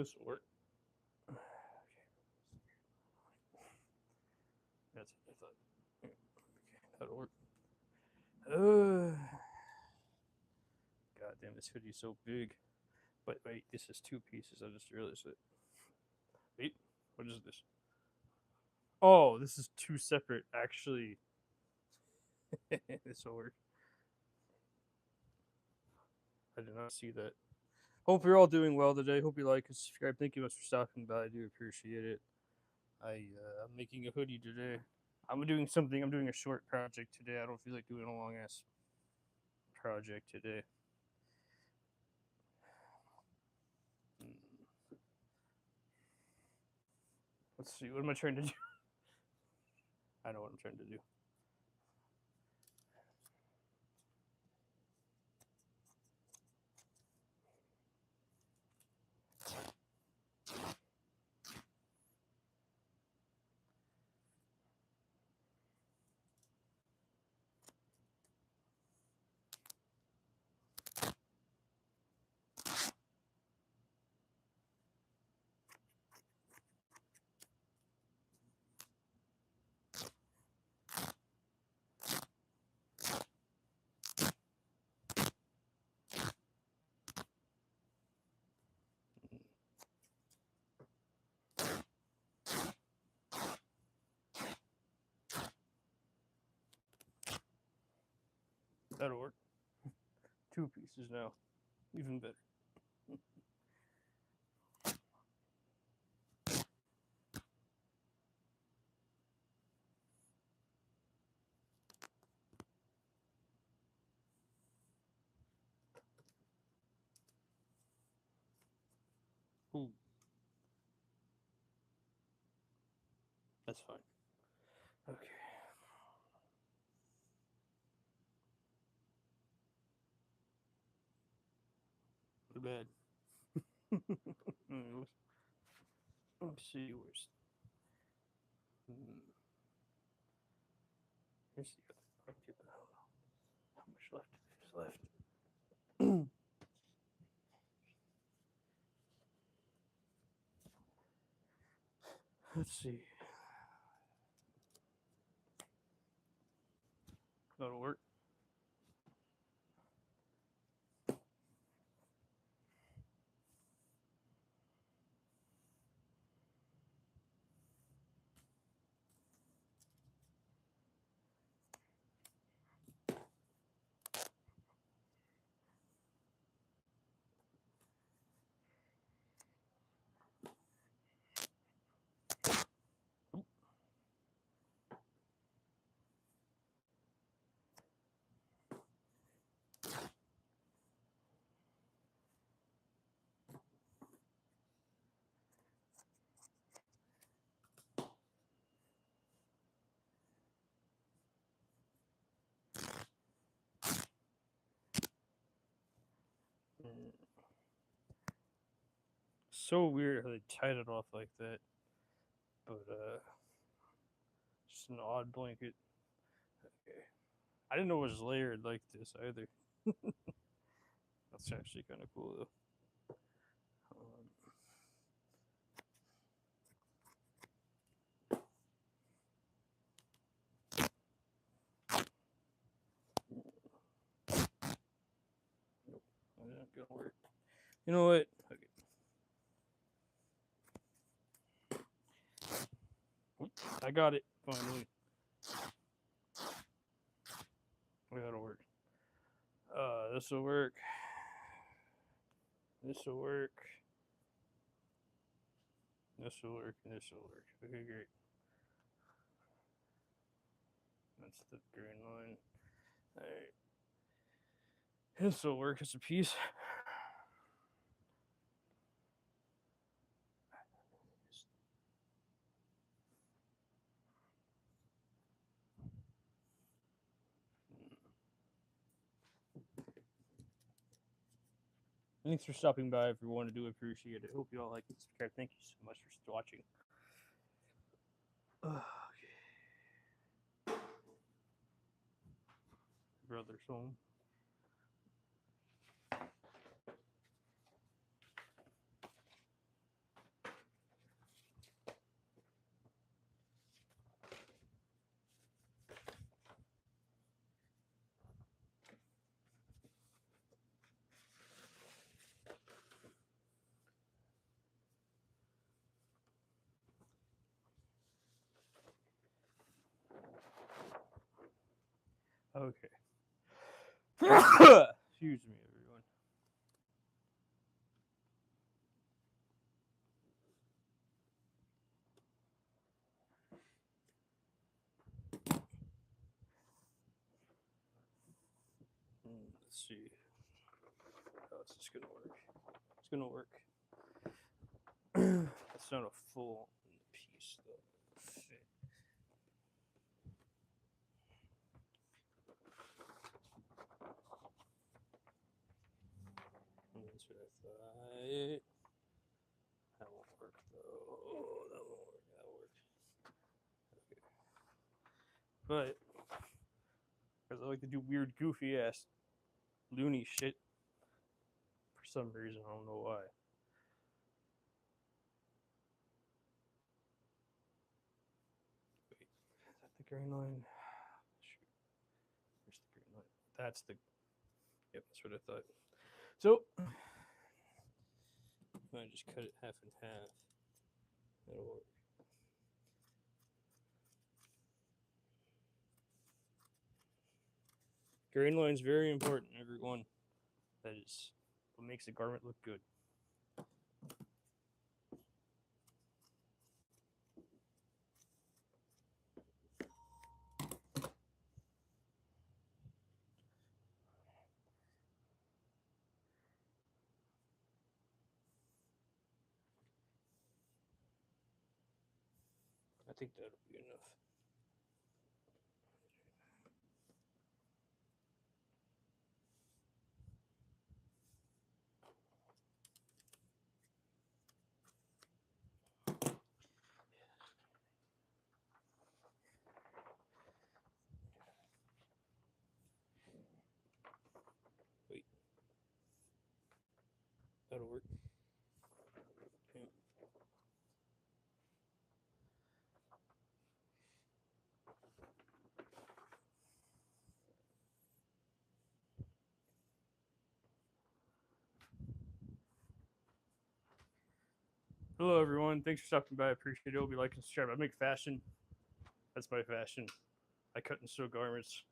This will work. Okay. That's it. I thought. Okay, that'll work. God damn, this hoodie's so big. But wait, this is two pieces. I just realized it. Wait, what is this? Oh, this is two separate. Actually, this will work. I did not see that. Hope you're all doing well today. Hope you like and subscribe. Thank you much for stopping by. I do appreciate it. I'm making a hoodie today. I'm doing something. I'm doing a short project today. I don't feel like doing a long ass project today. Let's see. What am I trying to do? I know what I'm trying to do. That'll work. Two pieces now. Even better. Ooh. That's fine. Okay. Not bad. Let's see where's. Here's the other. Okay, I don't know how much left is left. Let's see. That'll work. So weird how they tied it off like that. But just an odd blanket. Okay. I didn't know it was layered like this either. That's actually kind of cool though. Nope, not gonna work. You know what? Okay. I got it finally. That'll work. This will work. This will work. This will work. And this will work. Okay, great. That's the green line. All right. This will work as a piece. Thanks for stopping by, everyone. I do appreciate it. Hope you all like it. Subscribe. Thank you so much for watching. Okay. Brother's home. Okay. Excuse me, everyone. Let's see. How is this gonna work? It's gonna work. It's not a full piece though. Fit. That's what I thought. That won't work though. That won't work. That worked. Okay. But because I like to do weird, goofy ass, loony shit for some reason. I don't know why. Wait, is that the grain line? Shoot, where's the grain line? That's the. Yep, that's what I thought. So I just cut it half and half. That'll work. Grain line is very important, everyone. That is what makes a garment look good. I think that'll be enough. Wait. That'll work. Okay. Hello, everyone. Thanks for stopping by. I appreciate it. Hope you like and subscribe. I make fashion. That's my fashion. I cut and sew garments.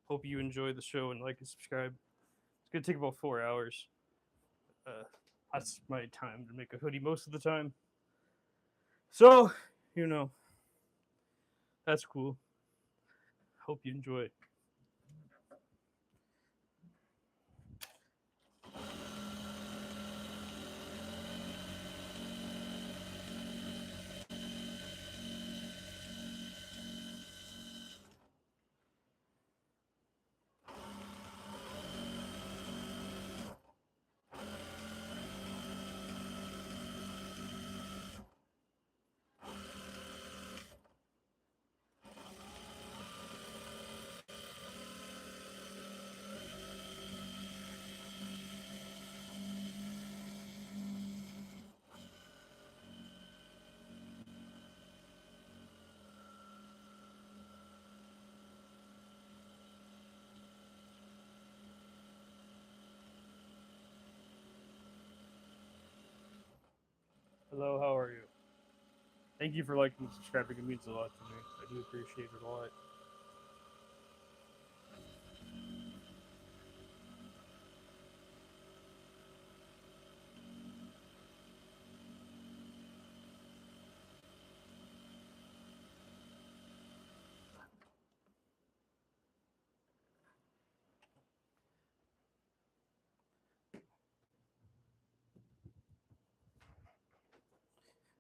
Hope you enjoy the show and like and subscribe. It's gonna take about 4 hours. That's my time to make a hoodie most of the time. So, you know, that's cool. Hope you enjoy. Hello, how are you? Thank you for liking and subscribing. It means a lot to me. I do appreciate it a lot.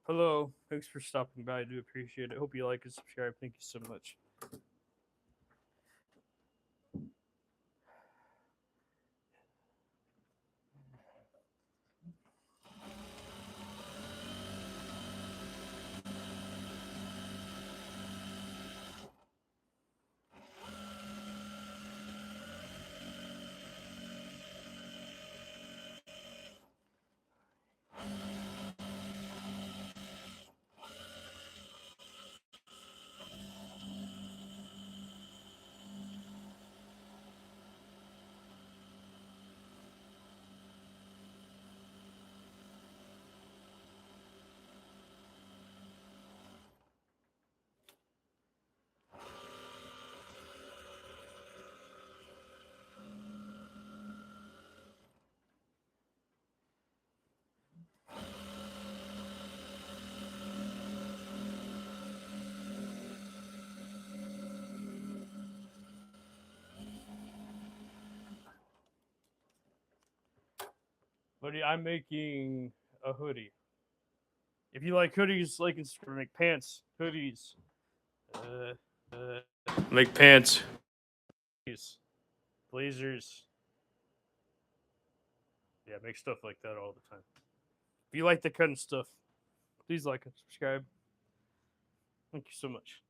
Hello, thanks for stopping by. I do appreciate it. Hope you like and subscribe. Thank you so much. But yeah, I'm making a hoodie. If you like hoodies, like and subscribe. Make pants, hoodies, uh, make pants, blazers. Yeah, make stuff like that all the time. If you like that kind of stuff, please like and subscribe. Thank you so much.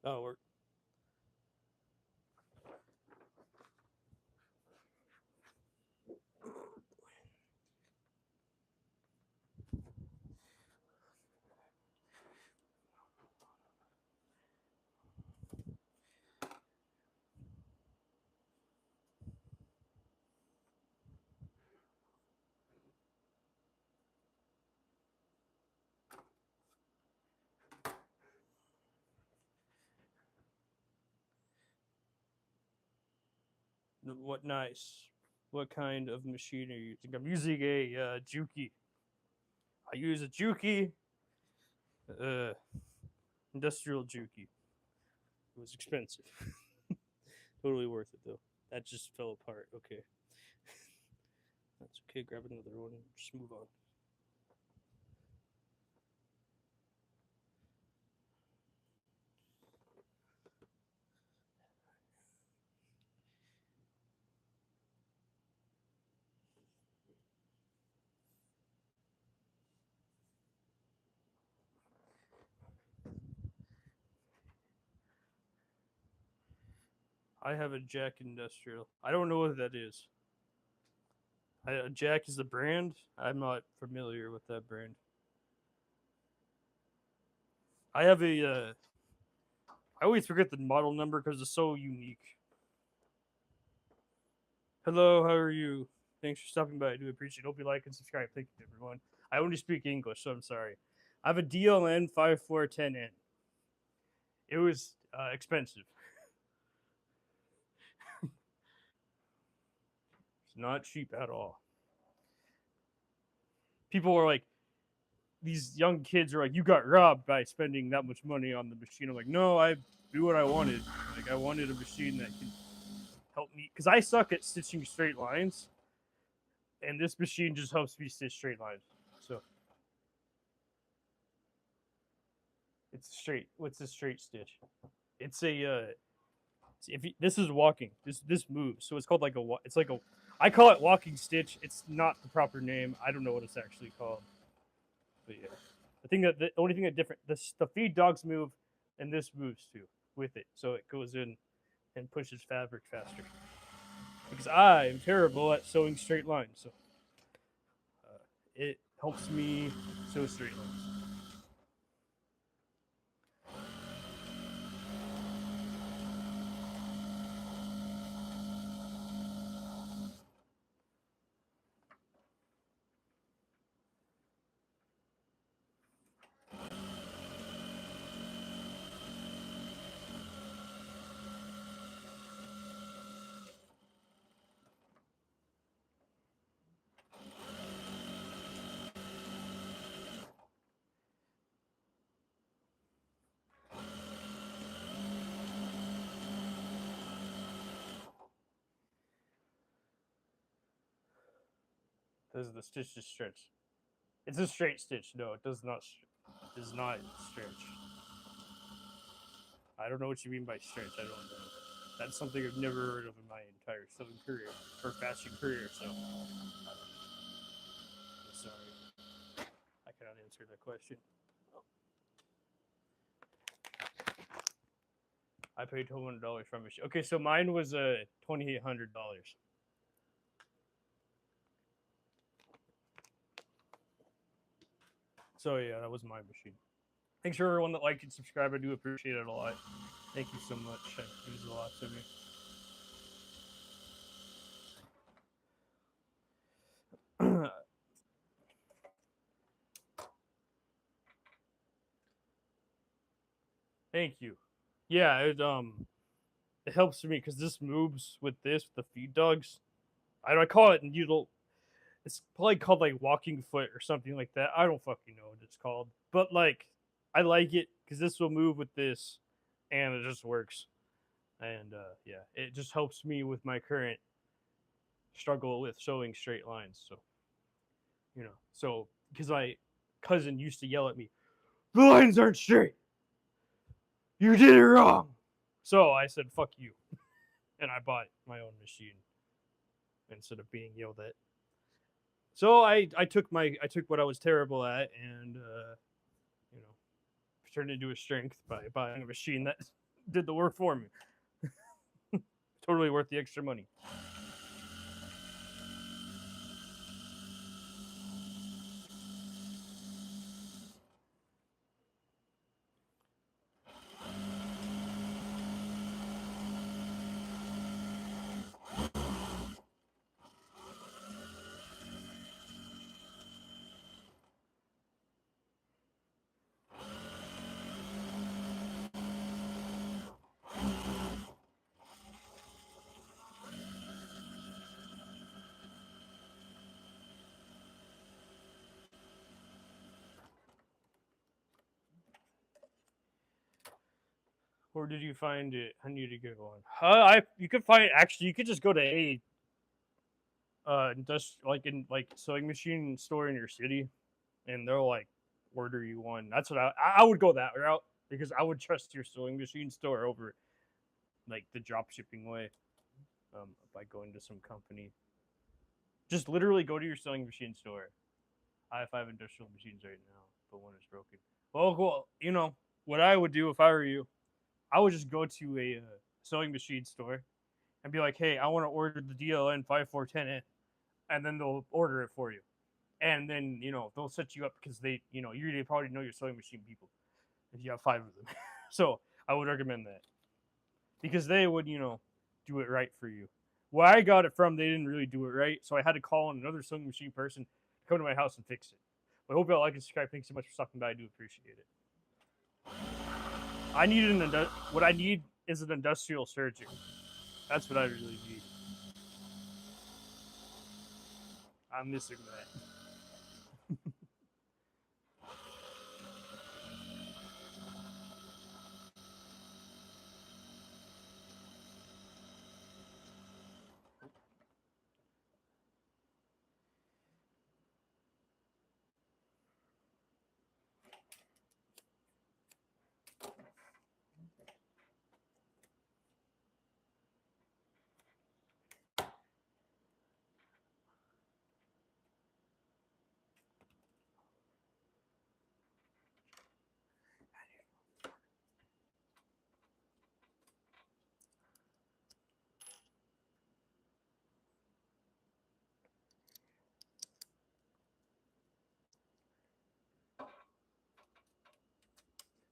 Oh, we're what nice. What kind of machine are you using? I'm using a Juki. I use a Juki, uh, industrial Juki. It was expensive. Totally worth it though. That just fell apart. Okay, that's okay. Grab another one. Just move on. I have a Jack Industrial. I don't know what that is. Jack is the brand. I'm not familiar with that brand. I have a. I always forget the model number because it's so unique. Hello, how are you? Thanks for stopping by. I do appreciate it. Hope you like and subscribe. Thank you, everyone. I only speak English, so I'm sorry. I have a DLN 5410N. It was expensive. It's not cheap at all. People are like, these young kids are like, you got robbed by spending that much money on the machine. I'm like, no, I do what I wanted. Like, I wanted a machine that could help me because I suck at stitching straight lines, and this machine just helps me stitch straight lines. So it's straight. What's a straight stitch? It's a if you, this is walking. This moves, so it's called like a. It's like a. I call it walking stitch. It's not the proper name. I don't know what it's actually called. But yeah, the thing that the only thing that different the feed dogs move, and this moves too with it, so it goes in and pushes fabric faster. Because I am terrible at sewing straight lines, so it helps me sew straight lines. Does the stitch just stretch? It's a straight stitch. No, it does not. Does not stretch. I don't know what you mean by stretch. I don't know. That's something I've never heard of in my entire sewing career or fashion career. So I'm sorry, I cannot answer that question. I paid $200 for my machine. Okay, so mine was $2,800. So yeah, that was my machine. Thanks for everyone that liked and subscribed. I do appreciate it a lot. Thank you so much. It means a lot to me. Thank you. Yeah, it helps me because this moves with this with the feed dogs. I call it noodle. It's probably called like walking foot or something like that. I don't fucking know what it's called, but like I like it because this will move with this, and it just works. And yeah, it just helps me with my current struggle with showing straight lines. So so because my cousin used to yell at me, "The lines aren't straight. You did it wrong." So I said, "Fuck you," and I bought my own machine instead of being yelled at. So I took what I was terrible at and you know turned it into a strength by buying a machine that did the work for me. Totally worth the extra money. Or did you find it? I need to get one. I you could find it, actually. You could just go to a just like in like sewing machine store in your city, and they'll like order you one. That's what I would go that route because I would trust your sewing machine store over like the drop shipping way. By going to some company, just literally go to your sewing machine store. I have 5 industrial machines right now, but one is broken. Well, cool. What I would do if I were you, I would just go to a sewing machine store and be like, "Hey, I want to order the DLN 5410," and then they'll order it for you. And then they'll set you up because they probably know your sewing machine people if you have 5 of them. So I would recommend that because they would do it right for you. Where I got it from, they didn't really do it right, so I had to call in another sewing machine person to come to my house and fix it. I hope y'all like and subscribe. Thanks so much for stopping by. I do appreciate it. I need what I need is an industrial surgeon. That's what I really need. I'm missing that.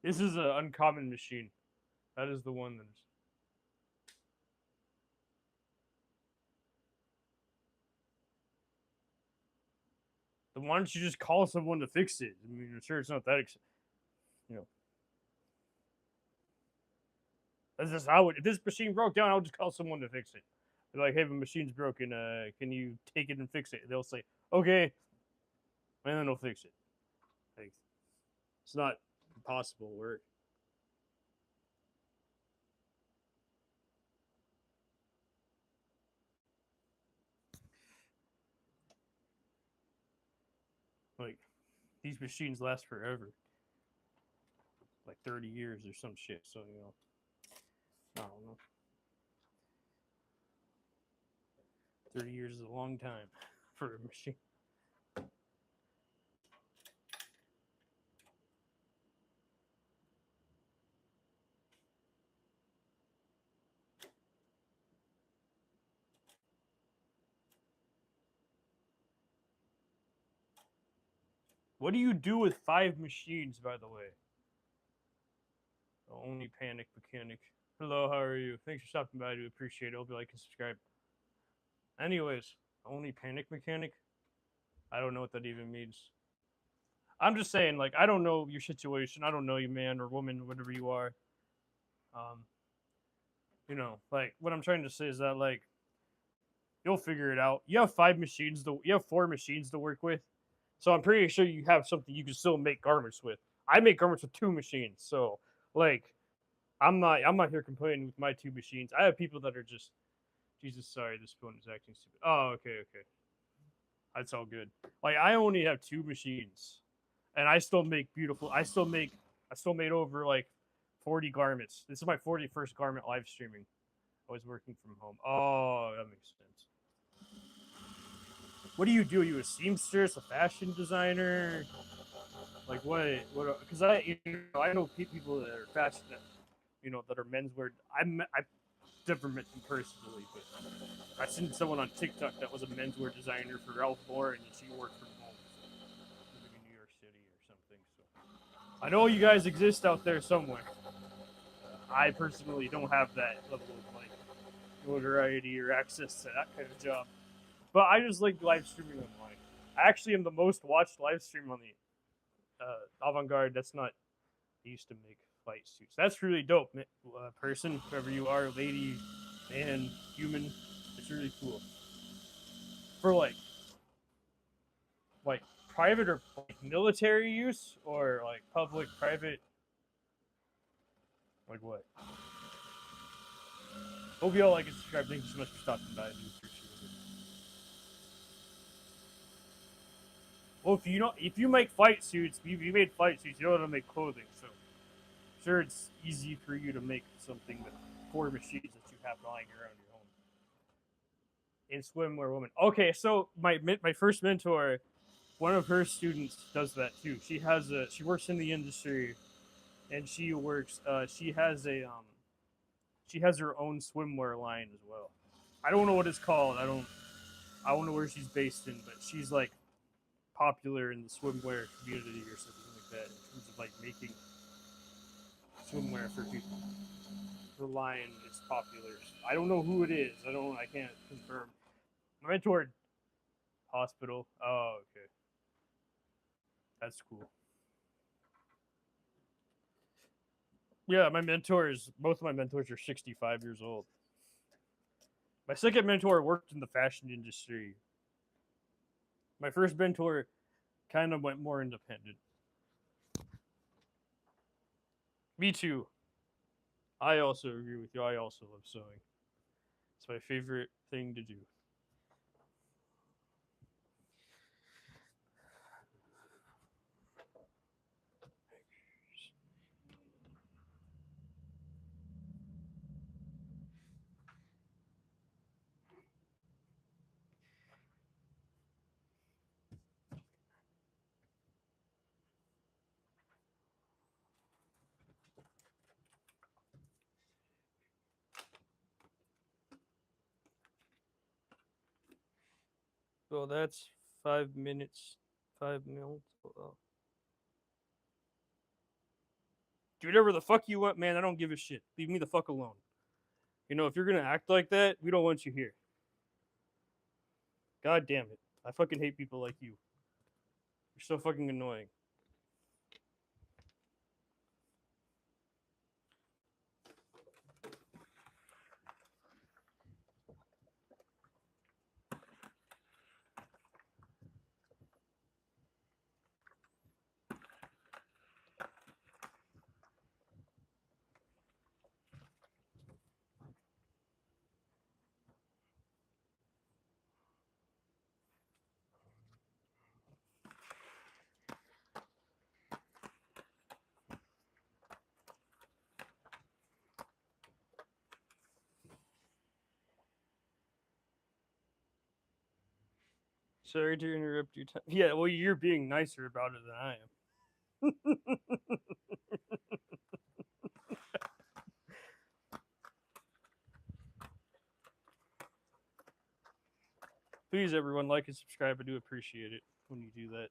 This is an uncommon machine. That is the one that's. Then why don't you just call someone to fix it? I mean, I'm sure it's not that you know. That's just how if this machine broke down, I would just call someone to fix it. They're like, "Hey, the machine's broken. Can you take it and fix it?" They'll say, "Okay," and then they'll fix it. Like, it's not impossible work. Like, these machines last forever, like 30 years or some shit. So I don't know. 30 years is a long time for a machine. What do you do with 5 machines, by the way? Only Panic Mechanic. Hello, how are you? Thanks for stopping by. I do appreciate it. Hope you like and subscribe. Anyways, Only Panic Mechanic? I don't know what that even means. I'm just saying, like, I don't know your situation. I don't know you, man or woman, whatever you are. Um, like what I'm trying to say is that like you'll figure it out. You have 5 machines you have 4 machines to work with, so I'm pretty sure you have something you can still make garments with. I make garments with 2 machines, so like I'm not here complaining with my 2 machines. I have people that are just Jesus. Sorry, this phone is acting stupid. Oh, okay. That's all good. Like I only have 2 machines, and I still make beautiful. I still made over like 40 garments. This is my 41st garment live streaming. I was working from home. Oh, that makes sense. What do you do? Are you a seamstress, a fashion designer? Like what? What? Because I know people that are fashion that that are menswear. I've never met them personally, but I seen someone on TikTok that was a menswear designer for Ralph Lauren, and she worked from home, living in New York City or something. So I know you guys exist out there somewhere. I personally don't have that level of like notoriety or access to that kind of job. But I just like live streaming online. I actually am the most watched live stream on the avant-garde. That's not. They used to make fight suits. That's really dope, person, whoever you are, lady, man, human. It's really cool. For like private or like military use or like public, private, like what? Hope you all like and subscribe. Thank you so much for stopping by. I do appreciate it. Well, if you make fight suits, you made fight suits. You know how to make clothing, so sure it's easy for you to make something with 4 machines that you have lying around your home. In swimwear woman. Okay, so my first mentor, one of her students does that too. She works in the industry, and she has her own swimwear line as well. I don't know what it's called. I don't know where she's based in, but she's like popular in the swimwear community or something like that in terms of like making swimwear for people. Her line is popular. I don't know who it is. I can't confirm. My mentor hospital. Oh, okay. That's cool. Yeah, both of my mentors are 65 years old. My second mentor worked in the fashion industry. My first mentor kind of went more independent. Me too. I also agree with you. I also love sewing. It's my favorite thing to do. Well, that's 5 minutes. 5 minutes. Oh. Do whatever the fuck you want, man. I don't give a shit. Leave me the fuck alone. If you're gonna act like that, we don't want you here. God damn it. I fucking hate people like you. You're so fucking annoying. Sorry to interrupt your time. Yeah, well, you're being nicer about it than I am. Please, everyone, like and subscribe. I do appreciate it when you do that.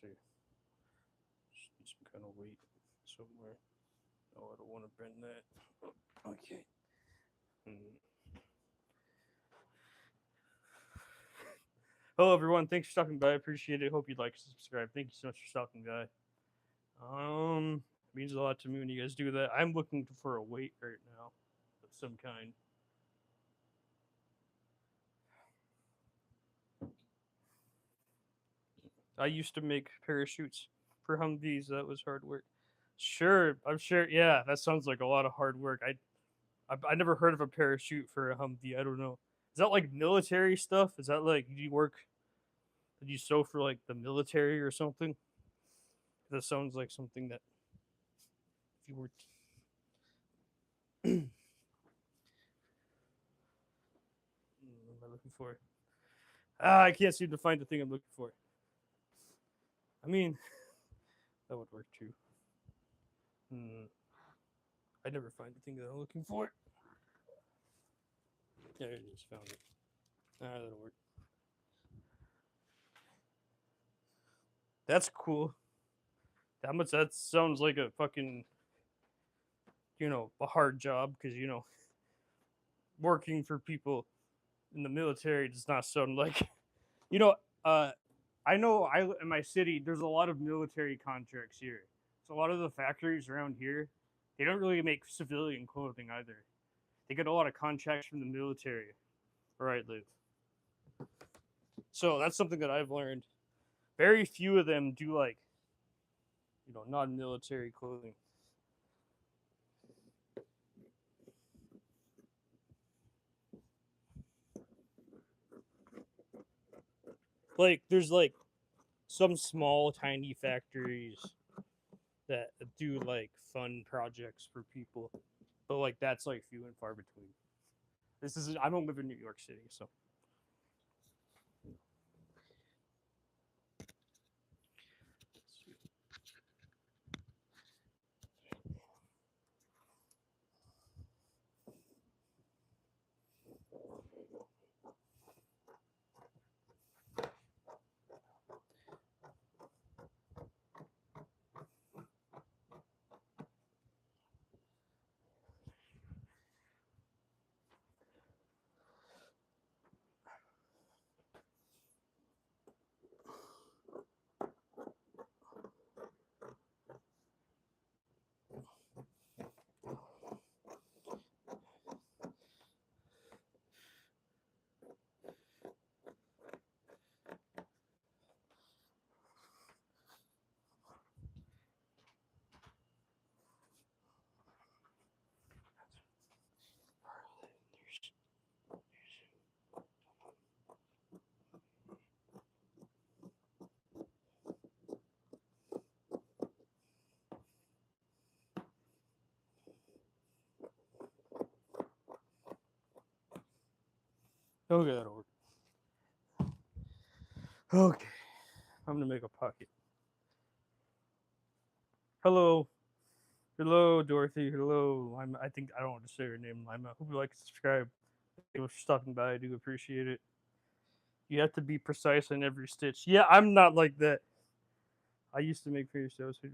see. Just need some kind of weight somewhere. Oh, I don't want to bend that. Okay. Hello, everyone. Thanks for stopping by. I appreciate it. Hope you'd like to subscribe. Thank you so much for stopping by. It means a lot to me when you guys do that. I'm looking for a weight right now of some kind. I used to make parachutes for Humvees. That was hard work. Sure, I'm sure. Yeah, that sounds like a lot of hard work. I never heard of a parachute for a Humvee. I don't know. Is that like military stuff? Is that like you work? Did you sew for like the military or something? That sounds like something that if you were. What am I looking for? I can't seem to find the thing I'm looking for. I mean, that would work too. I never find the thing that I'm looking for. There it is. Found it. That'll work. That's cool. That sounds like a fucking, a hard job because working for people in the military does not sound like, you know, uh, I know in my city there's a lot of military contracts here. So a lot of the factories around here, they don't really make civilian clothing either. They get a lot of contracts from the military where I live. So that's something that I've learned. Very few of them do like, non-military clothing. Like there's like some small tiny factories that do like fun projects for people, but like that's like few and far between. I don't live in New York City, so okay, that'll work. Okay, I'm gonna make a pocket. Hello, Dorothy. Hello. I think I don't want to say her name. I hope you like to subscribe. Thank you for stopping by. I do appreciate it. You have to be precise in every stitch. Yeah, I'm not like that. I used to make figure shows here.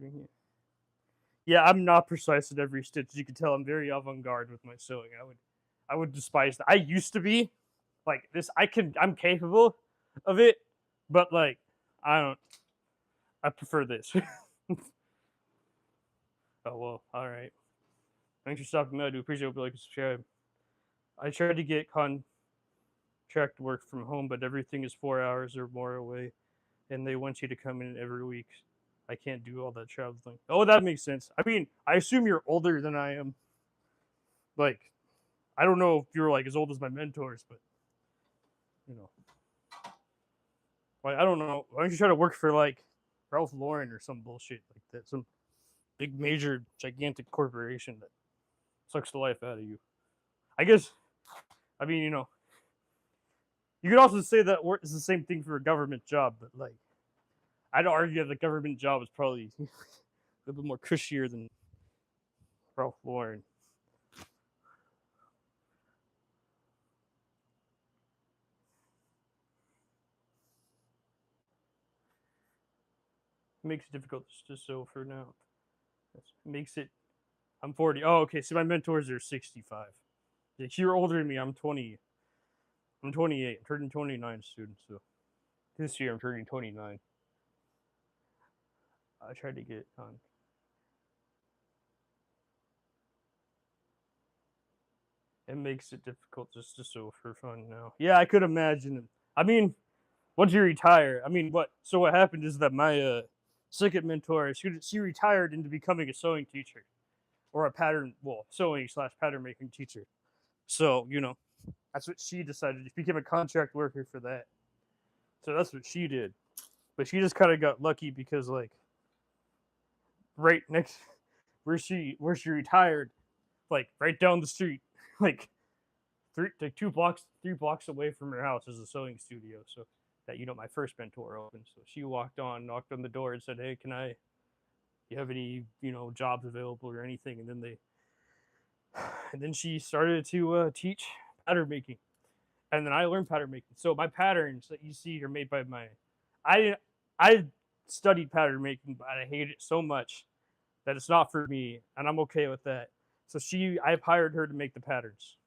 Yeah, I'm not precise in every stitch. You can tell I'm very avant-garde with my sewing. I would despise that. I used to be like this. I'm capable of it, but like I don't. I prefer this. Oh well, all right. Thanks for stopping by. I do appreciate it. Like and subscribe. I tried to get contract work from home, but everything is 4 hours or more away, and they want you to come in every week. I can't do all that traveling. Oh, that makes sense. I mean, I assume you're older than I am. Like, I don't know if you're like as old as my mentors, but you know, like I don't know. Why don't you try to work for like Ralph Lauren or some bullshit like that? Some big, major, gigantic corporation that sucks the life out of you. I guess. I mean, you could also say that work is the same thing for a government job, but like, I'd argue that the government job is probably a little bit more cushier than Ralph Lauren. It makes it difficult to sew for now. It makes it. I'm 40. Oh, okay. So my mentors are 65. Like, you're older than me. I'm 20. I'm 28. I'm turning 29 soon. So this year I'm turning 29. I tried to get on. It makes it difficult just to sew for fun now. Yeah, I could imagine. I mean, once you retire, I mean, what? So what happened is that my second mentor, she retired into becoming a sewing teacher or a pattern, well, sewing slash pattern making teacher. So that's what she decided. She became a contract worker for that. So that's what she did. But she just kind of got lucky because like right next where she retired, like right down the street, like like 2 blocks, 3 blocks away from her house is a sewing studio. So that my first mentor opened. So she knocked on the door and said, "Hey, you have any jobs available or anything?" And then she started to teach pattern making, and then I learned pattern making. So my patterns that you see are made by I I studied pattern making, but I hate it so much that it's not for me, and I'm okay with that. So I've hired her to make the patterns.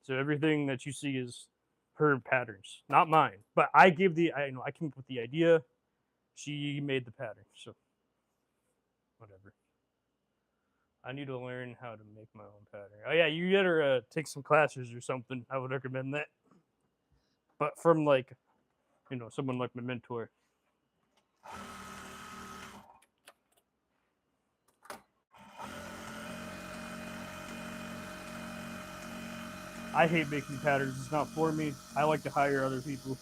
So everything that you see is her patterns, not mine. But I came up with the idea. She made the pattern. So whatever. I need to learn how to make my own pattern. Oh yeah, you better take some classes or something. I would recommend that. But from like someone like my mentor. I hate making patterns. It's not for me. I like to hire other people.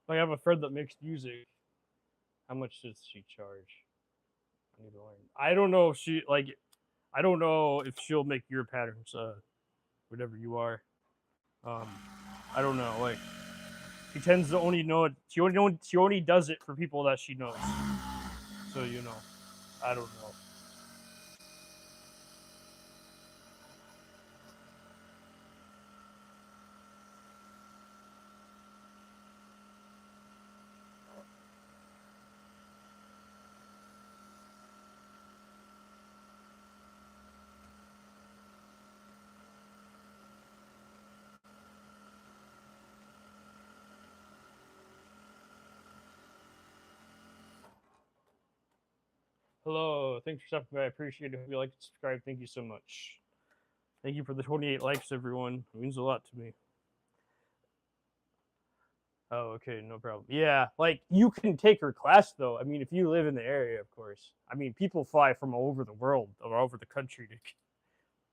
Like, I have a friend that makes music. How much does she charge? I need to learn. I don't know if she like. I don't know if she'll make your patterns. Whatever you are. Um, I don't know. Like, she tends to only know it. She only does it for people that she knows. So I don't know. Hello, thanks for stopping by. I appreciate it. If you like to subscribe, thank you so much. Thank you for the 28 likes, everyone. It means a lot to me. Oh, okay, no problem. Yeah, like you can take her class though. I mean, if you live in the area, of course. I mean, people fly from all over the world or all over the country to.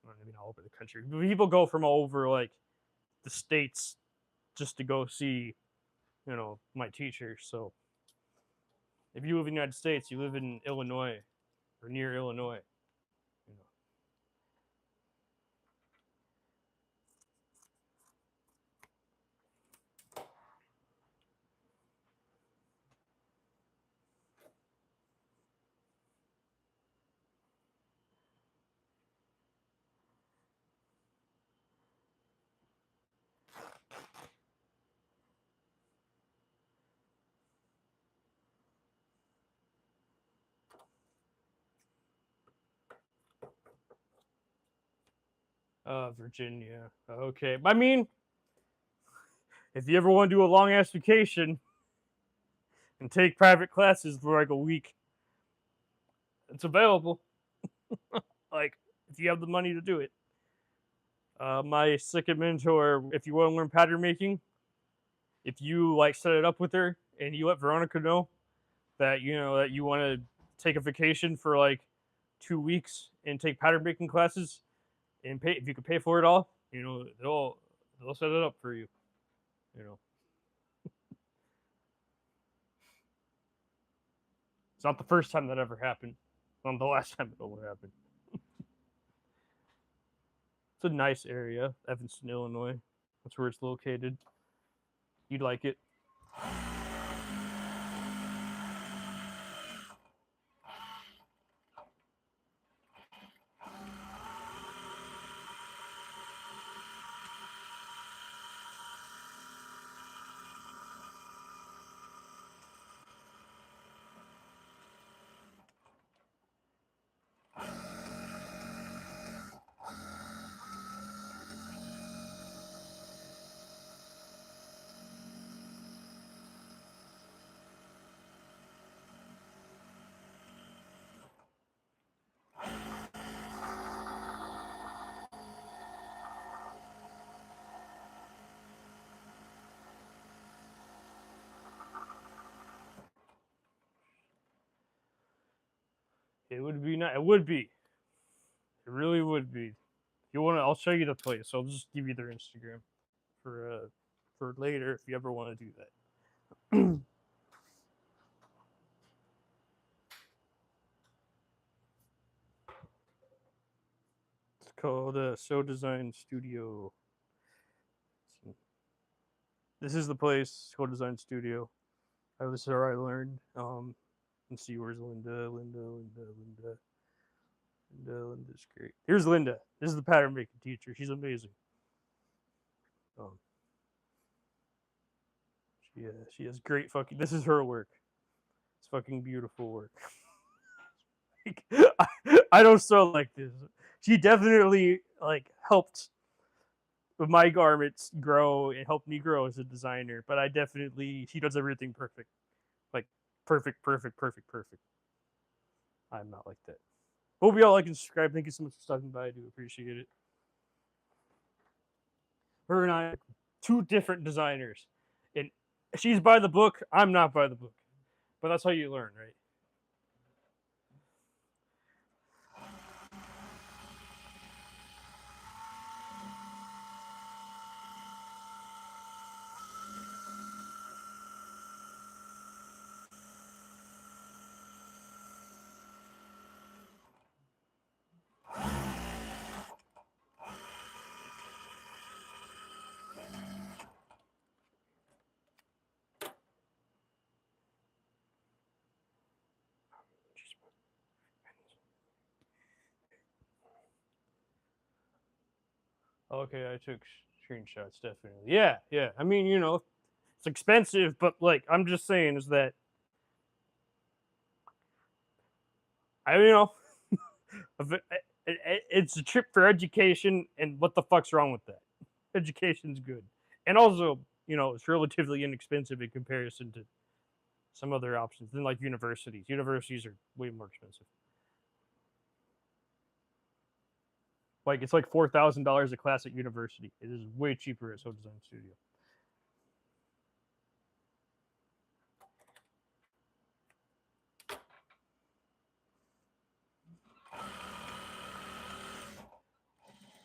I mean, all over the country. People go from all over like the states just to go see, my teacher. So if you live in the United States, you live in Illinois or near Illinois. You Virginia. Okay, I mean, if you ever want to do a long ass vacation and take private classes for like a week, it's available. Like, if you have the money to do it. My second mentor, if you want to learn pattern making, if you like set it up with her and you let Veronica know that that you want to take a vacation for like 2 weeks and take pattern making classes and pay if you can pay for it all, they'll set it up for you. You know, it's not the first time that ever happened. It's not the last time it ever happened. It's a nice area, Evanston, Illinois. That's where it's located. You'd like it. It would be nice. It would be. It really would be. If you want to, I'll show you the place. I'll just give you their Instagram for later if you ever want to do that. It's called So Design Studio. This is the place, So Design Studio. This is where I learned. Let's see, where's Linda? Linda's great. Here's Linda. This is the pattern making teacher. She's amazing. She has great fucking. This is her work. It's fucking beautiful work. I don't sew like this. She definitely like helped my garments grow and helped me grow as a designer. But she does everything perfect, like perfect. I'm not like that. Hope y'all like and subscribe. Thank you so much for stopping by. I do appreciate it. Her and I, two different designers, and she's by the book. I'm not by the book, but that's how you learn, right? Okay, I took screenshots, definitely. Yeah. I mean, it's expensive, but like I'm just saying is that I it's a trip for education, and what the fuck's wrong with that? Education's good, and also it's relatively inexpensive in comparison to some other options than like universities. Universities are way more expensive. Like it's like $4,000 a class at university. It is way cheaper at So Design Studio.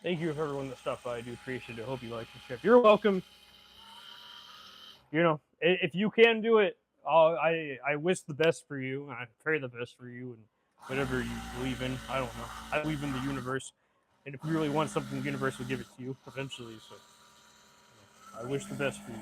Thank you for everyone that stopped by. I do appreciate it. I hope you like this trip. You're welcome. If you can do it, I wish the best for you. I pray the best for you and whatever you believe in. I don't know. I believe in the universe, and if you really want something, the universe will give it to you eventually. So I wish the best for you.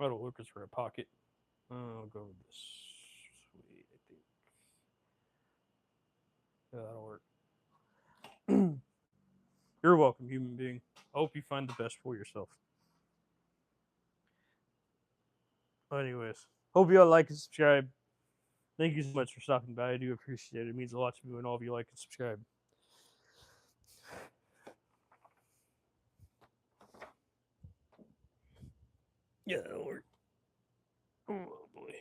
That'll work as for a pocket. I'll go with this way, I think. Yeah, that'll work. You're welcome, human being. I hope you find the best for yourself. Anyways, hope y'all like and subscribe. Thank you so much for stopping by. I do appreciate it. It means a lot to me when all of you like and subscribe. Yeah, that'll work. Oh boy.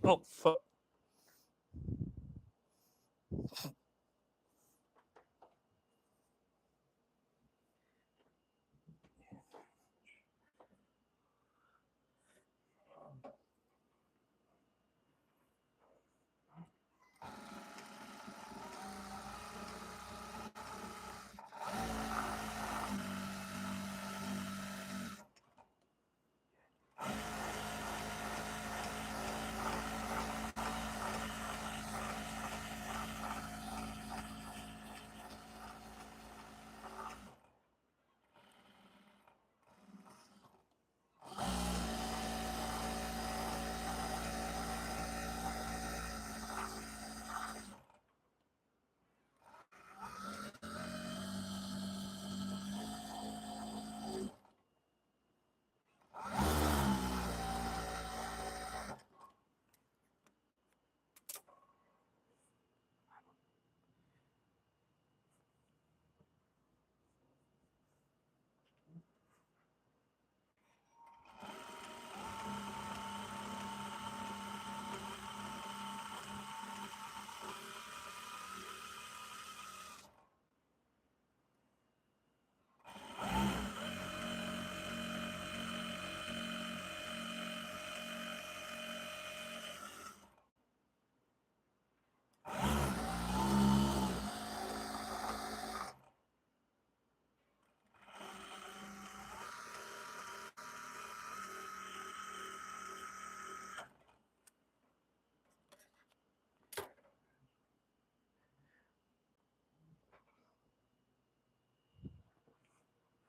Oh fuck.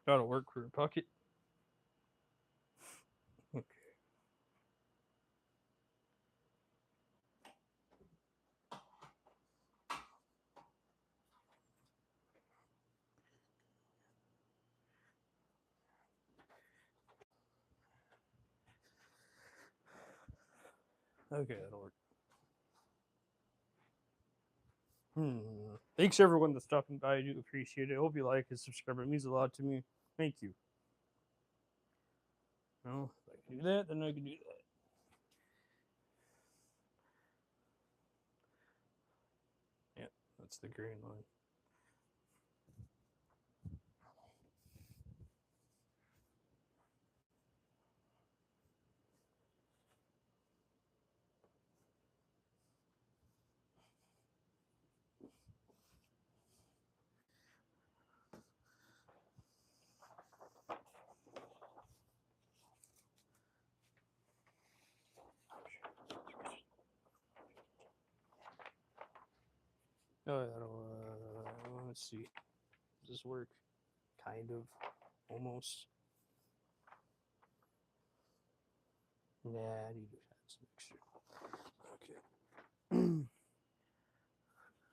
That'll work for a pocket. Okay. Okay, that'll work. Thanks everyone that's stopping by. I do appreciate it. I hope you like and subscribe. It means a lot to me. Thank you. Well, if I can do that, then I can do that. Yeah, that's the green line. Oh, that'll, let's see. Does this work? Kind of. Almost. Nah, I need to add some extra. Okay.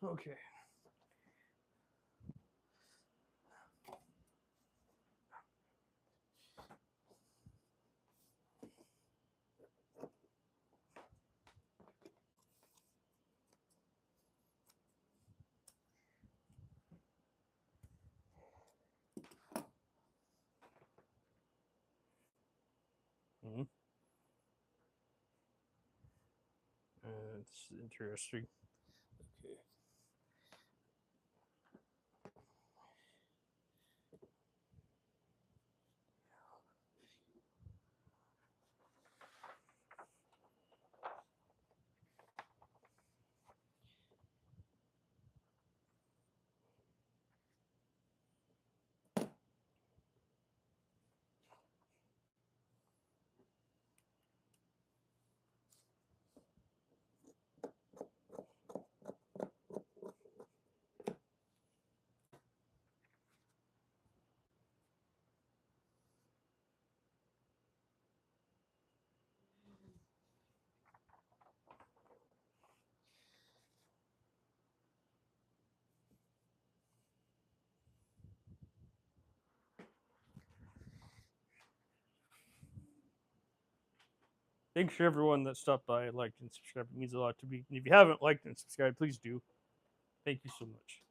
Okay. interesting. Okay. Thanks for everyone that stopped by, liked, and subscribed. It means a lot to me. And if you haven't liked and subscribed, please do. Thank you so much.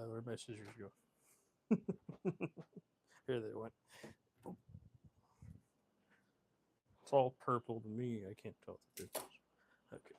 Where'd my scissors go? Here they went. It's all purple to me. I can't tell the difference. Okay.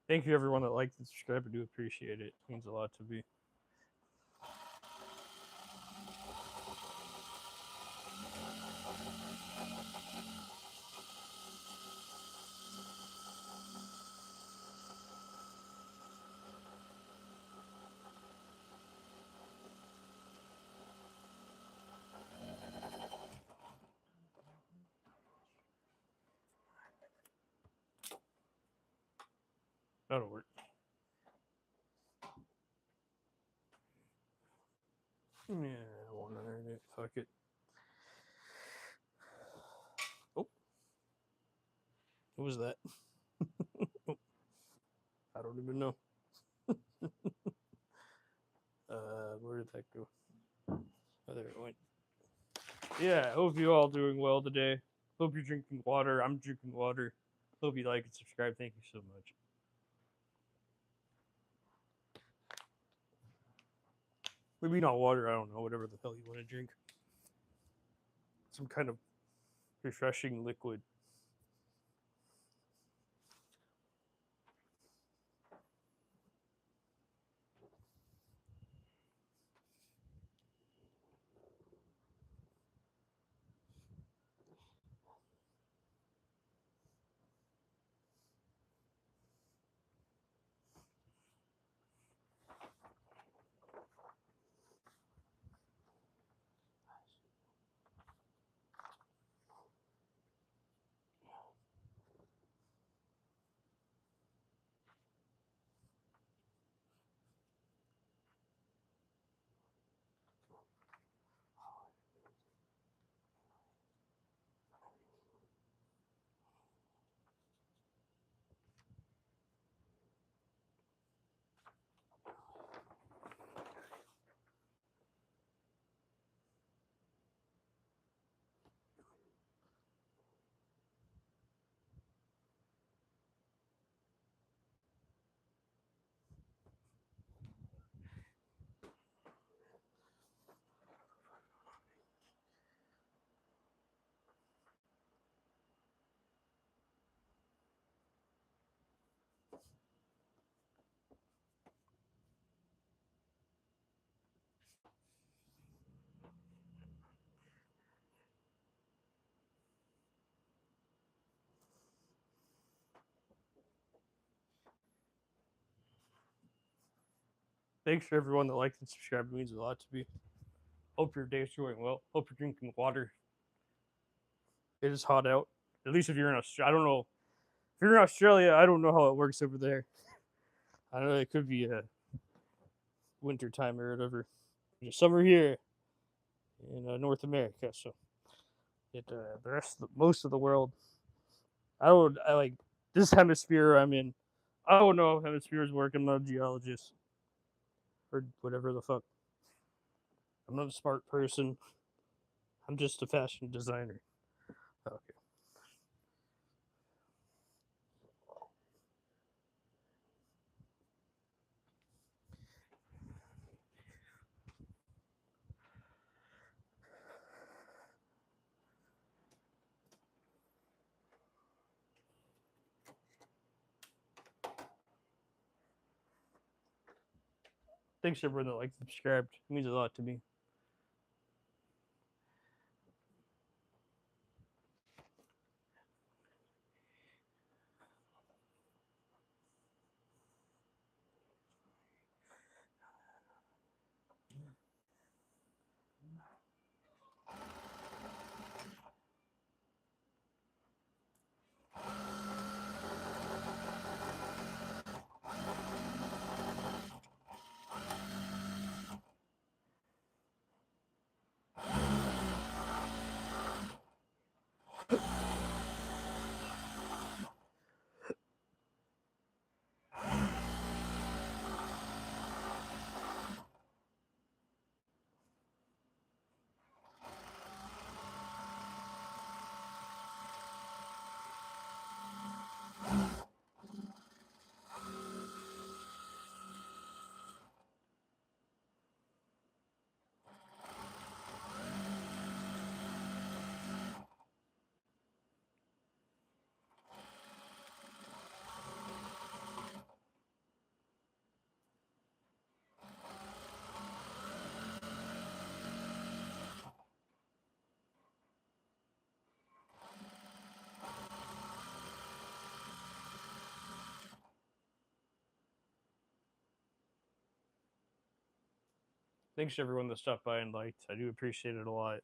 Thank you, everyone that liked and subscribed. I do appreciate it. It means a lot to me. That'll work. Yeah, I won't iron it. Fuck it. Oh. What was that? I don't even know. Where did that go? Oh, there it went. Yeah, hope you all doing well today. Hope you're drinking water. I'm drinking water. Hope you like and subscribe. Thank you so much. Maybe not water. I don't know. Whatever the hell you want to drink. Some kind of refreshing liquid. thanks for everyone that liked and subscribed. It means a lot to me. Hope your day's going well. Hope you're drinking water. It is hot out. At least if you're in Australia. I don't know. If you're in Australia, I don't know how it works over there. I don't know. It could be a winter time or whatever. It's summer here in North America, so the most of the world. I like this hemisphere I'm in. I don't know how hemispheres work. I'm not a geologist or whatever the fuck. I'm not a smart person. I'm just a fashion designer. Okay. Thanks everyone that liked and subscribed. It means a lot to me. Thanks to everyone that stopped by and liked. I do appreciate it a lot.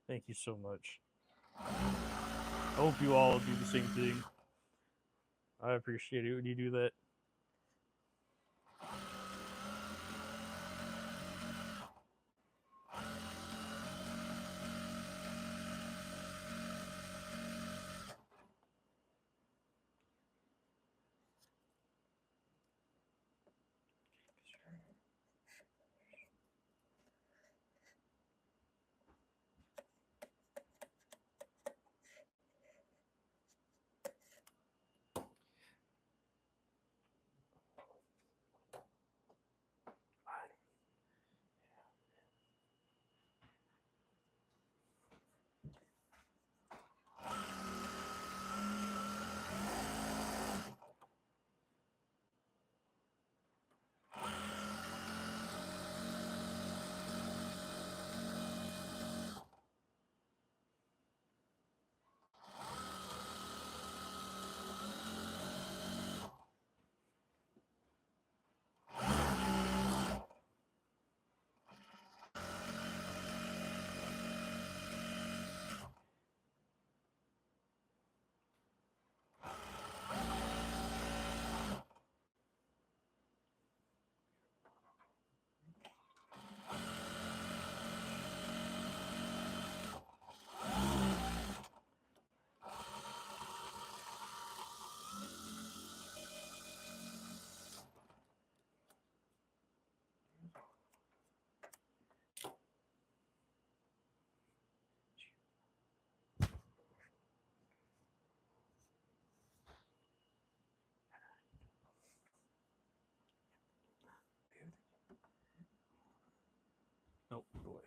Thank you so much. I hope you all do the same thing. I appreciate it when you do that. Nope, go away.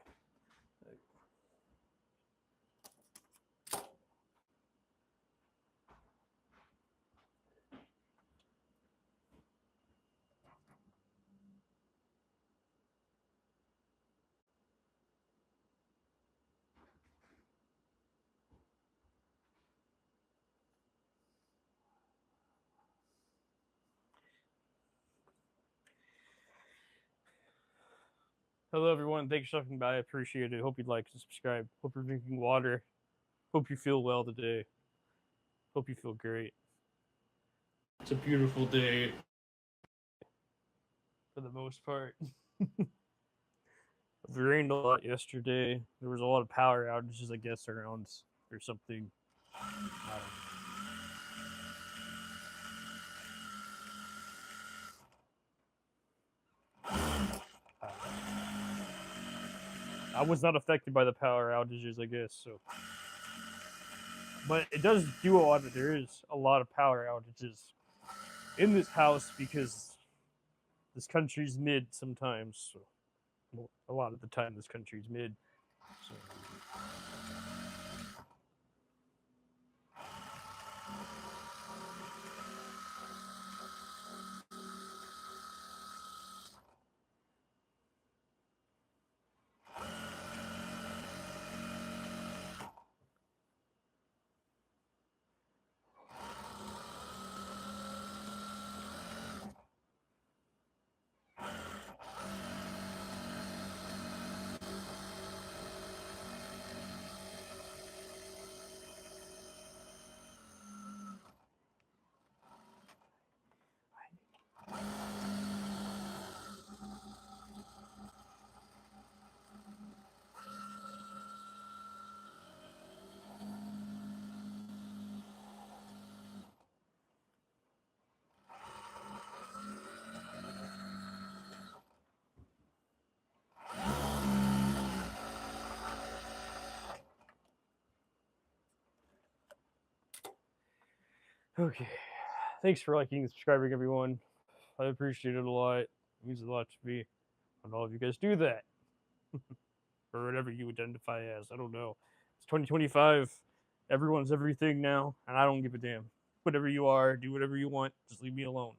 Hello, everyone. Thanks for stopping by. I appreciate it. Hope you like and subscribe. Hope you're drinking water. Hope you feel well today. Hope you feel great. It's a beautiful day for the most part. It rained a lot yesterday. There was a lot of power outages, I guess, around or something. I don't know. I was not affected by the power outages, I guess. So, but it does do a lot. There is a lot of power outages in this house because this country's mid sometimes. So, well, a lot of the time, this country's mid. So. Okay. Thanks for liking and subscribing, everyone. I appreciate it a lot. It means a lot to me. And all of you guys do that. Or whatever you identify as. I don't know. It's 2025. Everyone's everything now, and I don't give a damn. Whatever you are, do whatever you want. Just leave me alone.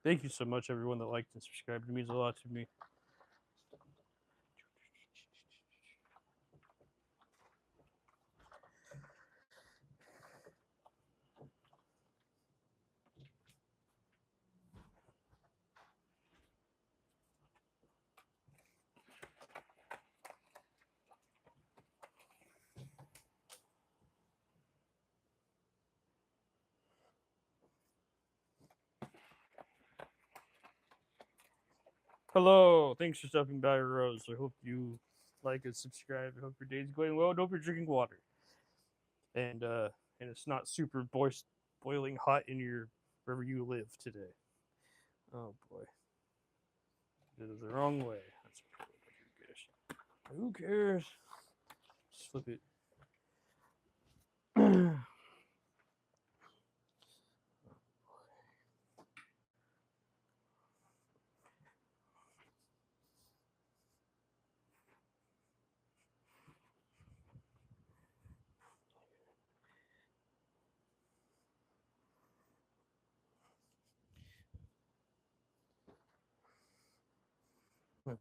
Thank you so much, everyone that liked and subscribed. It means a lot to me. Hello. Thanks for stopping by, Rose. I hope you like and subscribe. I hope your day's going well. I hope you're drinking water. And it's not super boiling hot in your wherever you live today. Oh boy. Did it the wrong way. That's who cares? Just flip it. Okay.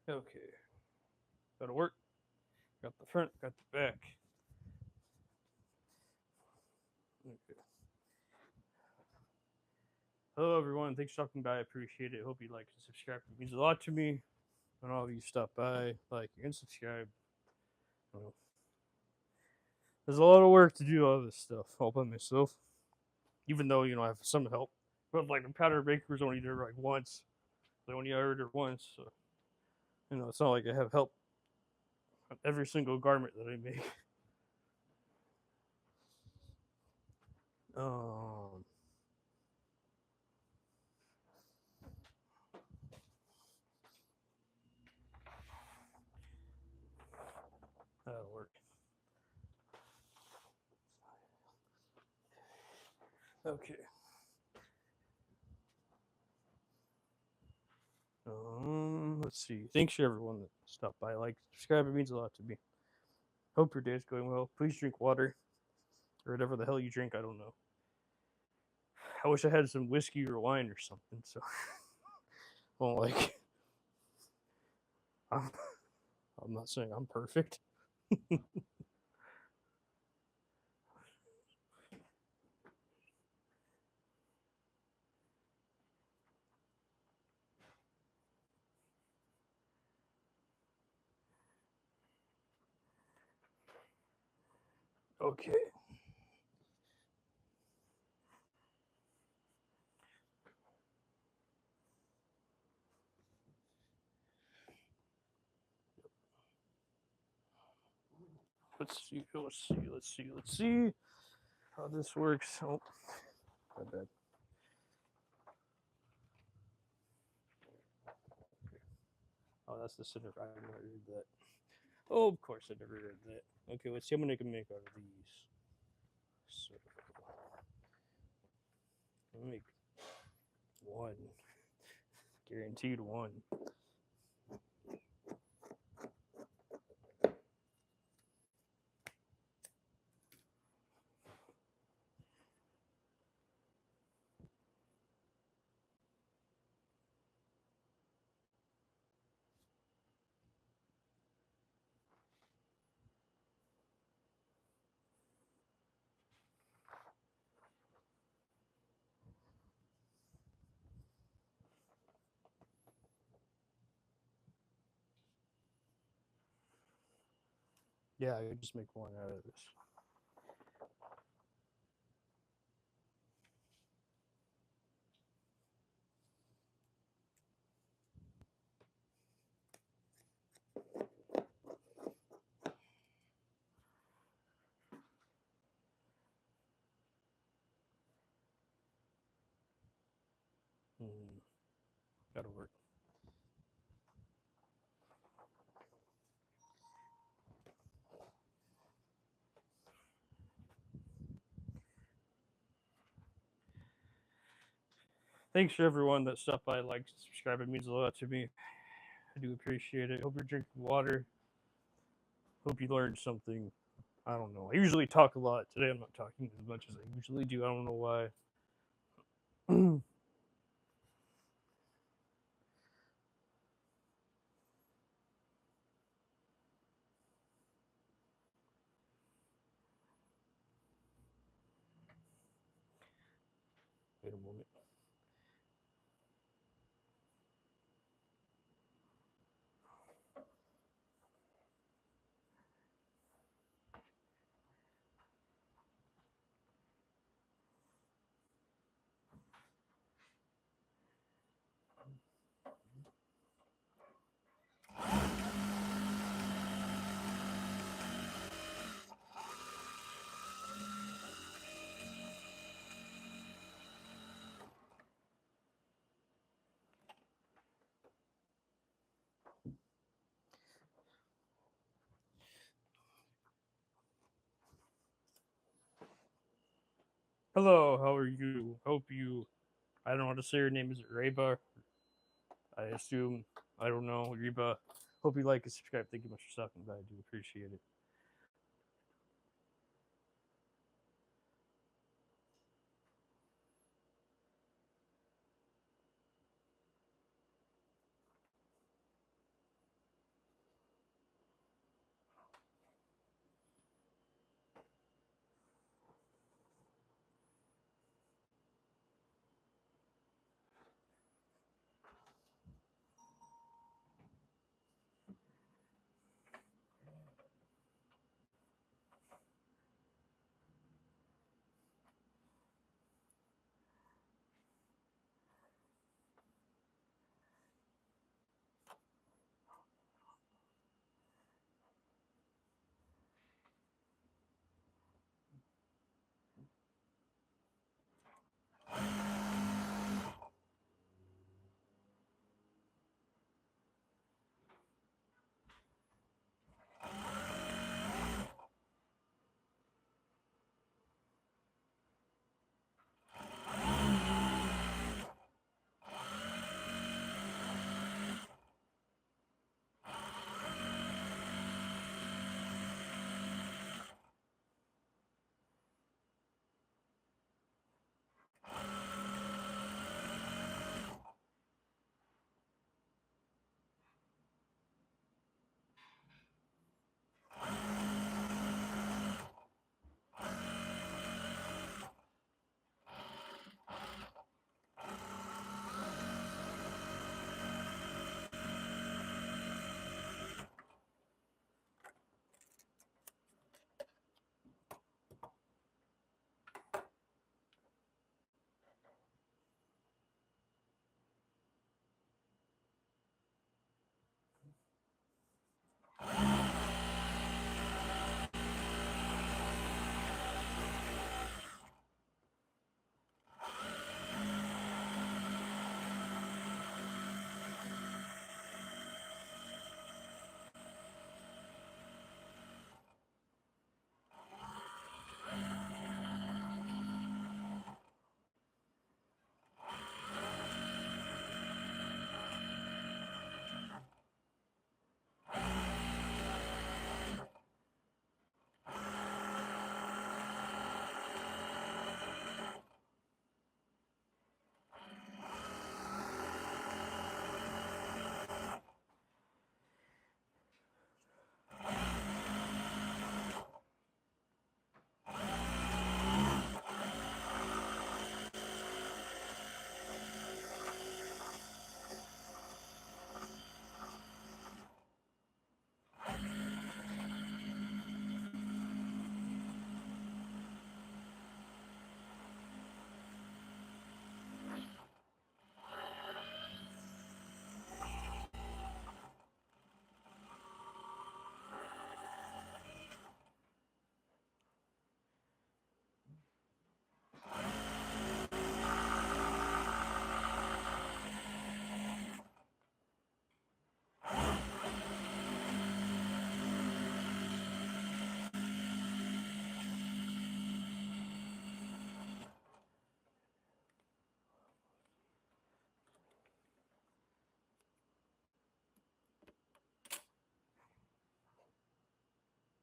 Okay. That'll work. Got the front, got the back. Okay. Hello, everyone. Thanks for stopping by. I appreciate it. Hope you like and subscribe. It means a lot to me. And all of you stop by, like, and subscribe. Well, there's a lot of work to do all this stuff all by myself. Even though, I have some help. But, like, the powder maker's only there, like, once. They only hired her once. So, it's not like I have help on every single garment that I make. Um, that'll work. Okay. Let's see. Thanks to everyone that stopped by. Like, subscribe. It means a lot to me. Hope your day's going well. Please drink water or whatever the hell you drink. I don't know. I wish I had some whiskey or wine or something. So, well, like, I'm, I'm not saying I'm perfect. Okay. Let's see how this works. Oh, my bad. Oh, that's the center. I never read that. Oh, of course I never read that. Okay, let's see how many I can make out of these. So, I'll make one. Guaranteed one. Yeah, I could just make one out of this. That'll work. Thanks for everyone that stopped by, like, subscribe. It means a lot to me. I do appreciate it. Hope you're drinking water. Hope you learned something. I don't know. I usually talk a lot. Today I'm not talking as much as I usually do. I don't know why. Wait a moment. Hello, how are you? Hope you. I don't know how to say your name. Is it Reba? I assume. I don't know. Reba. Hope you like and subscribe. Thank you much for stopping by. I do appreciate it.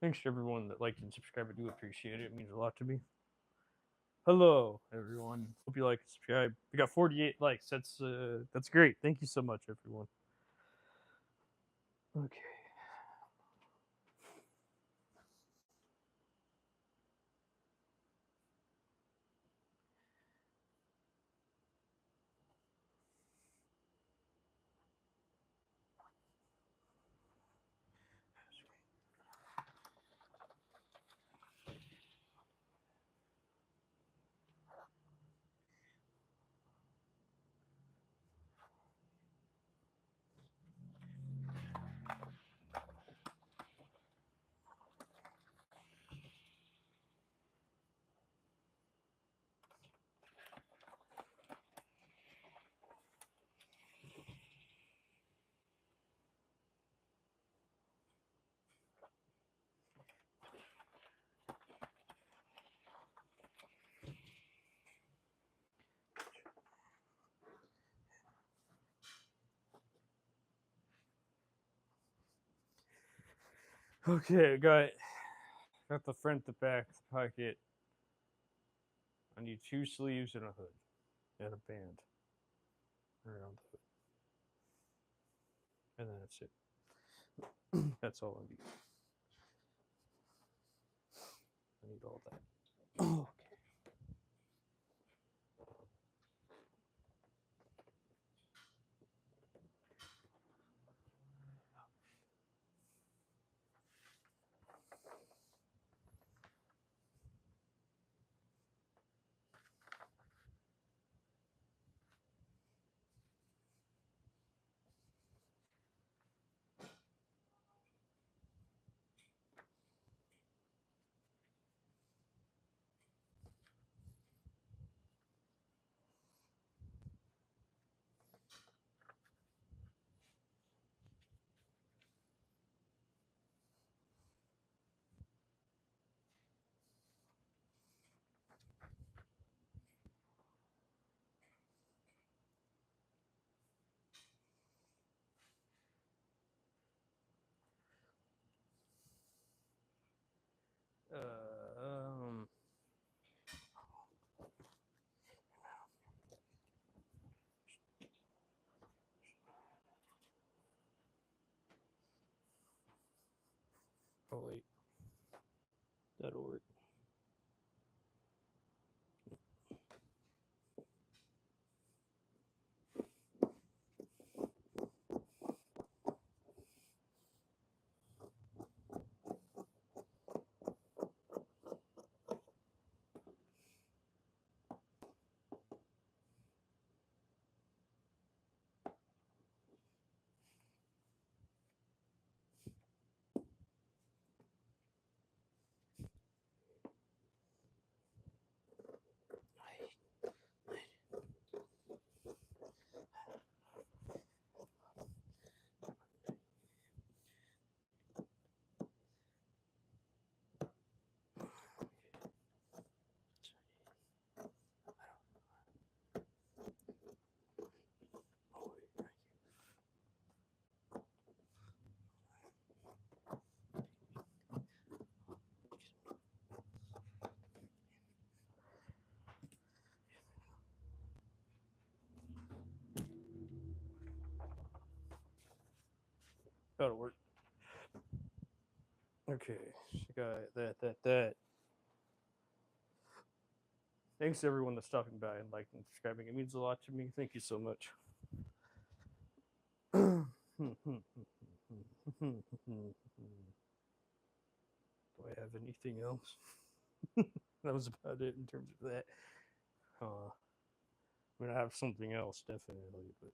Thanks to everyone that liked and subscribed. I do appreciate it. It means a lot to me. Hello, everyone. Hope you like and subscribe. We got 48 likes. That's great. Thank you so much, everyone. Okay. Okay, got the front, the back, the pocket. I need 2 sleeves and a hood and a band around the hood. And then that's it. That's all I need. I need all that. Okay. Um, oh wait, that'll work. That'll work. Okay, got that. Thanks to everyone that's stopping by and liking and subscribing. It means a lot to me. Thank you so much. Do I have anything else? That was about it in terms of that. I mean, I have something else definitely, but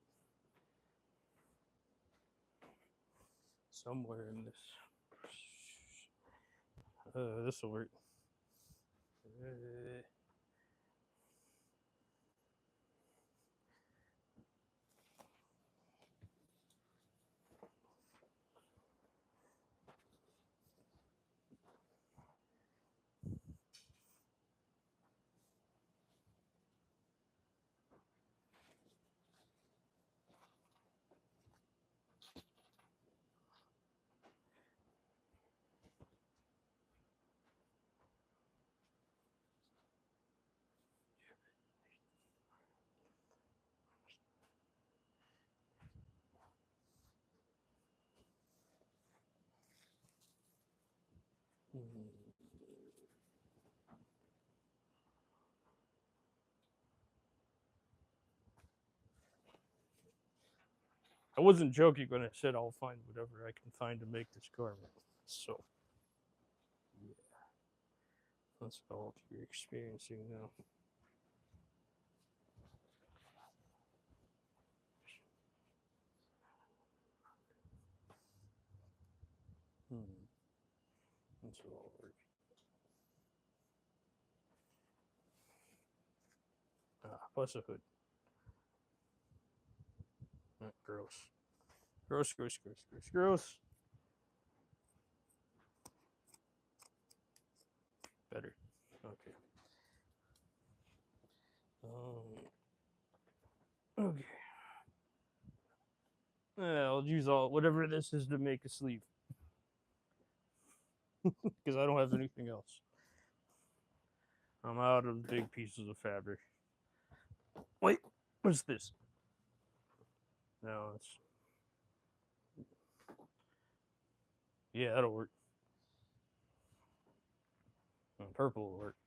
somewhere in this, this will work. I wasn't joking when I said I'll find whatever I can find to make this garment. So, yeah, that's all you're experiencing now. That's all work. Plus a hood. Gross. Gross, gross, gross, gross, gross. Better. Okay. Okay. I'll use all whatever this is to make a sleeve because I don't have anything else. I'm out of big pieces of fabric. Wait, what's this? No, it's yeah, that'll work. Purple will work.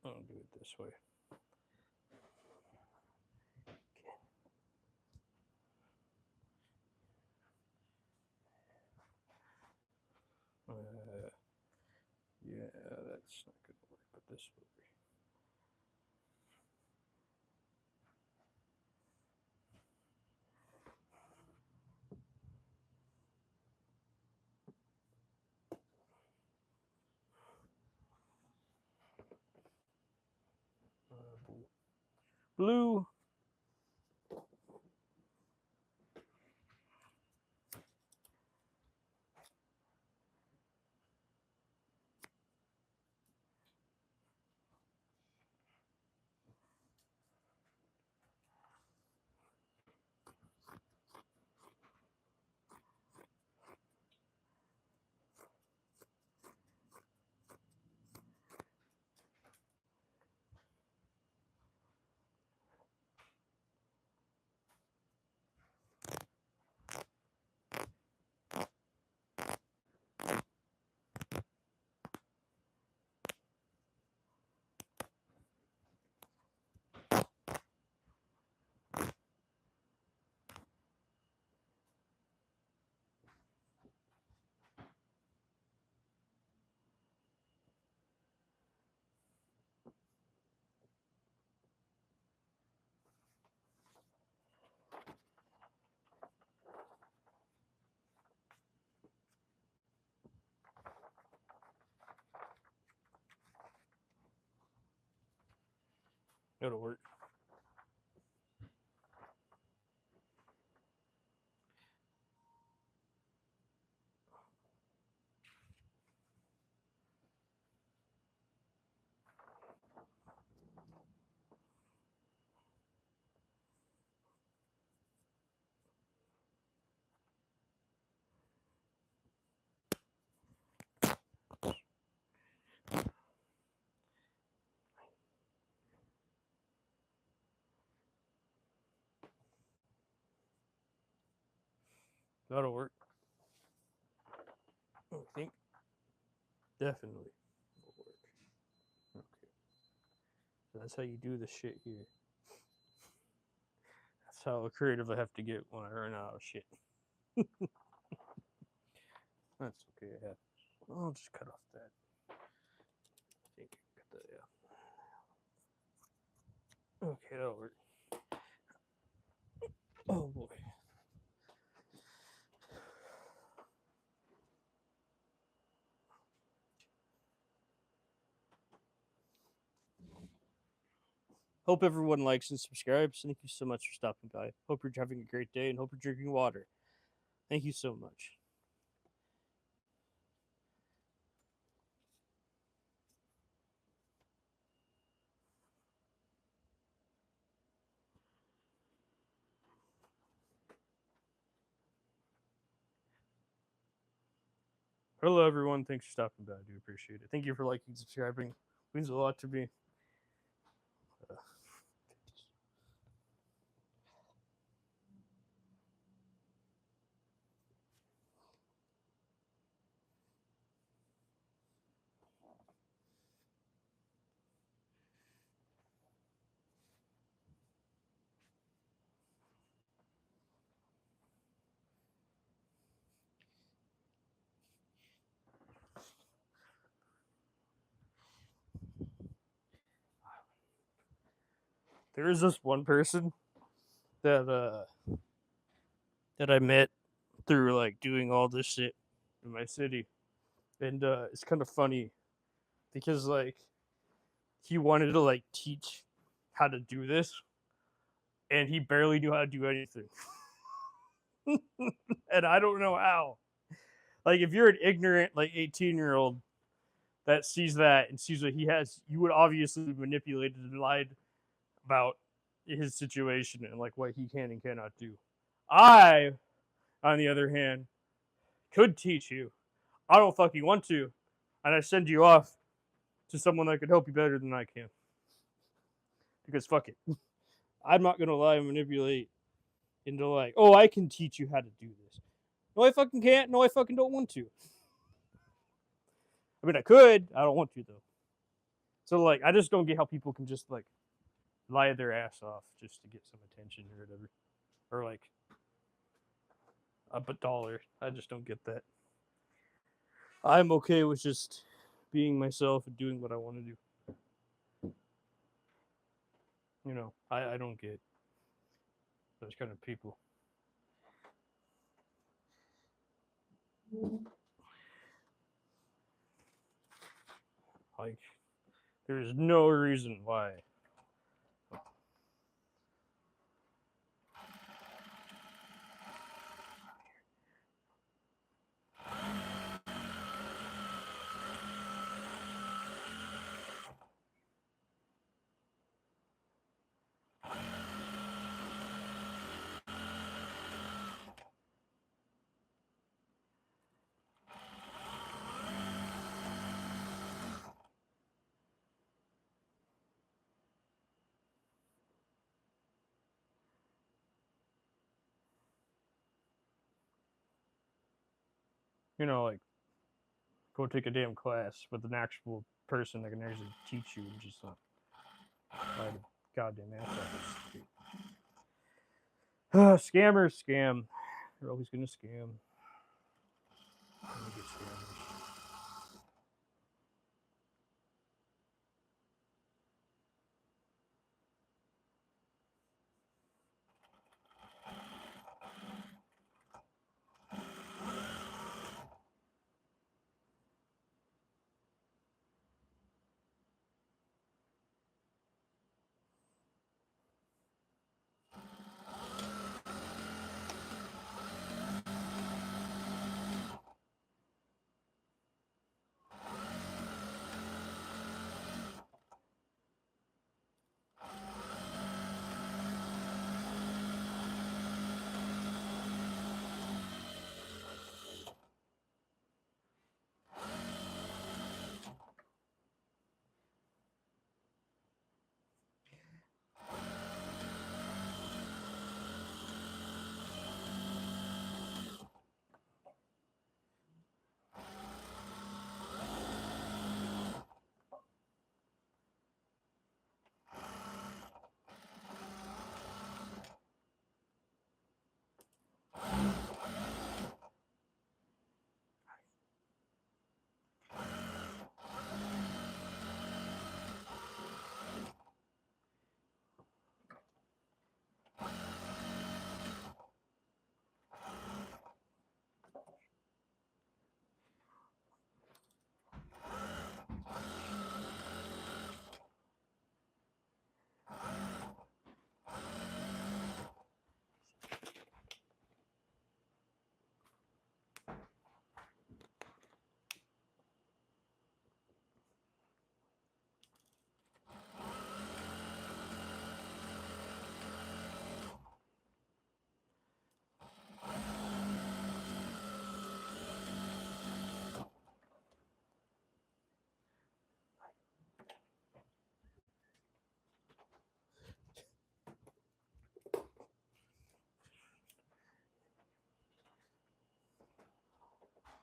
I'll do it this way. Yeah, that's not gonna work, but this will be. Blue. It'll work. That'll work. I think definitely will work. Okay. So that's how you do the shit here. That's how creative I have to get when I run out of shit. That's okay. It happens. I'll just cut off that. I think cut that. Yeah. Okay, that'll work. Oh boy. Hope everyone likes and subscribes. Thank you so much for stopping by. Hope you're having a great day and hope you're drinking water. Thank you so much. Hello, everyone. Thanks for stopping by. I do appreciate it. Thank you for liking and subscribing. It means a lot to me. there is this one person that that I met through like doing all this shit in my city, and it's kind of funny because like he wanted to like teach how to do this, and he barely knew how to do anything, and I don't know how. Like if you're an ignorant like 18-year-old that sees that and sees what he has, you would obviously be manipulated and lied about his situation and like what he can and cannot do. I, on the other hand, could teach you. I don't fucking want to, and I send you off to someone that could help you better than I can. Because fuck it, I'm not gonna lie and manipulate into like, oh, I can teach you how to do this. No, I fucking can't. No, I fucking don't want to. I mean, I could. I don't want to though. So like, I just don't get how people can just like lie their ass off just to get some attention or whatever, or like up a dollar. I just don't get that. I'm okay with just being myself and doing what I want to do. You know, I don't get those kind of people. Like, there's no reason why. You know, like, go take a damn class with an actual person that can actually teach you and just lie the goddamn ass off the street. Scammers scam. They're always gonna scam. Get scammers.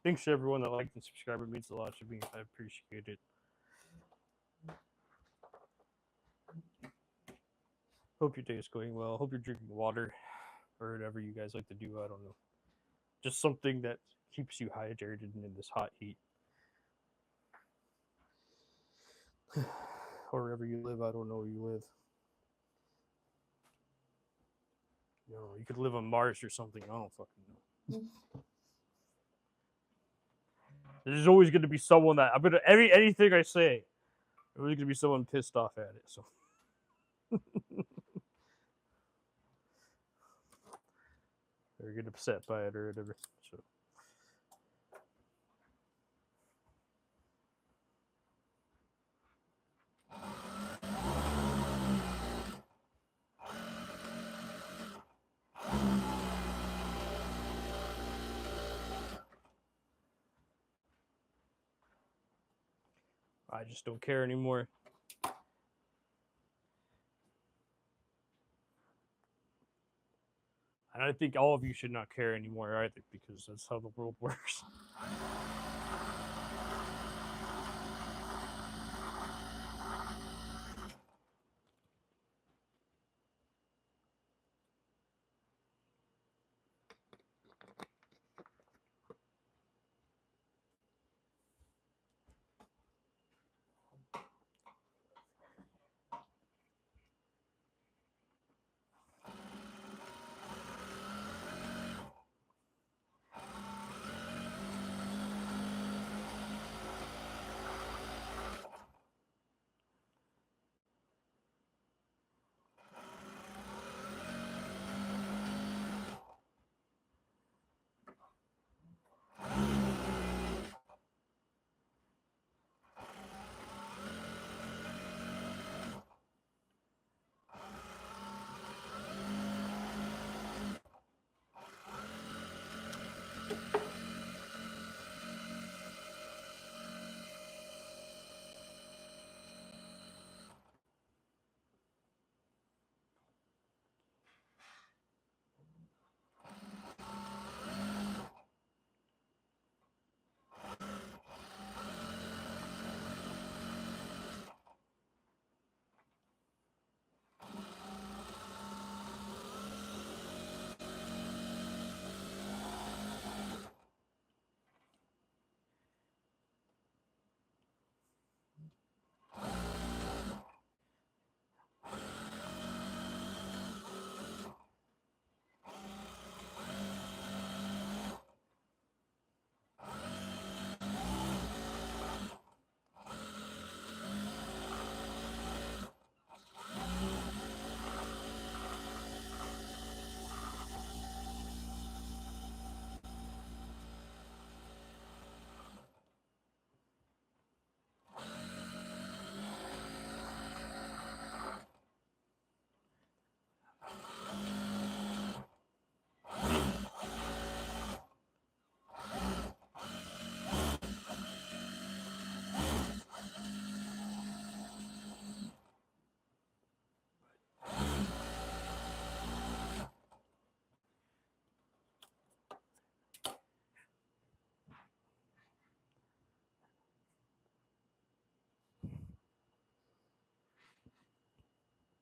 Thanks to everyone that liked and subscribed. It means a lot to me. I appreciate it. Hope your day is going well. Hope you're drinking water or whatever you guys like to do. I don't know. Just something that keeps you hydrated in this hot heat. Or wherever you live, I don't know where you live. You know, you could live on Mars or something. I don't fucking know. There's always going to be someone that anything I say, there's always going to be someone pissed off at it. So or get upset by it or whatever. So. I just don't care anymore. And I think all of you should not care anymore either, because that's how the world works.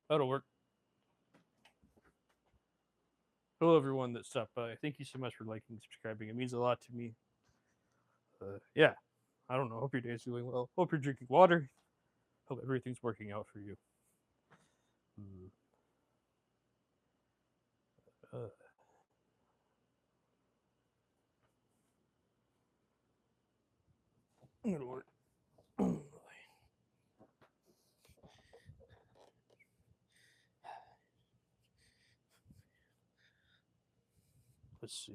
That'll work. Hello, everyone that stopped by. Thank you so much for liking and subscribing. It means a lot to me. Yeah, I don't know. Hope your day's doing well. Hope you're drinking water. Hope everything's working out for you. It'll work. Let's see.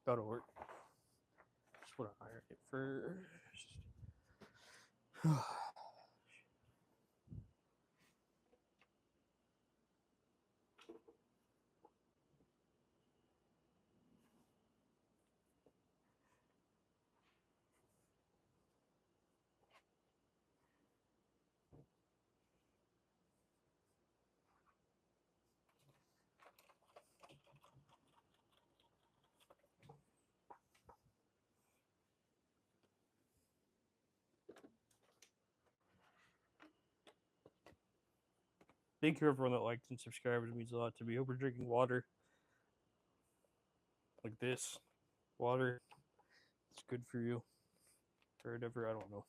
That'll work. Just want to iron it first. Thank you everyone that liked and subscribed. It means a lot to me. Hope you're drinking water like this. Water. It's good for you. Or whatever, I don't know.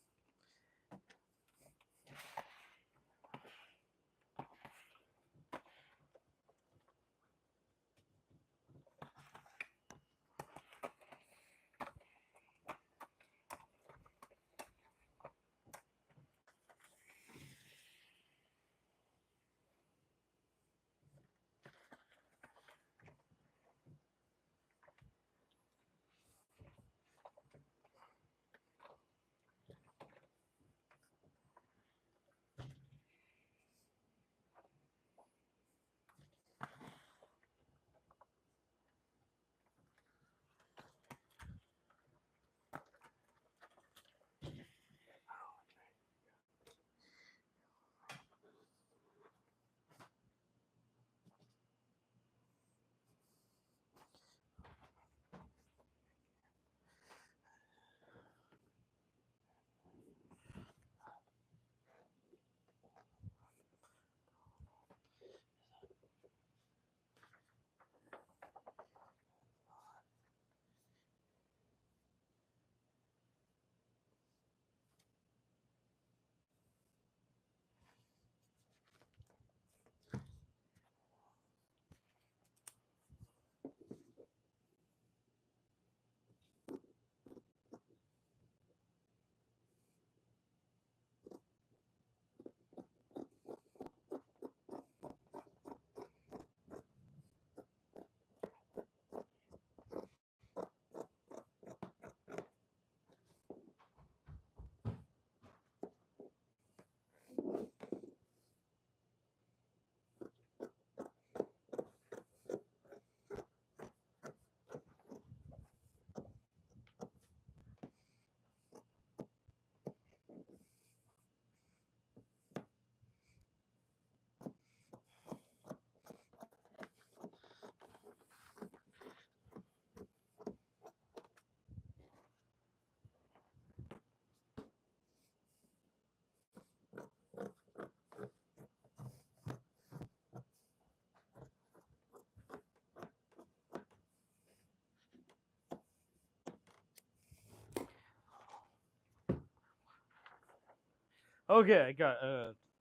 Okay, I got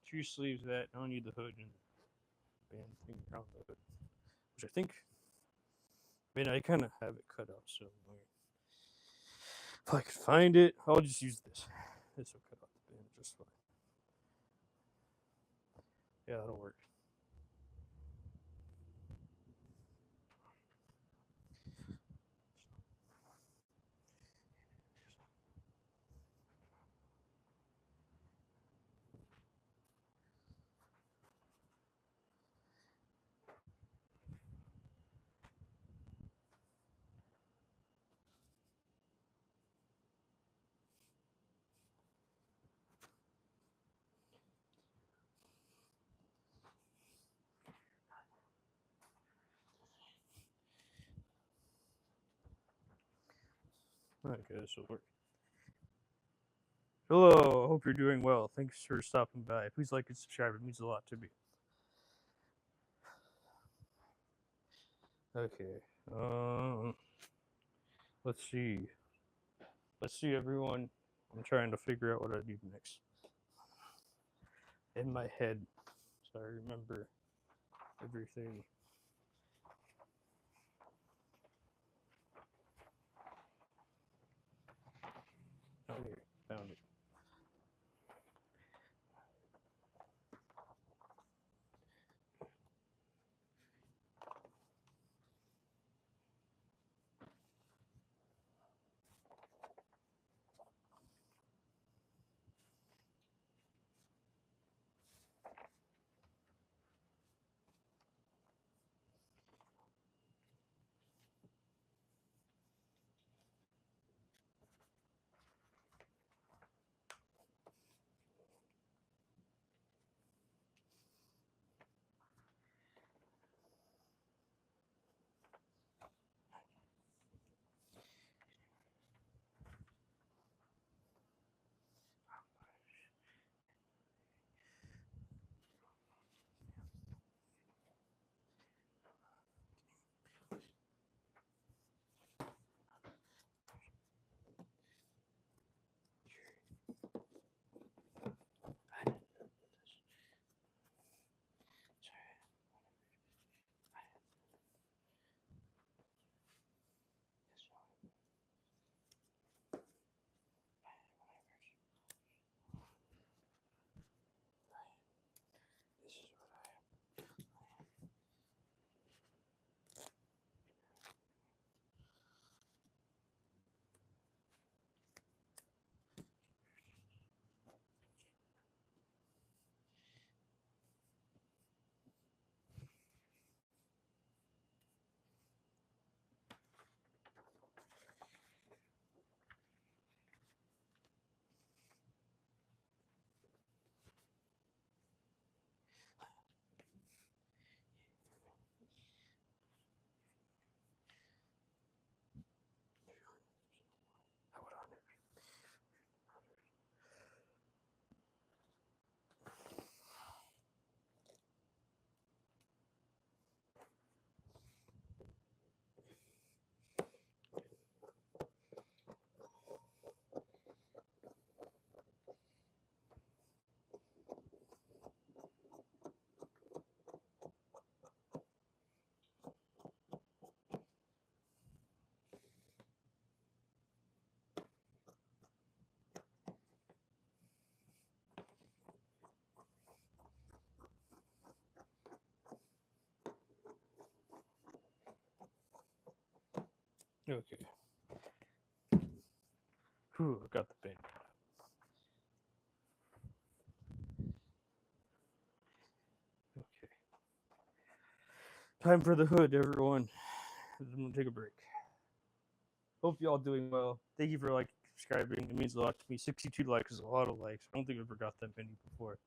two sleeves of that. I don't need the hood and band thing around the hood. Which I think, I mean, I kind of have it cut out, so if I could find it, I'll just use this. This will cut out the band just fine. Yeah, that'll work. Okay, this will work. Hello, hope you're doing well. Thanks for stopping by. Please like and subscribe. It means a lot to me. Okay. Let's see. Let's see, everyone. I'm trying to figure out what I do next. In my head, so I remember everything. Okay, found it. Okay. Whew, I got the band. Okay. Time for the hood, everyone. I'm gonna take a break. Hope you all doing well. Thank you for liking, subscribing. It means a lot to me. 62 likes is a lot of likes. I don't think I've ever got that many before.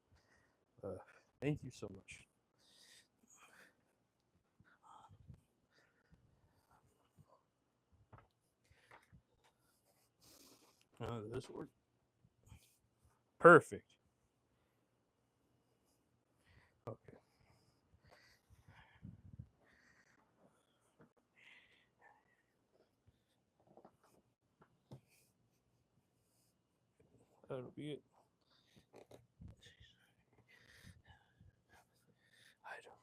Thank you so much. This work. Perfect. Okay. That'll be it. I don't.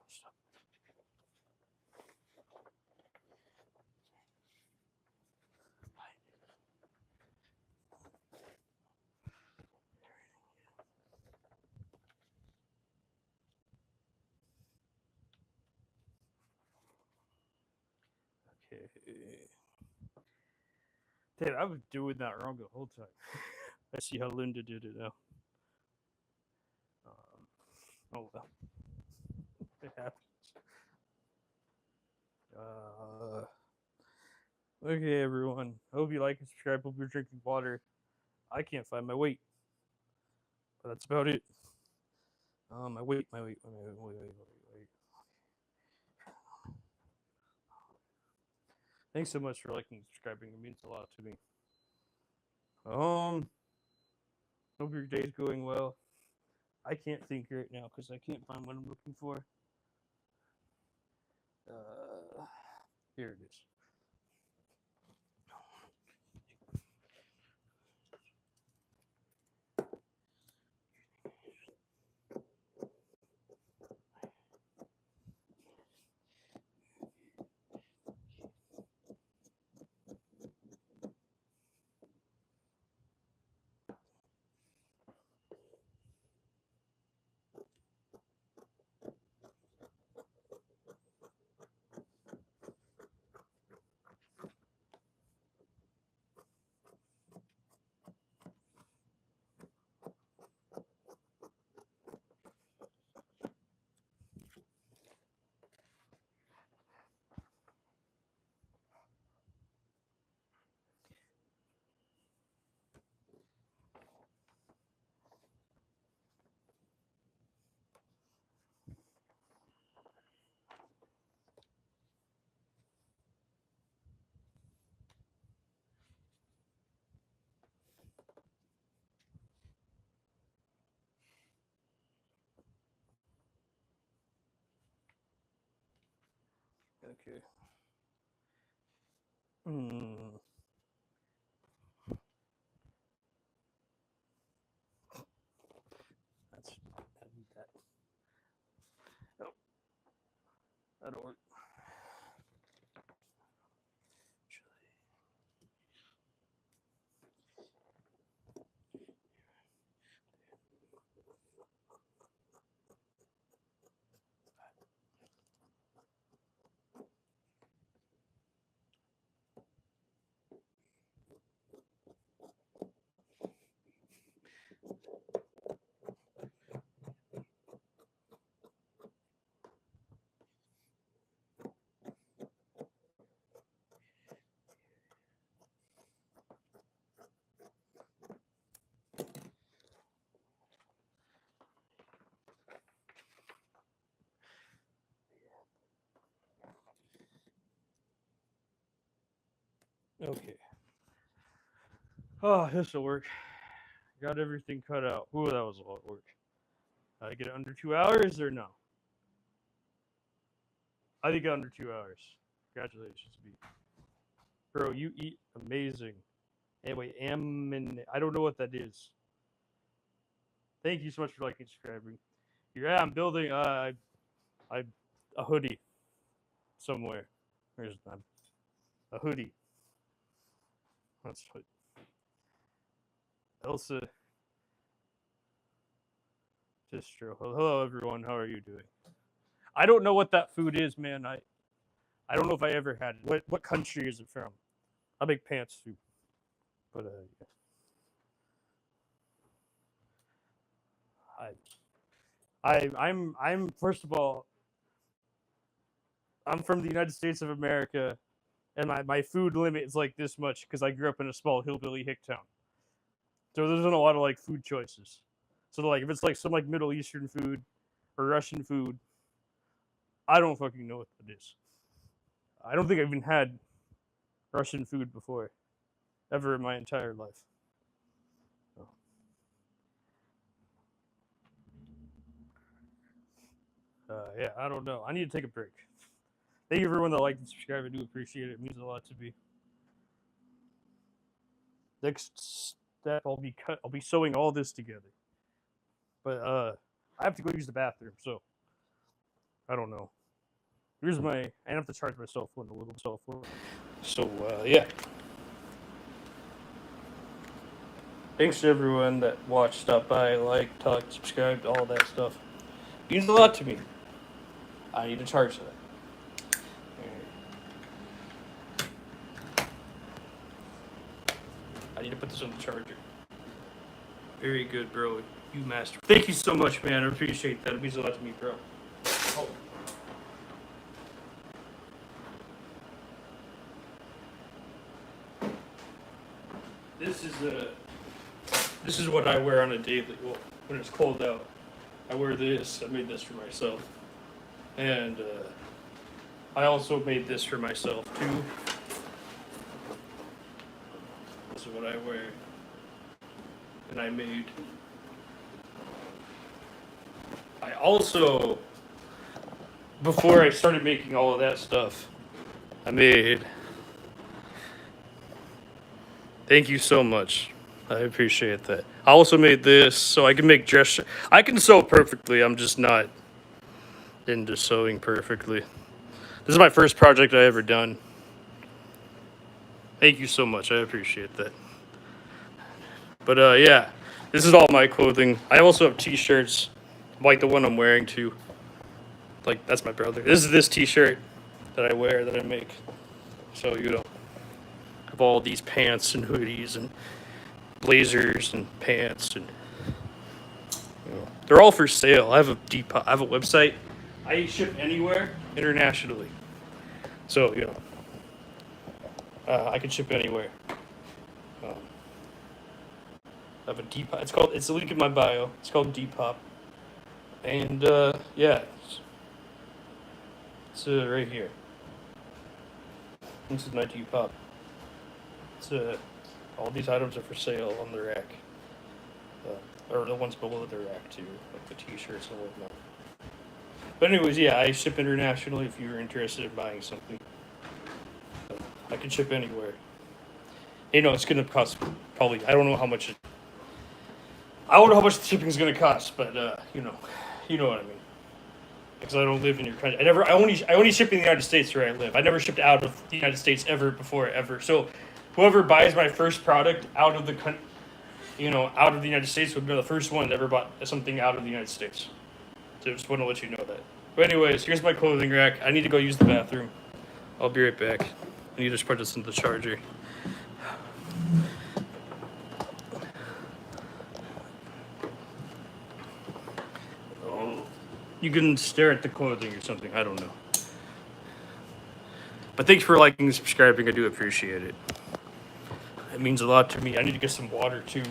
Stop. Okay. Damn, I was doing that wrong the whole time. I see how Linda did it now. Oh well. It happens. Okay, everyone. Hope you like and subscribe. Hope you're drinking water. I can't find my weight, but that's about it. My weight. Thanks so much for liking and subscribing. It means a lot to me. Hope your day's going well. I can't think right now because I can't find what I'm looking for. Here it is. Okay. I need that. Oh, that'll work. Okay. Oh, this will work. Got everything cut out. Ooh, that was a lot of work. I get it under 2 hours or no? I think under 2 hours. Congratulations, me. Bro, you eat amazing. Anyway, I don't know what that is. Thank you so much for liking and subscribing. Yeah, I'm building a hoodie. somewhere. Where's them? A hoodie. Let's put Elsa Distro. Hello, everyone. How are you doing? I don't know what that food is, man. I don't know if I ever had it. What country is it from? I make pants too, but yeah. I'm first of all, I'm from the United States of America, and my food limit is like this much because I grew up in a small hillbilly hick town. So there's not a lot of like food choices. So like if it's like some like Middle Eastern food or Russian food, I don't fucking know what that is. I don't think I've even had Russian food before, ever in my entire life. So, yeah, I don't know. I need to take a break. Thank you everyone that liked and subscribed. I do appreciate it. It means a lot to me. Next step, I'll be sewing all this together. But I have to go use the bathroom, so I don't know. Here's my. I have to charge my cell phone a little cell phone. So yeah. Thanks to everyone that watched, stopped by, liked, talked, subscribed, all that stuff. It means a lot to me. I need to charge that. I need to put this on the charger. Very good, bro. You master. Thank you so much, man. I appreciate that. It means a lot to me, bro. Oh. This is what I wear on a daily. Well, when it's cold out, I wear this. I made this for myself, and I also made this for myself too. This is what I wear, and I made. I also, before I started making all of that stuff, I made. Thank you so much. I appreciate that. I also made this so I can make dress. I can sew perfectly. I'm just not into sewing perfectly. This is my first project I ever done. Thank you so much. I appreciate that. But yeah, this is all my clothing. I also have T-shirts, like the one I'm wearing too. Like that's my brother. This is this T-shirt that I wear that I make. So you know, I have all these pants and hoodies and blazers and pants and you know, they're all for sale. I have a website. I ship anywhere internationally. So you know, I can ship anywhere. I have a Depop. It's a link in my bio. It's called Depop. And yeah, it's right here. This is my Depop. It's all these items are for sale on the rack, or the ones below the rack too, like the T-shirts and whatnot. But anyways, yeah, I ship internationally. If you're interested in buying something, I can ship anywhere. You know, it's gonna cost probably. I don't know how much. I don't know how much the shipping is gonna cost, but you know what I mean. Because I don't live in your country. I only ship in the United States where I live. I never shipped out of the United States ever. So, whoever buys my first product out of the out of the United States would be the first one that ever bought something out of the United States. So, just want to let you know that. But anyways, here's my clothing rack. I need to go use the bathroom. I'll be right back. I need to just put this into the charger. You can stare at the clothing or something. I don't know. But thanks for liking and subscribing. I do appreciate it. It means a lot to me. I need to get some water too.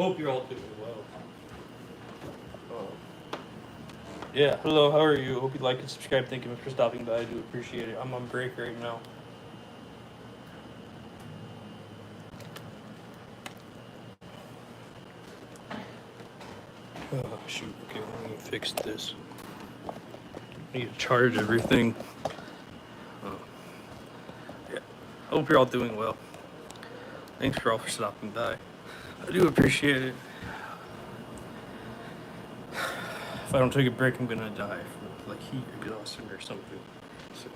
Hope you're all doing well. Yeah, hello, how are you? Hope you like and subscribe. Thank you for stopping by. I do appreciate it. I'm on break right now. Oh, shoot. Okay, let me fix this. I need to charge everything. Yeah, hope you're all doing well. Thanks for all for stopping by. I do appreciate it. If I don't take a break, I'm gonna die from like heat exhaustion or something. So,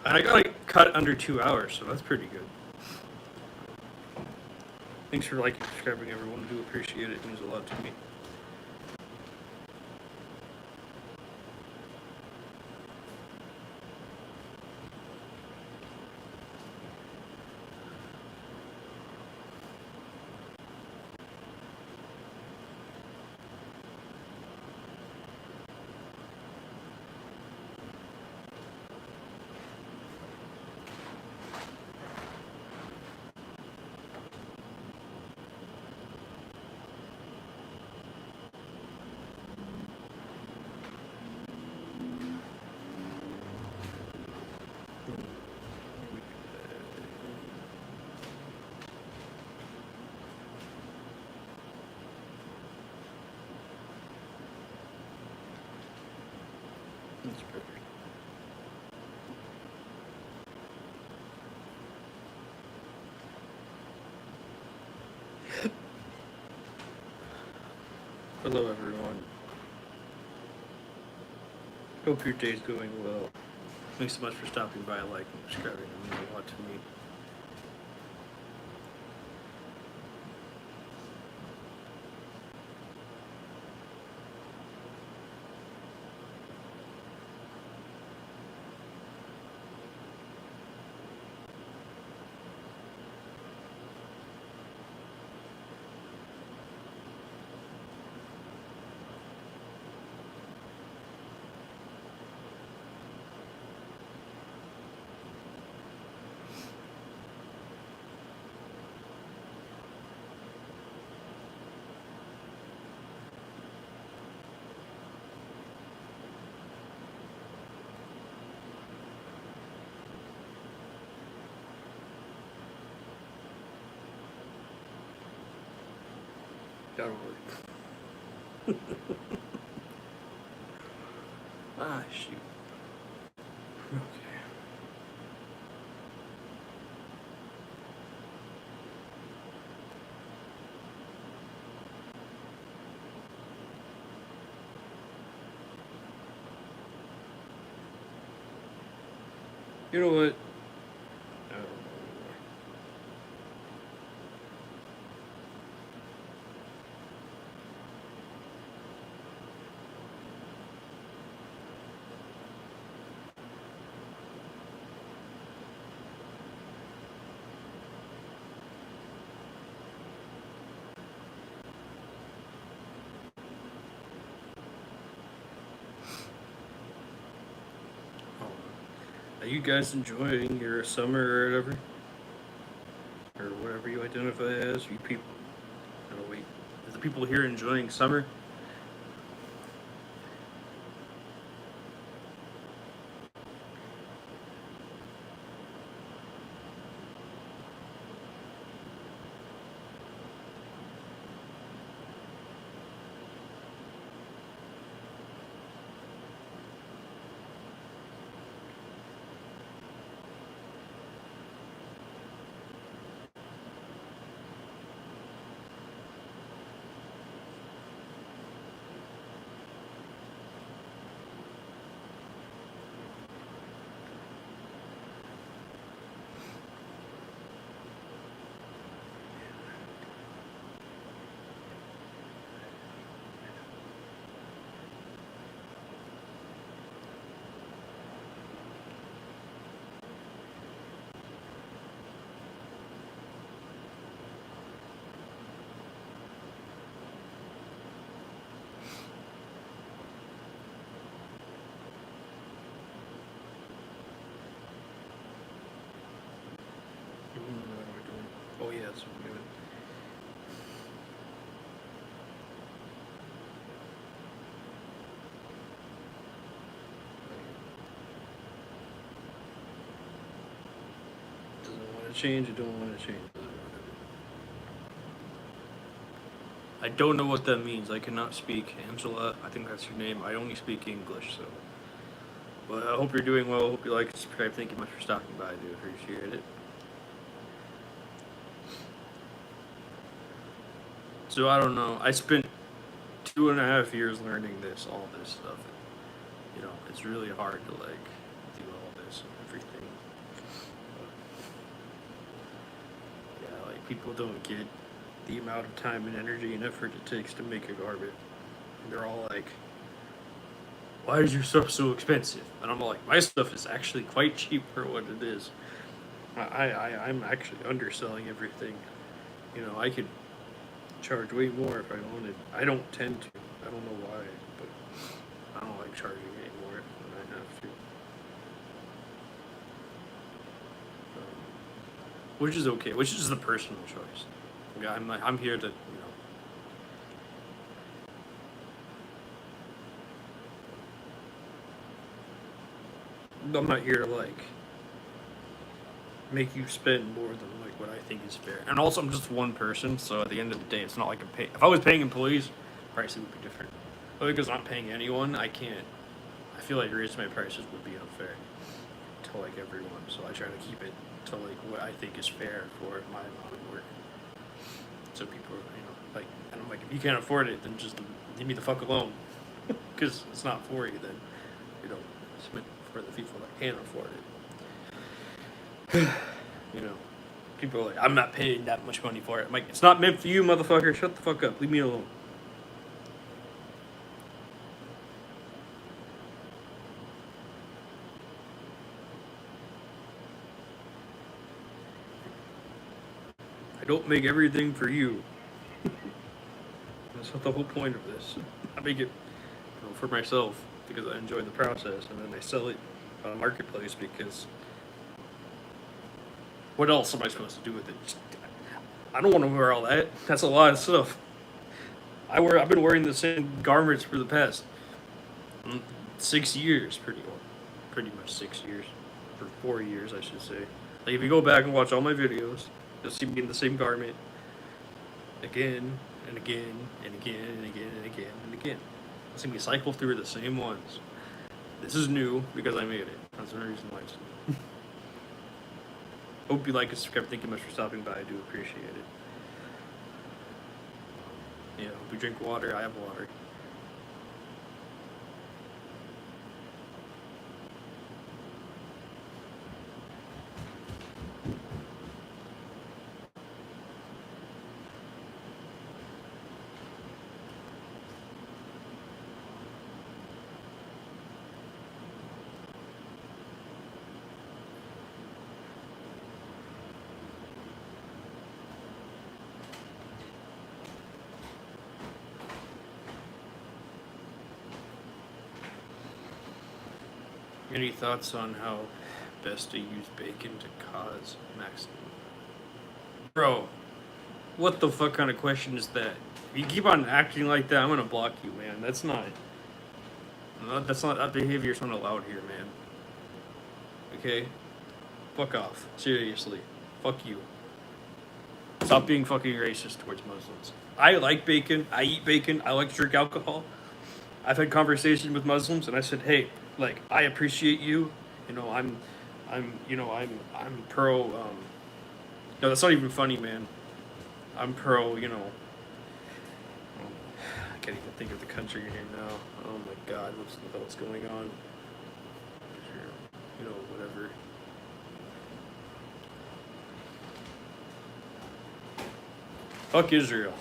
and I got like cut under 2 hours, so that's pretty good. Thanks for liking, subscribing, everyone. I do appreciate it. It means a lot to me. That's perfect. Hello, everyone. Hope your day's going well. Thanks so much for stopping by, liking, subscribing. It means a lot to me. Gotta work. Shoot. Okay. You know what? Are you guys enjoying your summer or whatever? Or whatever you identify as? You people. Oh, wait. Is the people here enjoying summer? to change, I don't want to change. I don't know what that means. I cannot speak. Angela, I think that's your name. I only speak English, so. But I hope you're doing well. Hope you like and subscribe. Thank you much for stopping by. I do appreciate it. So I don't know. I spent 2.5 years learning all this stuff. You know, it's really hard to like do all this and everything. But, yeah, like people don't get the amount of time and energy and effort it takes to make a garment. And they're all like, why is your stuff so expensive? And I'm like, my stuff is actually quite cheap for what it is. I'm actually underselling everything. You know, I could charge way more if I wanted. I don't tend to. I don't know why, but I don't like charging anymore when I have to. Which is okay. Which is the personal choice. Yeah, I'm here to, you know. I'm not here to like make you spend more than like what I think is fair. And also, I'm just one person, so at the end of the day, it's not like I'm paying. If I was paying employees, prices would be different. But because I'm not paying anyone, I can't. I feel like raising my prices would be unfair to like everyone. So I try to keep it to like what I think is fair for my amount of work. So people, you know, like, and I'm like, if you can't afford it, then just leave me the fuck alone, because it's not for you. Then, you know, it's meant for the people that can afford it. You know, people are like, I'm not paying that much money for it. I'm like, it's not meant for you, motherfucker. Shut the fuck up. Leave me alone. I don't make everything for you. That's not the whole point of this. I make it, you know, for myself because I enjoy the process, and then I sell it on a marketplace because what else am I supposed to do with it? I don't want to wear all that. That's a lot of stuff. I've been wearing the same garments for the past 6 years, pretty much 6 years, for 4 years, I should say. Like if you go back and watch all my videos, you'll see me in the same garment again and again and again and again and again and again. You'll see me cycle through the same ones. This is new because I made it. That's the reason why it's new. Hope you like and subscribe. Thank you much for stopping by. I do appreciate it. Yeah, hope you drink water. I have water. Any thoughts on how best to use bacon to cause maximum? Bro, what the fuck kind of question is that? If you keep on acting like that, I'm gonna block you, man. That behavior's not allowed here, man. Okay? Fuck off. Seriously. Fuck you. Stop being fucking racist towards Muslims. I like bacon. I eat bacon. I like to drink alcohol. I've had conversations with Muslims, and I said, hey, like, I appreciate you. You know, I'm pro. No, that's not even funny, man. I'm pro. You know, I can't even think of the country here now. Oh my God, what's the hell's going on? You know, whatever. Fuck Israel.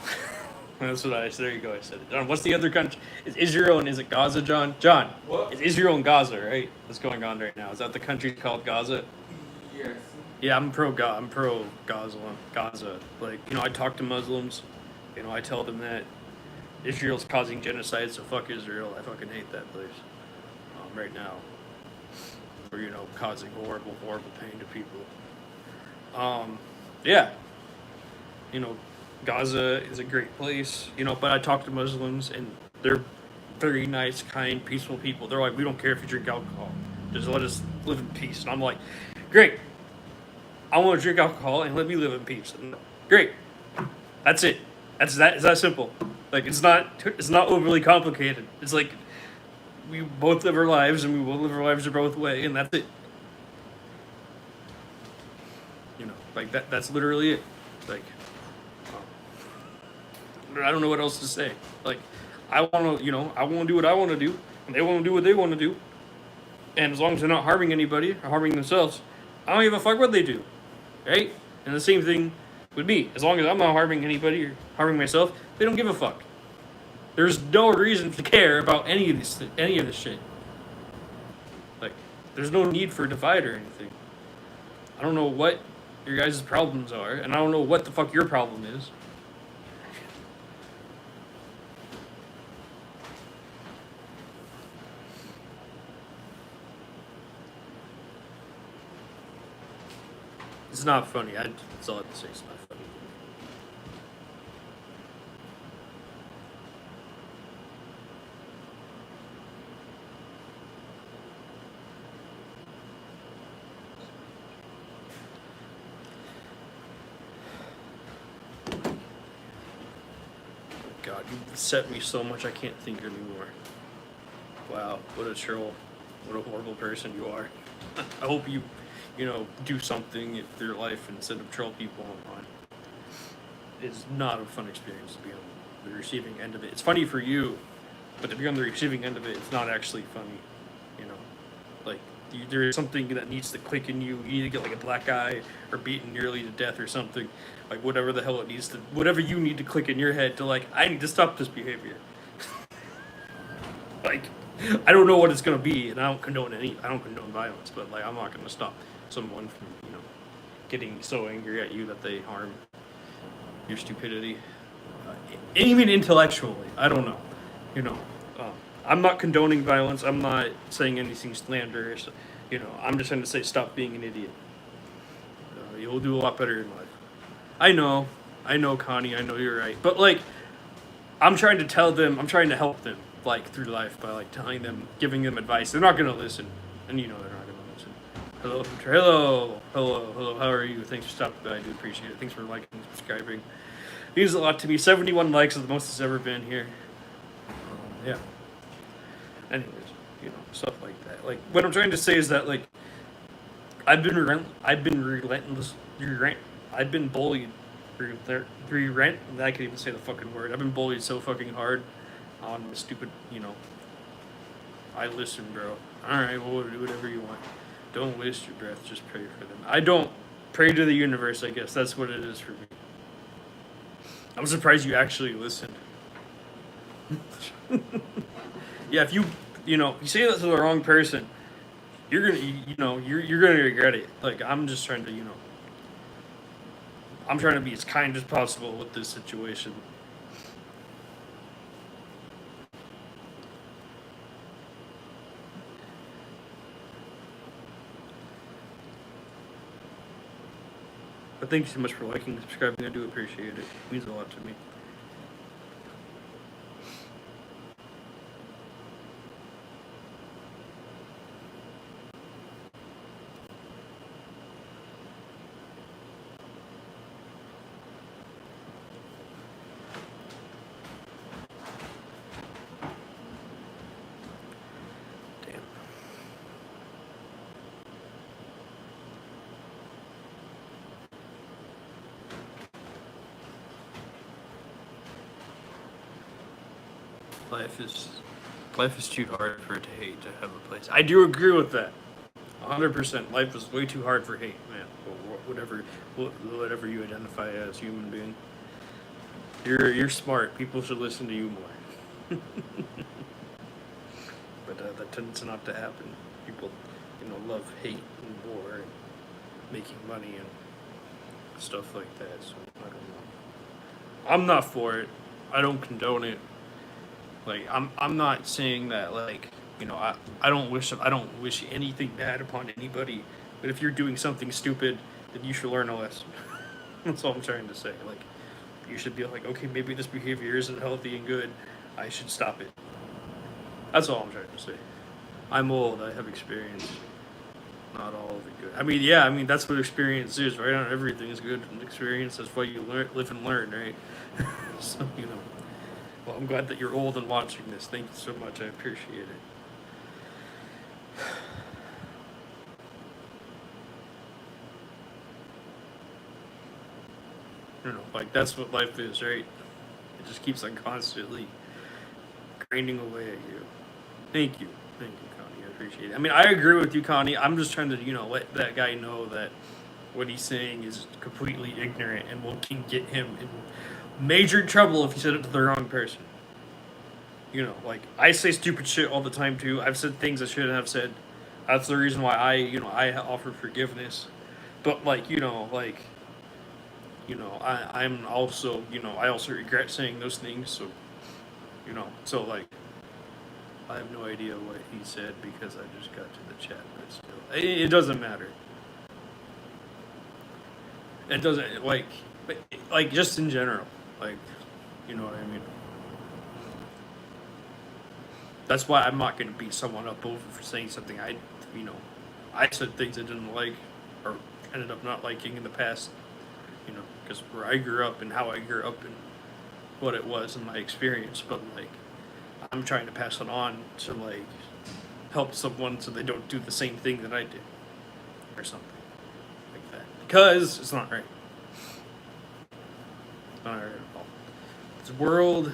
That's what I said. There you go. I said it. John, what's the other country? Is Israel and is it Gaza, John? John, what? It's Israel and Gaza, right? What's going on right now? Is that the country called Gaza? Yes. Yeah, I'm pro Gaza. Gaza. Like, you know, I talk to Muslims. You know, I tell them that Israel's causing genocide, so fuck Israel. I fucking hate that place right now. Or, you know, causing horrible, horrible pain to people. Yeah. You know, Gaza is a great place, you know, but I talk to Muslims and they're very nice, kind, peaceful people. They're like, we don't care if you drink alcohol. Just let us live in peace. And I'm like, great. I want to drink alcohol and let me live in peace. And great, that's it. It's that simple. Like it's not overly complicated. It's like we both live our lives and we will live our lives both way, and that's it. You know, like that's literally it. Like I don't know what else to say. Like I want to, I want to do what I want to do, and they want to do what they want to do. And as long as they're not harming anybody or harming themselves, I don't give a fuck what they do, right? And the same thing with me. As long as I'm not harming anybody or harming myself, they don't give a fuck. There's no reason to care about any of this shit. Like, there's no need for a divide or anything. I don't know what your guys' problems are, and I don't know what the fuck your problem is. It's not funny. That's all I have to say. It's not funny. God, you upset me so much I can't think anymore. Wow, what a troll. What a horrible person you are. I hope you do something with your life instead of troll people online. It's not a fun experience to be on the receiving end of it. It's funny for you, but to be on the receiving end of it, it's not actually funny. Like there is something that needs to click in you. You need to get like a black eye or beaten nearly to death or something. Like whatever the hell it needs to, whatever you need to click in your head to like, I need to stop this behavior. Like, I don't know what it's gonna be, and I don't condone violence, but like I'm not gonna stop someone from getting so angry at you that they harm your stupidity, even intellectually. I don't know, I'm not condoning violence. I'm not saying anything slanderous. I'm just trying to say stop being an idiot. You'll do a lot better in life. I know, Connie. I know you're right, but like, I'm trying to tell them. I'm trying to help them like through life by like telling them, giving them advice. They're not gonna listen, and they're not gonna listen. Hello. How are you? Thanks for stopping by. I do appreciate it. Thanks for liking and subscribing. It means a lot to me. 71 likes is the most it's ever been here. Yeah. Anyways, stuff like that. Like what I'm trying to say is that like I've been bullied through rent. I can't even say the fucking word. I've been bullied so fucking hard on the stupid, I listen, bro. Alright, well, do whatever you want. Don't waste your breath, just pray for them. I don't pray to the universe, I guess. That's what it is for me. I'm surprised you actually listened. Yeah, if you say that to the wrong person, you're gonna, you're gonna regret it. Like, I'm just trying to, I'm trying to be as kind as possible with this situation. But thank you so much for liking and subscribing. I do appreciate it. It means a lot to me. Life is too hard for it to hate to have a place. I do agree with that. 100%. Life is way too hard for hate, man. Whatever you identify as human being. You're smart. People should listen to you more. But that tends not to happen. People, love hate and war and making money and stuff like that. So I don't know. I'm not for it. I don't condone it. Like I'm not saying that like I don't wish anything bad upon anybody, but if you're doing something stupid, then you should learn a lesson. That's all I'm trying to say. Like you should be like, okay, maybe this behavior isn't healthy and good. I should stop it. That's all I'm trying to say. I'm old. I have experience. Not all of it good. I mean, yeah, I mean that's what experience is, right? Not everything is good in experience. That's why you live and learn, right? So well, I'm glad that you're old and watching this. Thank you so much. I appreciate it. Like that's what life is, right? It just keeps on constantly grinding away at you. Thank you, Connie. I appreciate it. I mean, I agree with you, Connie. I'm just trying to, let that guy know that what he's saying is completely ignorant and can get him in major trouble if he said it to the wrong person. Like I say stupid shit all the time too. I've said things I shouldn't have said. That's the reason why I offer forgiveness. But I'm also, I also regret saying those things. So, like, I have no idea what he said because I just got to the chat. But still, it doesn't matter. It doesn't like just in general, like, you know what I mean. That's why I'm not going to beat someone up over for saying something I said things I didn't like or ended up not liking in the past. Because where I grew up and how I grew up and what it was in my experience, but like I'm trying to pass it on to like help someone so they don't do the same thing that I did or something like that. Because it's not right. It's not right at all. This world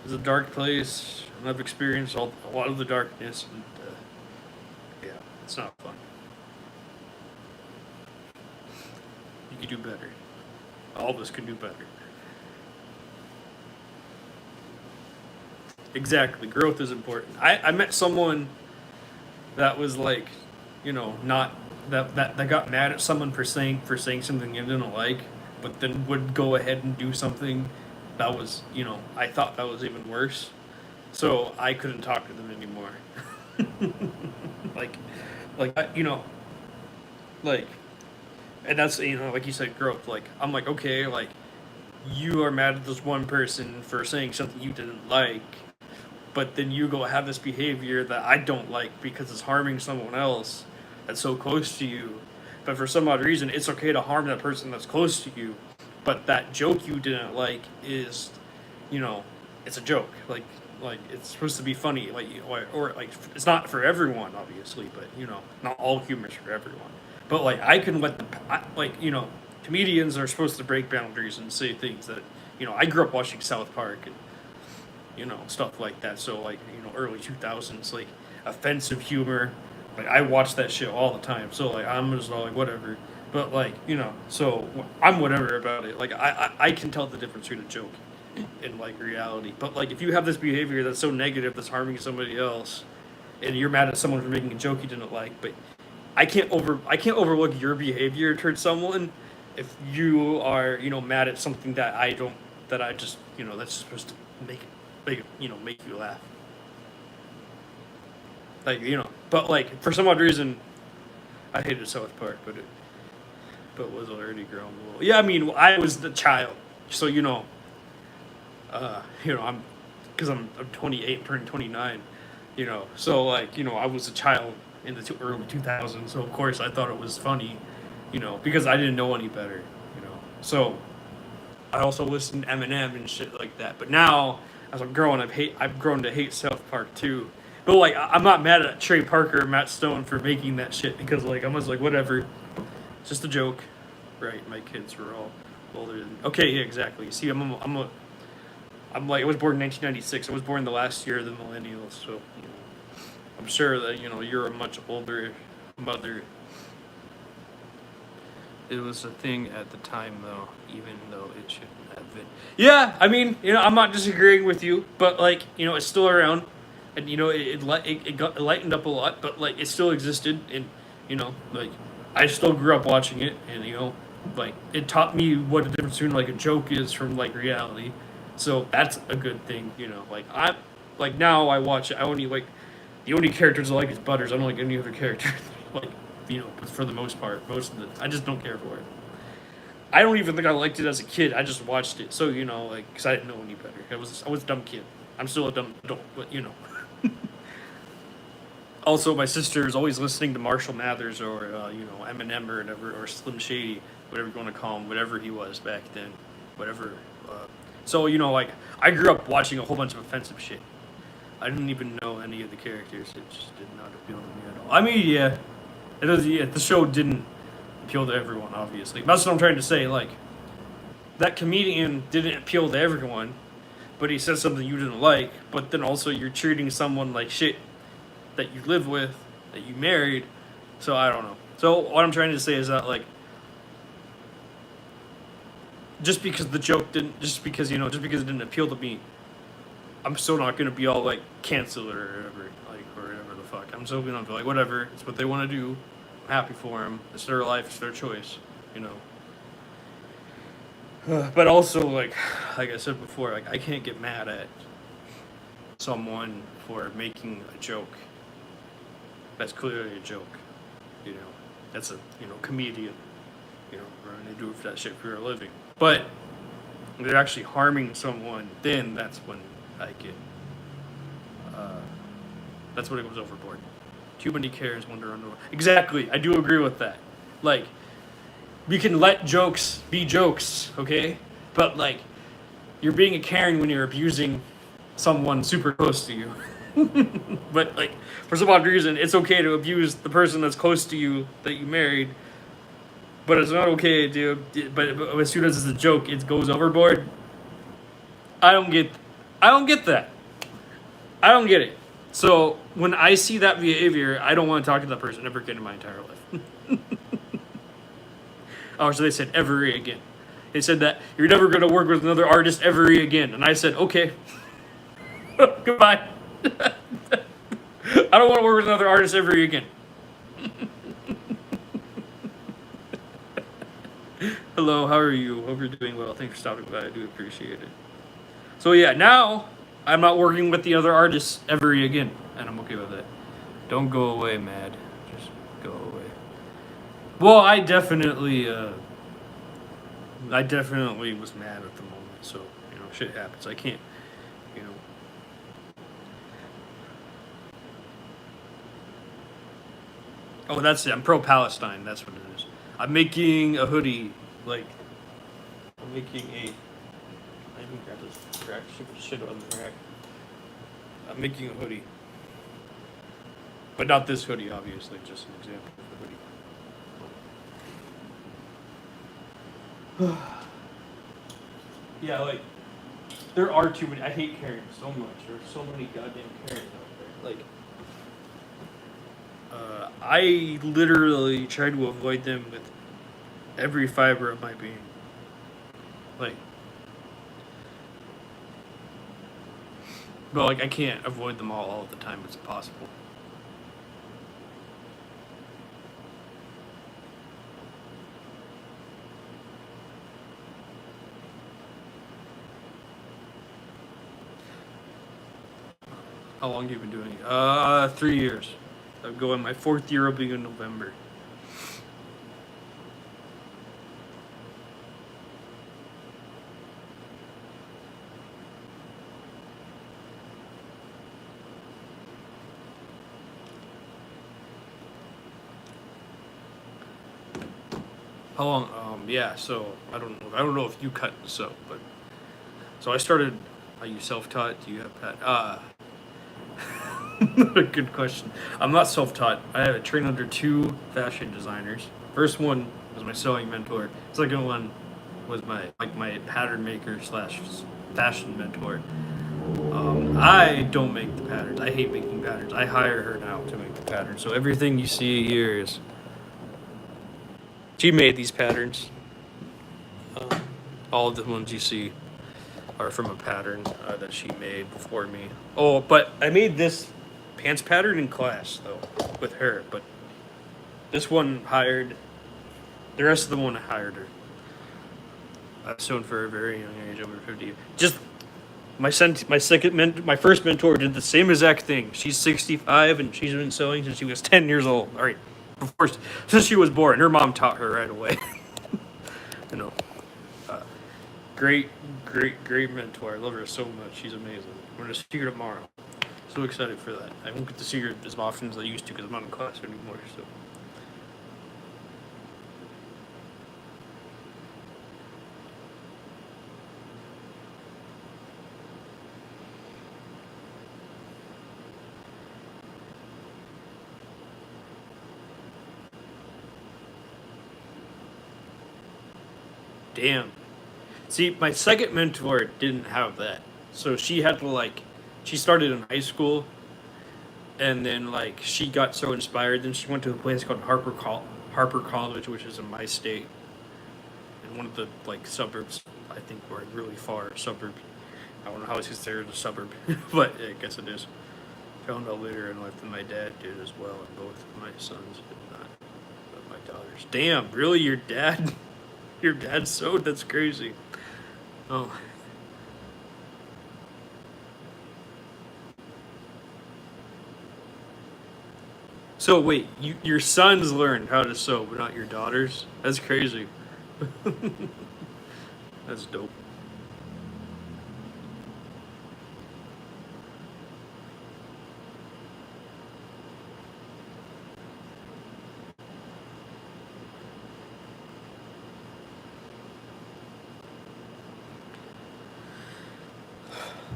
is a dark place, and I've experienced a lot of the darkness, and yeah, it's not fun. You can do better. All of us can do better. Exactly. Growth is important. I met someone that was like, not that got mad at someone for saying something they didn't like, but then would go ahead and do something that was, I thought that was even worse. So I couldn't talk to them anymore. like, like, and that's like you said, growth. Like I'm like, okay, like you are mad at this one person for saying something you didn't like, but then you go have this behavior that I don't like because it's harming someone else that's so close to you. But for some odd reason, it's okay to harm that person that's close to you. But that joke you didn't like is, it's a joke. Like it's supposed to be funny. Or like it's not for everyone, obviously. But not all humor's for everyone. But like I can let comedians are supposed to break boundaries and say things that I grew up watching South Park and stuff like that. So like early 2000s like offensive humor. Like I watch that shit all the time. So like I'm just all like whatever. But like so I'm whatever about it. Like I can tell the difference between a joke and like reality. But like if you have this behavior that's so negative that's harming somebody else, and you're mad at someone for making a joke you didn't like, but I can't overlook your behavior towards someone if you are mad at something that I just that's supposed to make you laugh. Like but like for some odd reason, I hated South Park, but was already grown a little. Yeah, I mean I was the child, so I'm because I'm 28, turning 29, so like I was a child in the early 2000s, so of course I thought it was funny, because I didn't know any better, so I also listened to Eminem and shit like that. But now, as I'm growing, I've grown to hate South Park too. But like, I'm not mad at Trey Parker or Matt Stone for making that shit because like I was like, whatever, it's just a joke, right? My kids were all older than. Okay, yeah, exactly. See, I'm like I was born in 1996. I was born the last year of the millennials, so I'm sure that you're a much older mother. It was a thing at the time, though, even though it shouldn't have been. Yeah, I mean, I'm not disagreeing with you, but like, it's still around, and it got lightened up a lot, but like, it still existed, and like, I still grew up watching it, and like, it taught me what the difference between like a joke is from like reality, so that's a good thing, like now I watch it, I only like the only characters I like is Butters. I don't like any other character. like, for the most part, I just don't care for it. I don't even think I liked it as a kid. I just watched it, so like, because I didn't know any better. I was a dumb kid. I'm still a dumb adult, but Also, my sister is always listening to Marshall Mathers or you know, Eminem or whatever, or Slim Shady, whatever you want to call him, whatever he was back then, whatever. So you know, like I grew up watching a whole bunch of offensive shit. I didn't even know any of the characters. It just did not appeal to me at all. I mean, yeah, it was. Yeah, the show didn't appeal to everyone, obviously. That's what I'm trying to say. Like that comedian didn't appeal to everyone, but he said something you didn't like. But then also you're treating someone like shit that you live with, that you married. So I don't know. So what I'm trying to say is that like, just because the joke didn't, just because it didn't appeal to me, I'm still not gonna be all like cancel it or whatever, like or whatever the fuck. I'm still gonna be like whatever. It's what they want to do. I'm happy for them. It's their life. It's their choice. You know. But also like I said before, like I can't get mad at someone for making a joke that's clearly a joke. You know, that's a comedian. You know, or they do that shit for a living. But they're actually harming someone. Then that's when I get. That's when it goes overboard. Too many cares when they're under. Exactly, I do agree with that. Like, we can let jokes be jokes, okay? But like, you're being a Karen when you're abusing someone super close to you. But like, for some odd reason, it's okay to abuse the person that's close to you that you married. But it's not okay to. But as soon as it's a joke, it goes overboard. I don't get. I don't get that. I don't get it. So when I see that behavior, I don't want to talk to that person ever again in my entire life. Oh, so they said ever again. They said that you're never going to work with another artist ever again, and I said okay. Goodbye. I don't want to work with another artist ever again. Hello, how are you? Hope you're doing well. Thanks for stopping by. I do appreciate it. So yeah, now I'm not working with the other artists ever again, and I'm okay with that. Don't go away, Mad. Just go away. Well, I definitely was mad at the moment. So shit happens. I can't, you know. Oh, that's it. I'm pro-Palestine. That's what it is. I'm making a hoodie. Like, I'm making a. I even grab this rack. Shit on the rack. I'm making a hoodie. But not this hoodie, obviously. Just an example of the hoodie. Yeah, like, there are too many. I hate Karens so much. There are so many goddamn Karens out there. Like, I literally try to avoid them with every fiber of my being. Like, but like I can't avoid them all the time. It's impossible. How long have you been doing it? 3 years. I'm going. My 4th year will be in November. How long? Yeah. So I don't know if you cut this up, but so I started. Are you self-taught? Do you have Pat? Good question. I'm not self-taught. I have trained under 2 fashion designers. First one was my sewing mentor. Second one was my pattern maker / fashion mentor. I don't make the patterns. I hate making patterns. I hire her now to make the patterns. So everything you see here is she made these patterns. All of the ones you see are from a pattern that she made before me. Oh, but I made this pants pattern in class though with her. But this one hired. The rest of the one I hired her. I've sewn for a very young age, over 50. Just my first mentor did the same exact thing. She's 65 and she's been sewing since she was 10 years old. All right, since she was born. Her mom taught her right away. you know, great mentor. I love her so much. She's amazing. We're gonna see her tomorrow. So excited for that. I won't get to see her as often as I used to because I'm not in class anymore. So. Damn. See, my second mentor didn't have that. So she had to, like, she started in high school, and then, like, she got so inspired. Then she went to a place called Harper College, which is in my state, in one of the, like, suburbs, I think, were really far suburbs. I don't know how it's considered a suburb, but I guess it is. Found out later in life that my dad did as well, and both of my sons did not, but my daughters. Damn, really, your dad? Your dad sewed? That's crazy. Oh. So wait, your sons learned how to sew, but not your daughters? That's crazy. That's dope.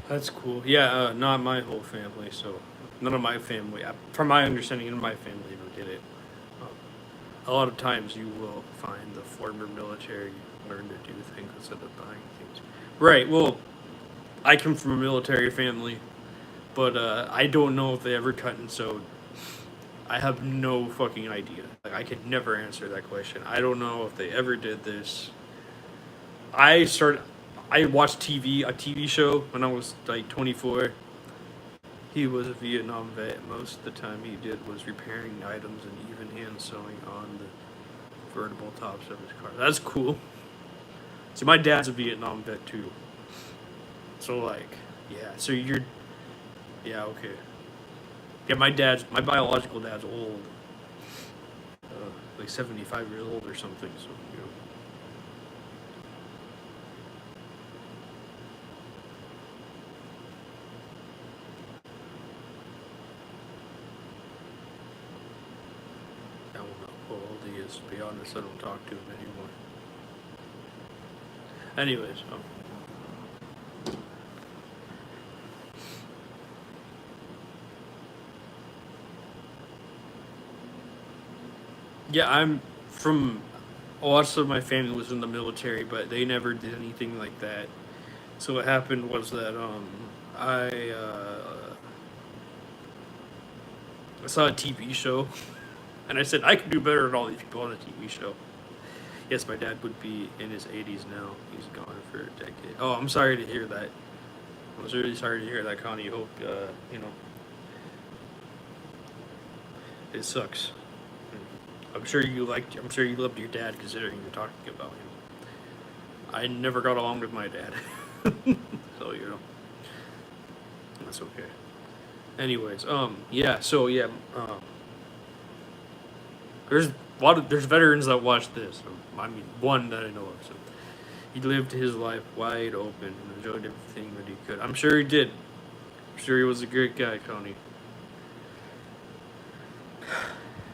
That's cool. Yeah, not my whole family. So none of my family, from my understanding, none of my family ever did it. A lot of times you will find the former military learn to do things instead of buying things. Right. Well, I come from a military family, but I don't know if they ever cut and sewed. I have no fucking idea. Like, I could never answer that question. I don't know if they ever did this. I started. I watched a TV show when I was like 24. He was a Vietnam vet. Most of the time he did was repairing items and even hand sewing on the convertible tops of his car. That's cool. See, my dad's a Vietnam vet too. So like, yeah. So you're, yeah, okay. Yeah, my biological dad's old, like 75 years old or something. So you know. I don't know how old he is. To be honest, I don't talk to him anymore. Anyways, yeah, I'm from. Lots of my family was in the military, but they never did anything like that. So what happened was that I saw a TV show, and I said I could do better than all these people on the TV show. Yes, my dad would be in his 80s now. He's gone for a decade. Oh, I'm sorry to hear that. I was really sorry to hear that, Connie. Hope you know it sucks. I'm sure you liked. I'm sure you loved your dad, considering you're talking about him. I never got along with my dad, so you know that's okay. Anyways, yeah. So yeah, there's there's veterans that watch this. I mean, one that I know of. So he lived his life wide open and enjoyed everything that he could. I'm sure he did. I'm sure he was a great guy, Connie.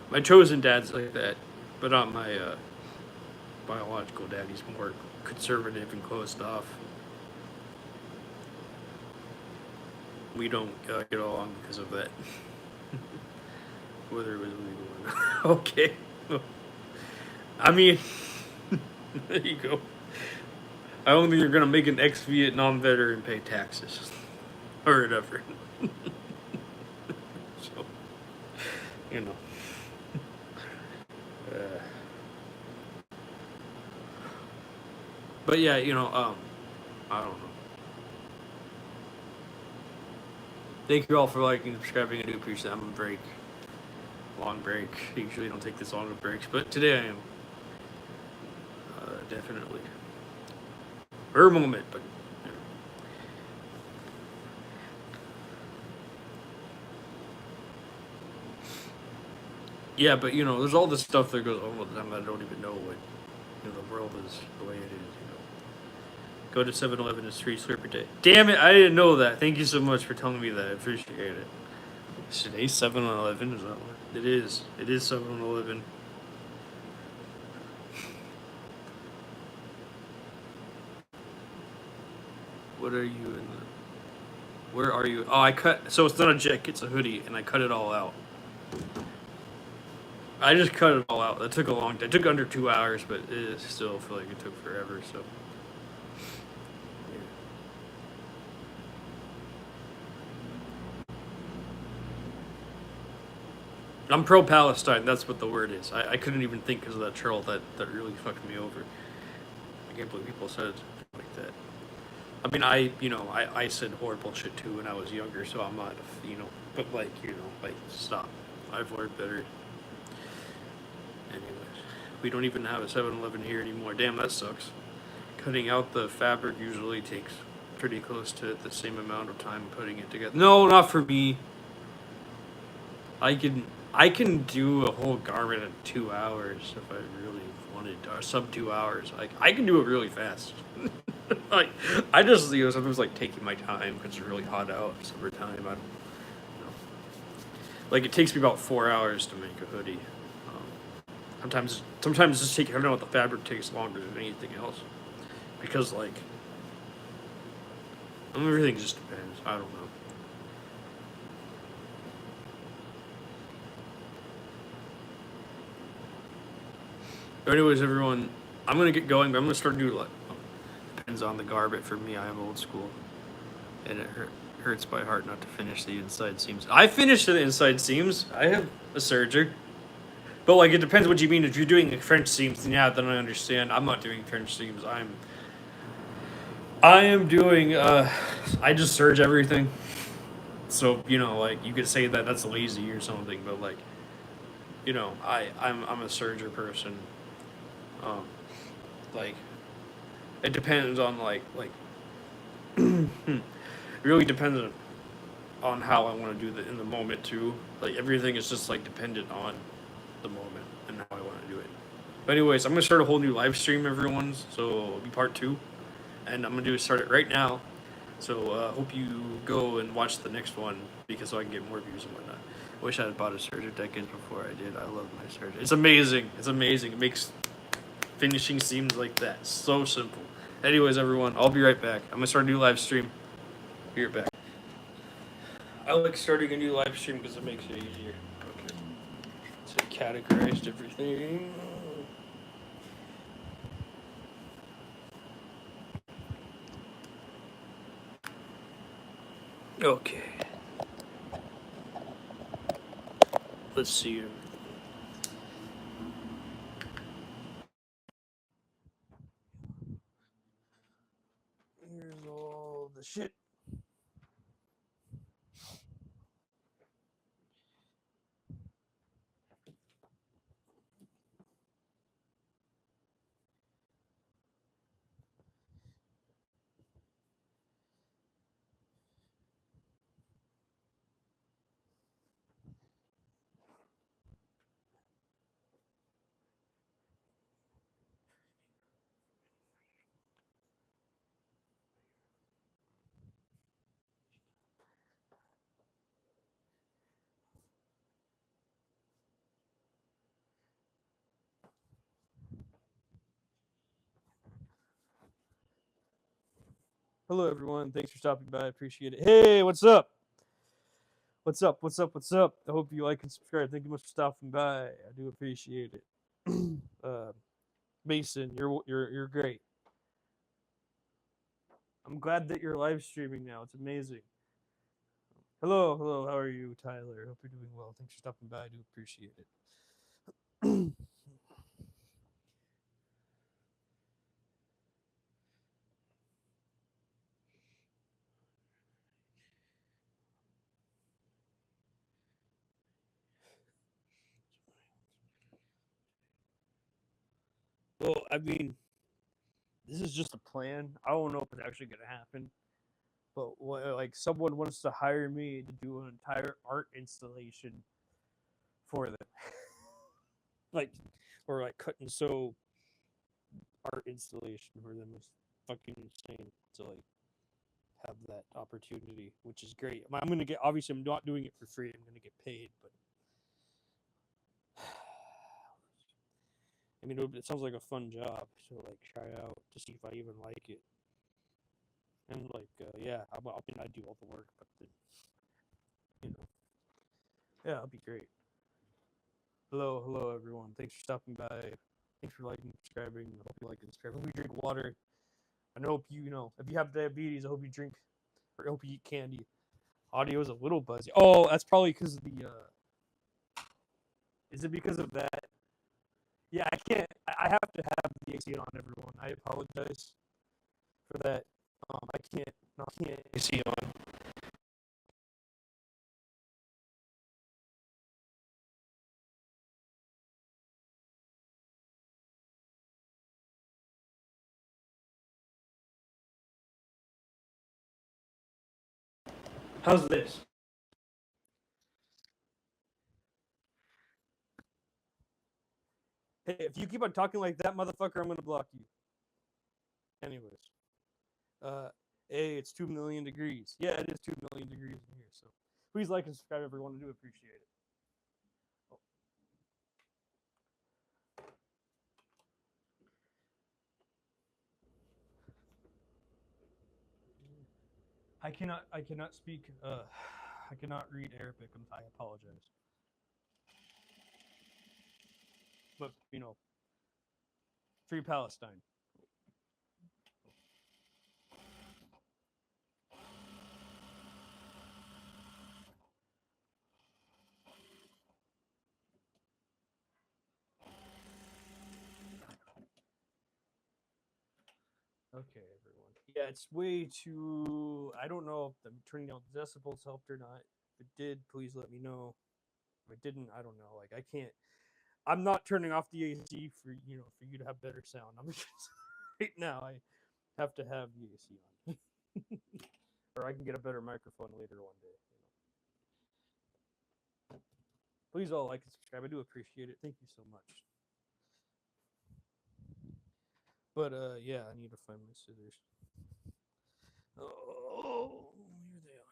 My chosen dad's like that, but not my biological dad. He's more conservative and closed off. We don't get along because of that. Whether it was legal or not. Okay. I mean, there you go. I don't think you're gonna make an ex-Vietnam veteran pay taxes, or whatever. So, you know. But yeah, you know, I don't know. Thank you all for liking and subscribing. I do appreciate that. I'm on break. Long break. I usually don't take this long of breaks, but today I am. Definitely. For a moment, but. You know. Yeah, but you know, there's all this stuff that goes on all the time that I don't even know what, you know, the world is the way it is, you know. Go to 7-Eleven. It's free Slurpee day. Damn it! I didn't know that. Thank you so much for telling me that. I appreciate it. Is today 7-Eleven? Is that what it is? It is 7-Eleven. What are you in the? Where are you? Oh, I cut. So it's not a jacket, it's a hoodie, and I cut it all out. I just cut it all out. That took a long time. It took under 2 hours, but it still feel like it took forever. So. I'm pro-Palestine. That's what the word is. I couldn't even think because of that troll that really fucked me over. I can't believe people said like that. I mean, I said horrible shit too when I was younger, so I'm not, but like, stop. I've learned better. Anyways, we don't even have a 7-Eleven here anymore. Damn, that sucks. Cutting out the fabric usually takes pretty close to the same amount of time putting it together. No, not for me. I can do a whole garment in 2 hours if I really wanted to, or sub 2 hours. Like, I can do it really fast. Like, I just, sometimes like taking my time because it's really hot out, summertime. I don't know. Like, it takes me about 4 hours to make a hoodie. Sometimes just I don't know what the fabric takes longer than anything else. Because, like, everything just depends. I don't know. But anyways, everyone, I'm gonna get going, but I'm gonna start doing like depends on the garment. For me, I am old school, and it hurts my heart not to finish the inside seams. I finished the inside seams. I have a serger, but like it depends what you mean. If you're doing French seams, then yeah, then I understand. I'm not doing French seams. I am doing. I just serge everything. So like you could say that that's lazy or something, but like, I'm a serger person. Like, it depends on like it really depends on how I want to do it in the moment too. Like everything is just like dependent on the moment and how I want to do it. But anyways, I'm gonna start a whole new live stream, everyone. So it'll be part 2, and I'm gonna start it right now. So hope you go and watch the next one so I can get more views and whatnot. I wish I had bought a serger decades before I did. I love my serger. It's amazing. It's amazing. It makes finishing seams like that so simple. Anyways, everyone, I'll be right back. I'm gonna start a new live stream. Be right back. I like starting a new live stream because it makes it easier. Okay. So I categorized everything. Okay. Let's see. Here's all the shit. Hello, everyone. Thanks for stopping by. I appreciate it. Hey, what's up? What's up? What's up? What's up? I hope you like and subscribe. Thank you much for stopping by. I do appreciate it. Mason, you're great. I'm glad that you're live streaming now. It's amazing. Hello, hello. How are you, Tyler? Hope you're doing well. Thanks for stopping by. I do appreciate it. Well, I mean, this is just a plan. I don't know if it's actually gonna happen, but like someone wants to hire me to do an entire art installation for them, like or like cut and sew art installation for them. It's fucking insane to like have that opportunity, which is great. I'm gonna get, obviously I'm not doing it for free. I'm gonna get paid, but I mean it sounds like a fun job to like try out to see if I even like it. And like yeah, I mean I do all the work, but the, you know, yeah, it'll be great. Hello everyone. Thanks for stopping by. Thanks for liking, subscribing. I hope you like and subscribe. I hope you drink water. I hope you know if you have diabetes. I hope you drink or I hope you eat candy. Audio is a little buzzy. Oh, that's probably because of the. Is it because of that? Yeah, I can't. I have to have the AC on, everyone. I apologize for that. I can't. I can't AC on. How's this? Hey, if you keep on talking like that, motherfucker, I'm gonna block you. Anyways, uh, hey, it's 2,000,000 degrees. Yeah, it is 2,000,000 degrees in here. So please like and subscribe, everyone. I do appreciate it. Oh. I cannot speak. I cannot read Arabic. I apologize. But you know, free Palestine. Okay, everyone. Yeah, it's way too. I don't know if I'm turning down the decibels helped or not. If it did, please let me know. If it didn't, I don't know. Like I can't. I'm not turning off the AC for for you to have better sound. I'm just right now. I have to have the AC on, or I can get a better microphone later one day. Please all like and subscribe. I do appreciate it. Thank you so much. But yeah, I need to find my scissors. Oh, here they are.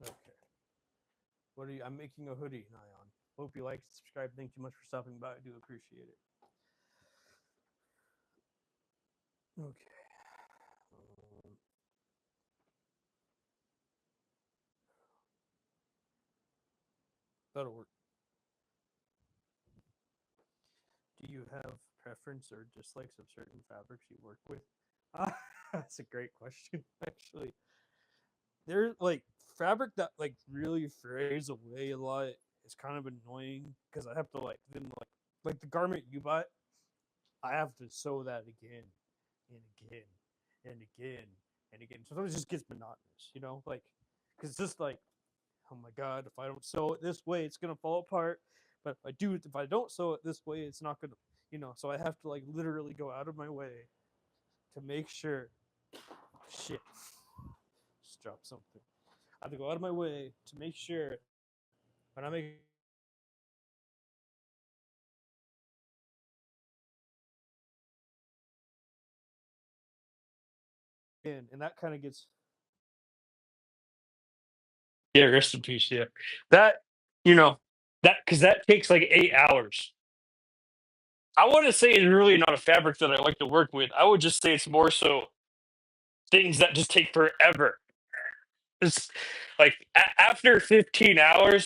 Okay. What are you? I'm making a hoodie, Nyan. Hope you like, subscribe. Thank you much for stopping by. I do appreciate it. Okay. Um, that'll work. Do you have preference or dislikes of certain fabrics you work with? That's a great question, actually. There's like fabric that like really frays away a lot. It's kind of annoying because I have to like then like the garment you bought. I have to sew that again and again and again and again. Sometimes it just gets monotonous, like because it's just like, oh my god, if I don't sew it this way, it's gonna fall apart. But if I don't sew it this way, it's not gonna, So I have to like literally go out of my way to make sure. Shit, just drop something. I have to go out of my way to make sure when I make in, and that kind of gets. Yeah, rest in peace. Yeah, that you know that because that takes like 8 hours. I wouldn't say it's really not a fabric that I like to work with. I would just say it's more so things that just take forever. It's like after 15 hours,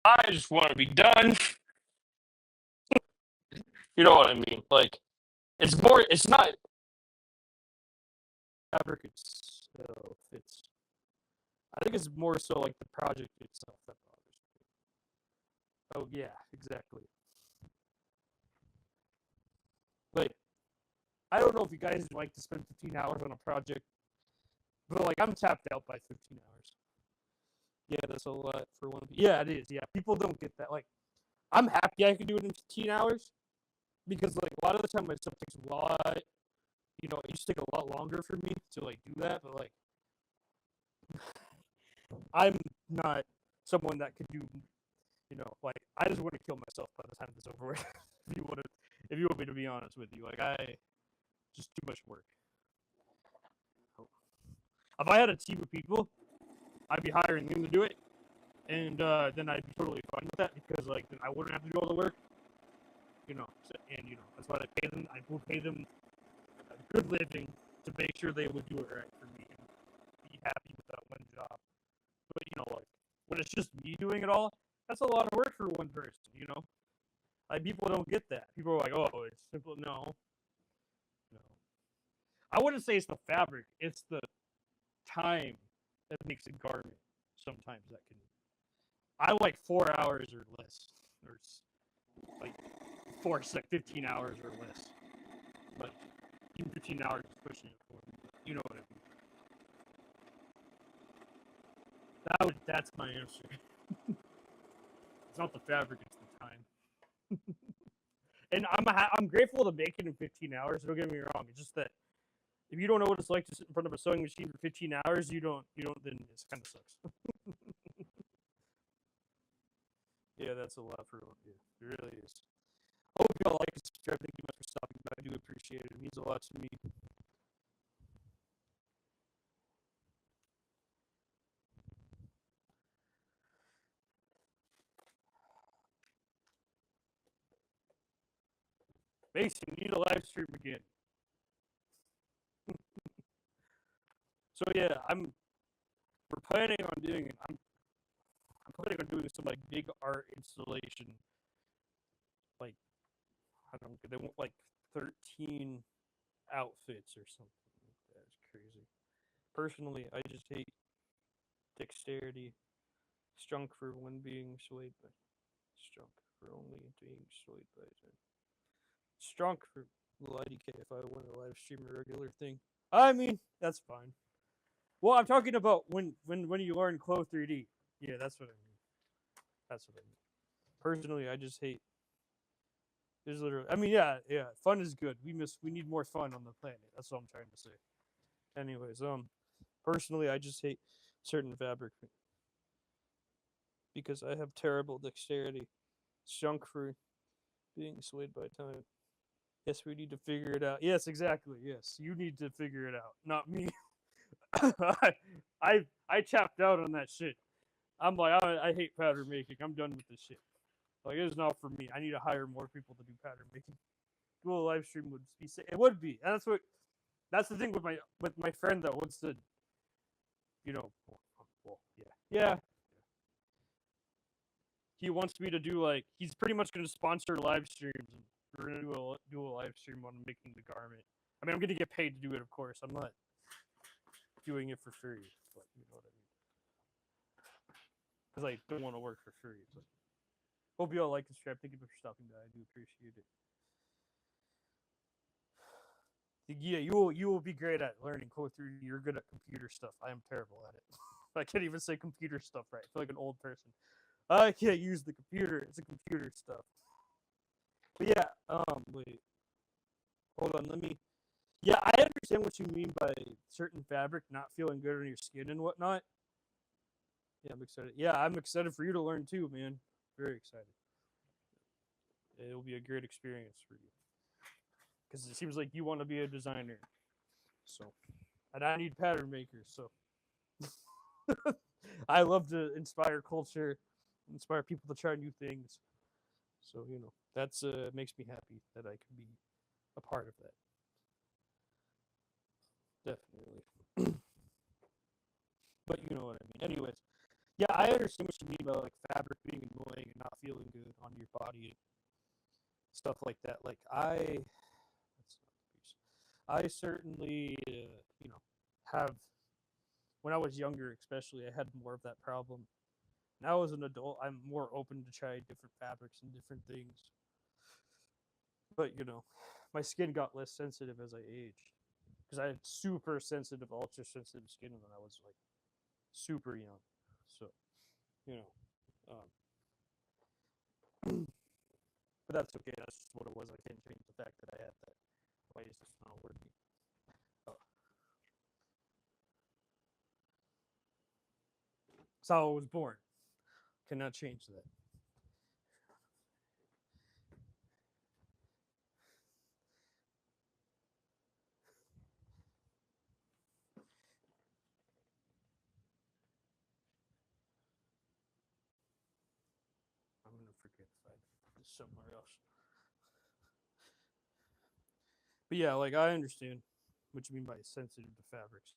I just want to be done. You know what I mean? Like it's more. It's not fabric itself. It's. I think it's more so like the project itself that bothers me. Oh yeah, exactly. Like I don't know if you guys like to spend 15 hours on a project, but like I'm tapped out by 15 hours. Yeah, that's a lot for one. Yeah, it is. Yeah, people don't get that. Like I'm happy I can do it in 15 hours because like a lot of the time my stuff takes a lot. You know, it used to take a lot longer for me to like do that, but like I'm not someone that could do. You know, like I just want to kill myself by the time it's over with. If you want me to be honest with you, like I just too much work. If I had a team of people, I'd be hiring them to do it, and then I'd be totally fine with that because like then I wouldn't have to do all the work. You know, and you know that's why I pay them. I will pay them a good living to make sure they would do it right for me and be happy with that one job. But you know, like when it's just me doing it all, that's a lot of work for one person. You know, like people don't get that. People are like, "Oh, it's simple." No, no. I wouldn't say it's the fabric. It's the time that makes a garment. Sometimes that can. I like 4 hours or less, or like like 15 hours or less. Like even 15 hours is pushing it for me. You know what I mean? That's my answer. It's not the fabric, it's the time. And I'm grateful to make it in 15 hours. Don't get me wrong. It's just that if you don't know what it's like to sit in front of a sewing machine for 15 hours, you don't. Then it kind of sucks. Yeah, that's a lot for you. It really is. Hope you all like it. Subscribe. Thank you much for stopping by. I do appreciate it. It means a lot to me. Mason, you need a live stream again. So yeah, we're planning on doing it. I'm planning on doing some like big art installation. Like I don't know, they want like 13 outfits or something like that. It's crazy. Personally, I just hate dexterity. Strunk for one being swayed by strunk for only being swayed by it. Strunk for IDK if I want to live stream a regular thing. I mean, that's fine. Well, I'm talking about when you learn Clo 3D. Yeah, that's what I mean. That's what I mean. Personally, I just hate. There's literally. I mean, yeah. Fun is good. We need more fun on the planet. That's what I'm trying to say. Anyways, personally, I just hate certain fabric because I have terrible dexterity. Junk for being swayed by time. Yes, we need to figure it out. Yes, exactly. Yes, you need to figure it out, not me. I tapped out on that shit. I'm like, I hate pattern making. I'm done with this shit. Like, it is not for me. I need to hire more people to do pattern making. Do a live stream would be. It would be. And that's what. That's the thing with my friend that wants to. You know. Well, yeah. He wants me to do like. He's pretty much going to sponsor live streams. And we're going to do a live stream on making the garment. I mean, I'm going to get paid to do it, of course. I'm not doing it for free, but you know what I mean. Because I don't want to work for free. But hope you all like this trip. Thank you for stopping by. I do appreciate it. Yeah, you will be great at learning code through. You're good at computer stuff. I am terrible at it. I can't even say computer stuff right. I feel like an old person. I can't use the computer. It's a computer stuff. But yeah, wait. Hold on, let me. Yeah, I understand what you mean by certain fabric not feeling good on your skin and whatnot. Yeah, I'm excited. Yeah, I'm excited for you to learn too, man. Very excited. It'll be a great experience for you. Because it seems like you want to be a designer. So, and I need pattern makers. So, I love to inspire culture, inspire people to try new things. So, you know, that's makes me happy that I can be a part of that. Definitely. But you know what I mean. Anyways, yeah, I understand what you mean about like fabric being annoying and not feeling good on your body and stuff like that. Like that's not the piece. I certainly, you know, have when I was younger, especially, I had more of that problem. Now as an adult, I'm more open to try different fabrics and different things. But you know, my skin got less sensitive as I aged because I had super sensitive, ultra sensitive skin when I was like super young. So you know, but that's okay. That's just what it was. I can't change the fact that I had that. Why is this not working? Oh. That's how I was born. Cannot change that. I'm gonna forget if I put this somewhere else. But yeah, like I understand what you mean by sensitive to fabrics.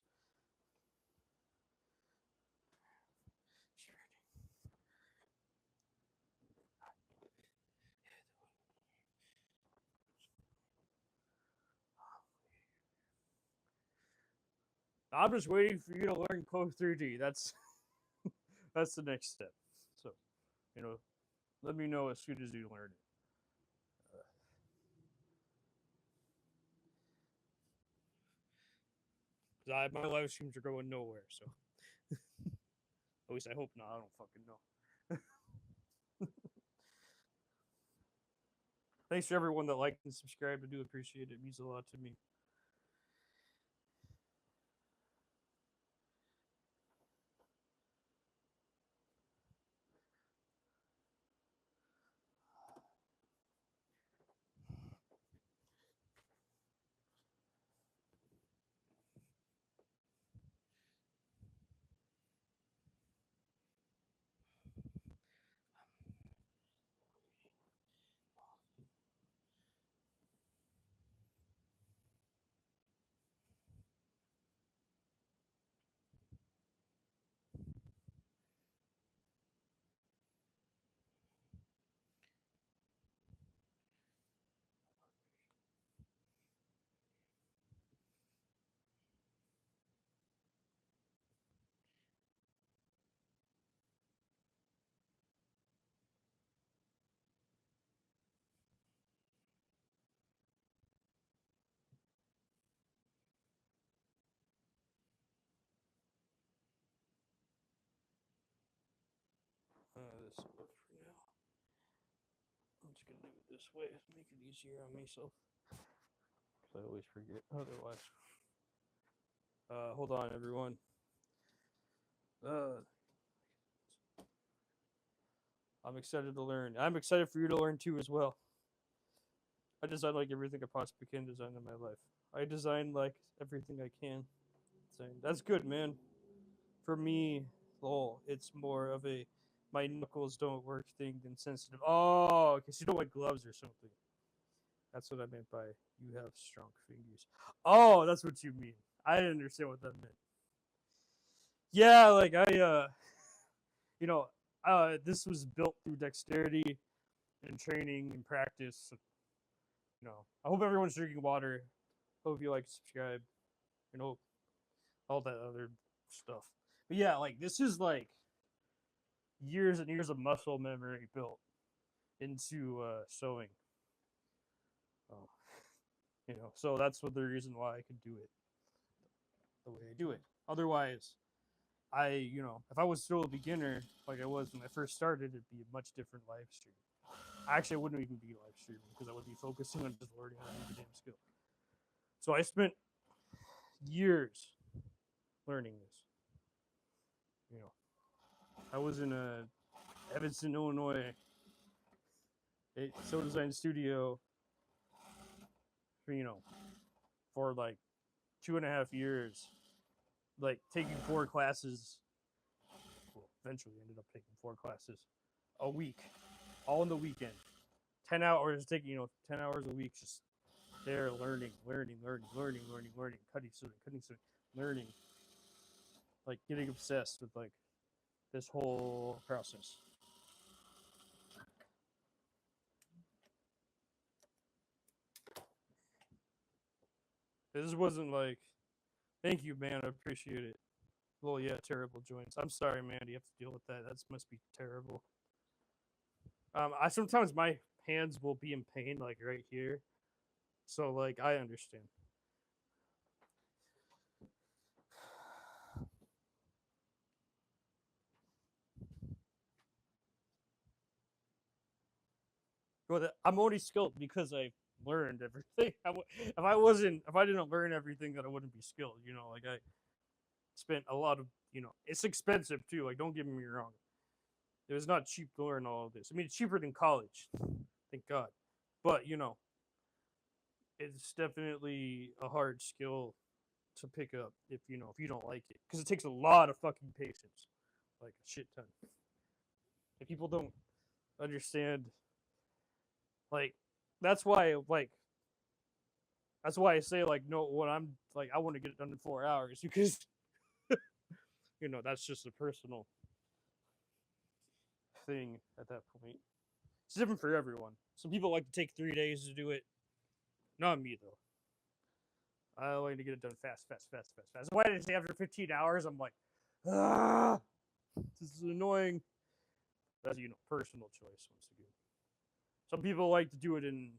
I'm just waiting for you to learn Code 3D. That's the next step. So, you know, let me know as soon as you learn it. My live streams are going nowhere, so at least I hope not. I don't fucking know. Thanks to everyone that liked and subscribed. I do appreciate it. It means a lot to me. This will work for now. I'm just gonna do it this way. Make it easier on myself. I always forget. Otherwise, hold on, everyone. Uh, I'm excited to learn. I'm excited for you to learn too as well. I design like everything I possibly can design in my life. I design like everything I can. That's good, man. For me, lol, it's more of a my knuckles don't work thing than sensitive. Oh, because you don't like gloves or something. That's what I meant by you have strong fingers. Oh, that's what you mean. I didn't understand what that meant. Yeah, like you know, this was built through dexterity and training and practice. You know, I hope everyone's drinking water. Hope you like, subscribe, you know, all that other stuff. But yeah, like this is like years and years of muscle memory built into sewing. Oh, you know, so that's what the reason why I could do it the way I do it. Otherwise, you know, if I was still a beginner like I was when I first started, it'd be a much different live stream. Actually, I wouldn't even be live streaming because I would be focusing on just learning how to do the damn skill. So I spent years learning this. You know, I was in Evanston, Illinois, so design studio. You know, for like 2.5 years, like taking 4 classes. Well, eventually ended up taking 4 classes a week, all in the weekend. 10 hours taking, 10 hours a week, just there learning, cutting, sewing, learning. like getting obsessed with like this whole process. This wasn't like, thank you, man, I appreciate it. Well, yeah, terrible joints. I'm sorry, man. You have to deal with that. That must be terrible. I sometimes my hands will be in pain, like right here. So, like, I understand. But I'm only skilled because I learned everything. If I didn't learn everything, then I wouldn't be skilled. You know, like I spent a lot of, it's expensive too. Like, don't get me wrong. It was not cheap to learn all of this. I mean, it's cheaper than college, thank God. But it's definitely a hard skill to pick up if you don't like it, because it takes a lot of fucking patience, like a shit ton. If people don't understand, like that's why like that's why I say like no, what I'm like I want to get it done in 4 hours because that's just a personal thing at that point. It's different for everyone. Some people like to take 3 days to do it. Not me though. I like to get it done fast, fast, fast, fast, fast. Why did I say after 15 hours? I'm like, ah, this is annoying. That's personal choice once again. Some people like to do it in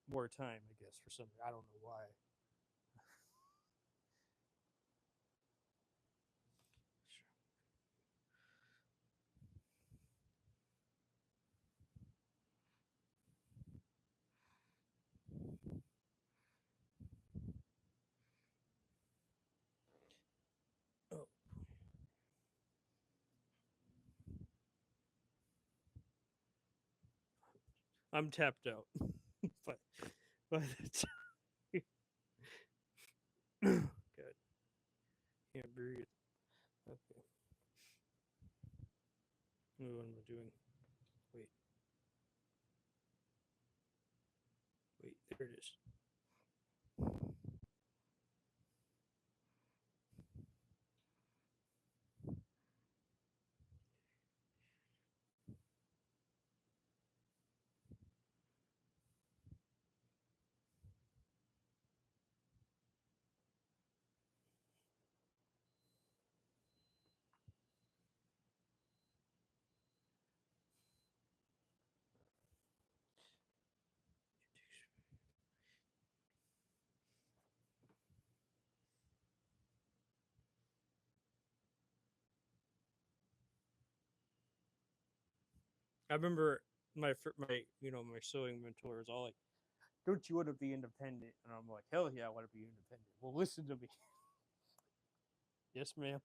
more time, I guess, for some. I don't know why. Oh, I'm tapped out. but but God, can't breathe. Okay. What am I doing? Wait, wait. There it is. I remember my sewing mentor was all like, "Don't you want to be independent?" And I'm like, "Hell yeah, I want to be independent." Well, listen to me. Yes, ma'am.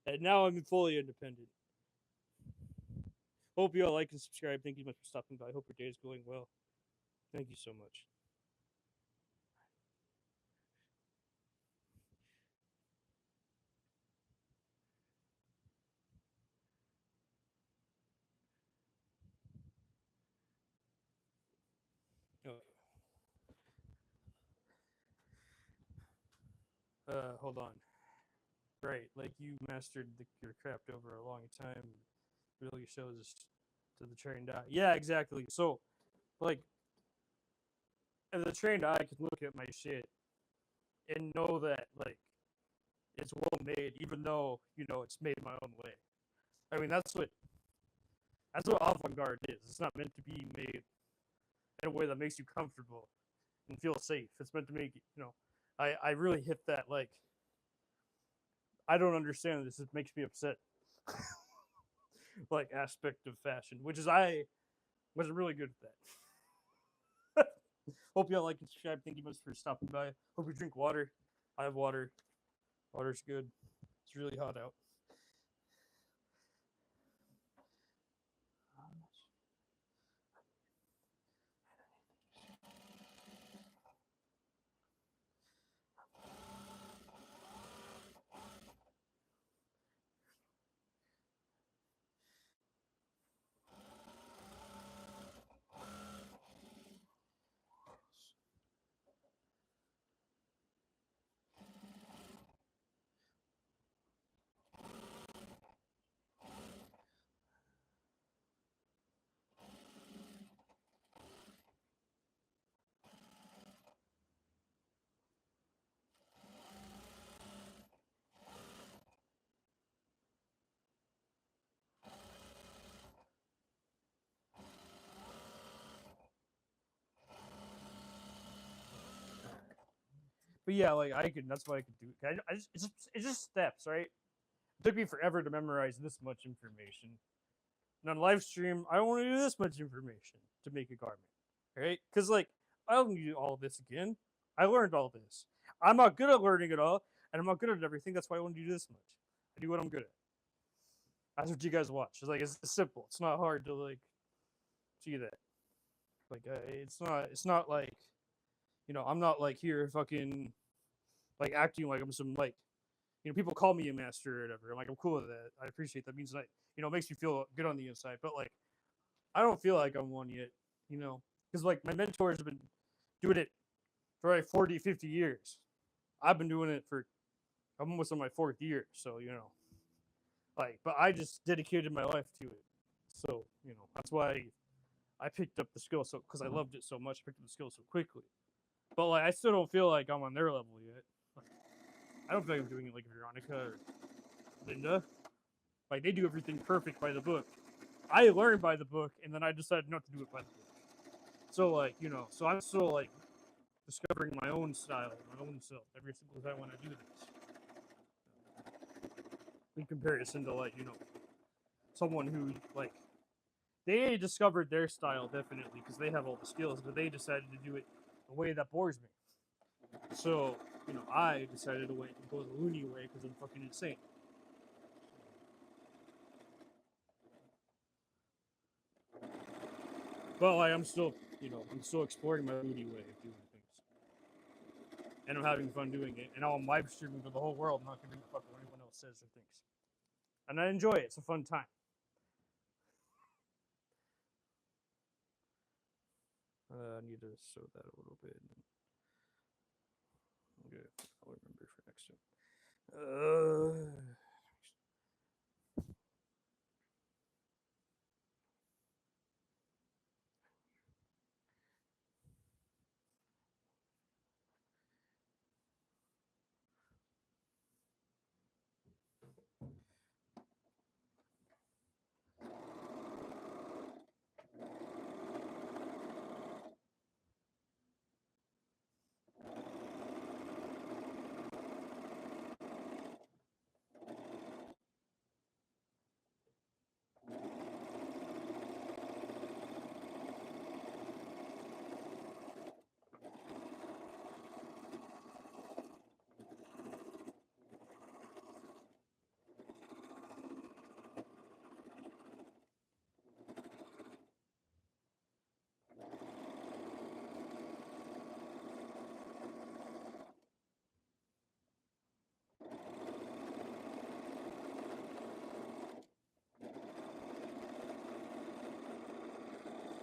And now I'm fully independent. Hope you all like and subscribe. Thank you so much for stopping by. Hope your day is going well. Thank you so much. Oh, hold on. Right, like you mastered your craft over a long time. Really shows to the trained eye. Yeah, exactly. So, like, as a trained eye can look at my shit and know that like it's well made, even though it's made my own way. I mean, that's what avant-garde is. It's not meant to be made in a way that makes you comfortable and feel safe. It's meant to make I really hit that like I don't understand this. It makes me upset. Like aspect of fashion, which is I was really good at that. Hope y'all like and subscribe. Thank you much for stopping by. Hope you drink water. I have water. Water's good. It's really hot out. But yeah, like I could. That's why I could do it. It's just steps, right? It took me forever to memorize this much information. And on live stream, I want to do this much information to make a garment, right? Because like I don't need all this again. I learned all this. I'm not good at learning it all, and I'm not good at everything. That's why I want to do this much. I do what I'm good at. That's what you guys watch. It's like it's simple. It's not hard to like see that. Like it's not. It's not like I'm not like here fucking like acting like I'm some like people call me a master or whatever. I'm like I'm cool with that. I appreciate that. It means like it makes me feel good on the inside. But like I don't feel like I'm one yet. Because like my mentors have been doing it for like 40, 50 years. I've been doing it for I'm almost on my fourth year. So like, but I just dedicated my life to it. So that's why I picked up the skill so because I loved it so much. I picked up the skill so quickly. But like I still don't feel like I'm on their level yet. Like, I don't feel like I'm doing it like Veronica or Linda. Like they do everything perfect by the book. I learned by the book, and then I decided not to do it by the book. So like so I'm still like discovering my own style, my own self every single time when I do this. In comparison to like someone who like they discovered their style definitely because they have all the skills, but they decided to do it the way that bores me. So I decided to go the loony way because I'm fucking insane. But like I'm still exploring my loony way of doing things, and I'm having fun doing it. And now I'm live streaming to the whole world, not giving a fuck what anyone else says or thinks. And I enjoy it. It's a fun time. I need to sew that a little bit. Okay, I'll remember for next time.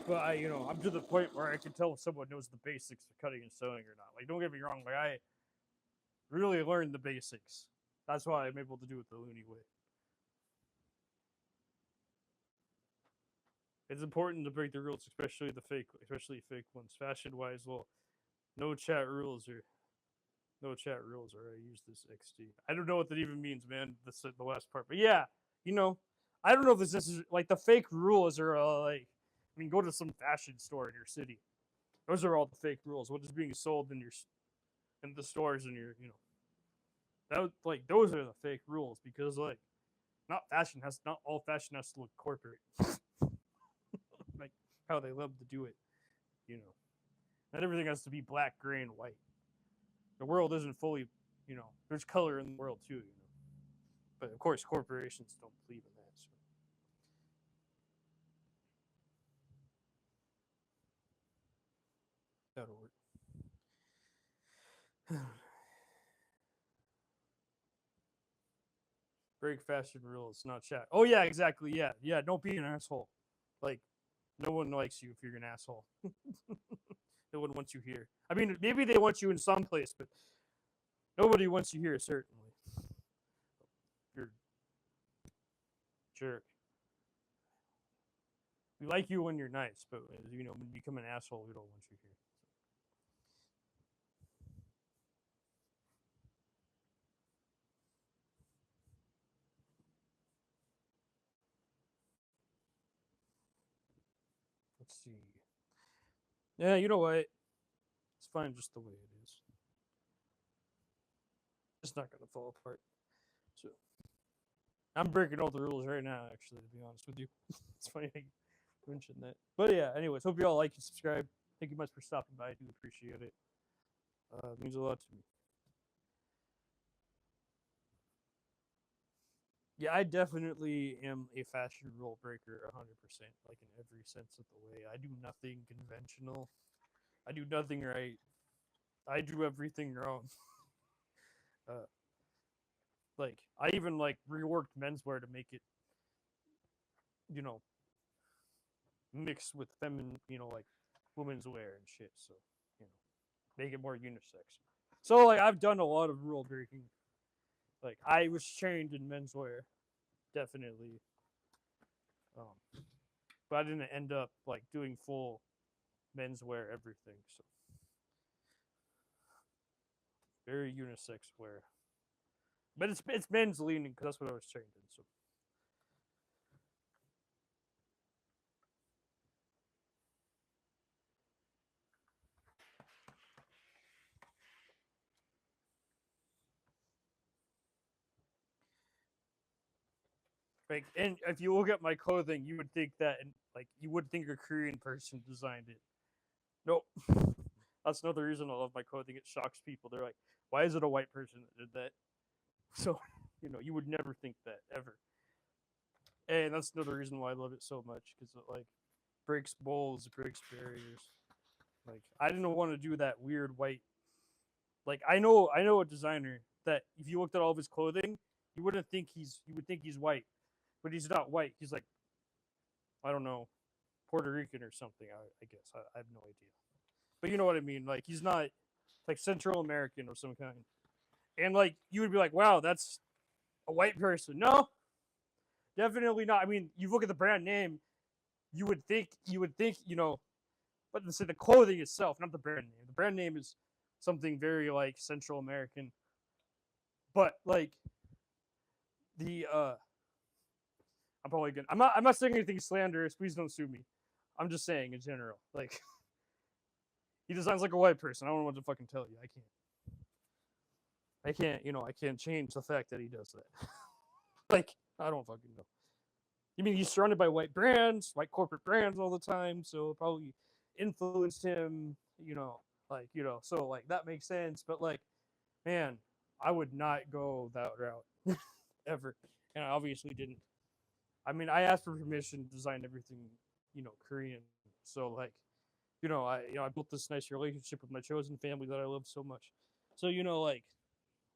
But I'm to the point where I can tell if someone knows the basics of cutting and sewing or not. Like, don't get me wrong. Like, I really learned the basics. That's why I'm able to do it the loony way. It's important to break the rules, especially fake ones. Fashion wise, well, no chat rules or no chat rules, or I use this XD. I don't know what that even means, man. That's the last part, but yeah, I don't know if this is like the fake rules are like. I mean, go to some fashion store in your city. Those are all the fake rules. What is being sold in the stores in your that like those are the fake rules because like not all fashion has to look corporate. Like how they love to do it, you know. Not everything has to be black, gray, and white. The world isn't fully, there's color in the world too. But of course, corporations don't believe in that. So. That'll work. Break fashion rules, not chat. Oh yeah, exactly. Yeah, yeah. Don't be an asshole. Like, no one likes you if you're an asshole. No one wants you here. I mean, maybe they want you in some place, but nobody wants you here. Certainly, you're a jerk. We like you when you're nice, but when you become an asshole, we don't want you here. Let's see. Yeah, you know what? It's fine just the way it is. It's not gonna fall apart. So I'm breaking all the rules right now, actually, to be honest with you. It's funny I mentioned that. But yeah, anyways, hope you all like and subscribe. Thank you much for stopping by. I do appreciate it. It means a lot to me. Yeah, I definitely am a fashion rule breaker 100%, like in every sense of the way. I do nothing conventional. I do nothing right. I do everything wrong. Uh, like I even like reworked menswear to make it, you know, mix with feminine, like women's wear and shit. So, you know, make it more unisex. So like I've done a lot of rule breaking. Like I was trained in menswear, definitely. Um, but I didn't end up like doing full menswear everything. So very unisex wear. But it's men's leaning because that's what I was trained in. So like, and if you look at my clothing, you would think that, and like you would think a Korean person designed it. Nope. That's another reason I love my clothing. It shocks people. They're like, "Why is it a white person that did that?" So, you would never think that ever. And that's another reason why I love it so much because it like breaks molds, breaks barriers. Like I didn't want to do that weird white. Like I know a designer that if you looked at all of his clothing, you would think he's white, but he's not white. He's like, I don't know, Puerto Rican or something. I guess I have no idea, but you know what I mean. Like he's not like Central American or some kind. And like you would be like, wow, that's a white person. No, definitely not. I mean, you look at the brand name, you would think, but say the clothing itself, not the brand name. The brand name is something very like Central American, but like the I'm probably gonna. I'm not saying anything slanderous. Please don't sue me. I'm just saying in general. Like he designs like a white person. I don't know what to fucking tell you. I can't. I can't. I can't change the fact that he does that. Like I don't fucking know. You mean he's surrounded by white brands, white corporate brands all the time, so it probably influenced him. So like that makes sense. But like, man, I would not go that route ever, and I obviously didn't. I mean, I asked for permission to design everything, Korean. So like, I built this nice relationship with my chosen family that I love so much. So like,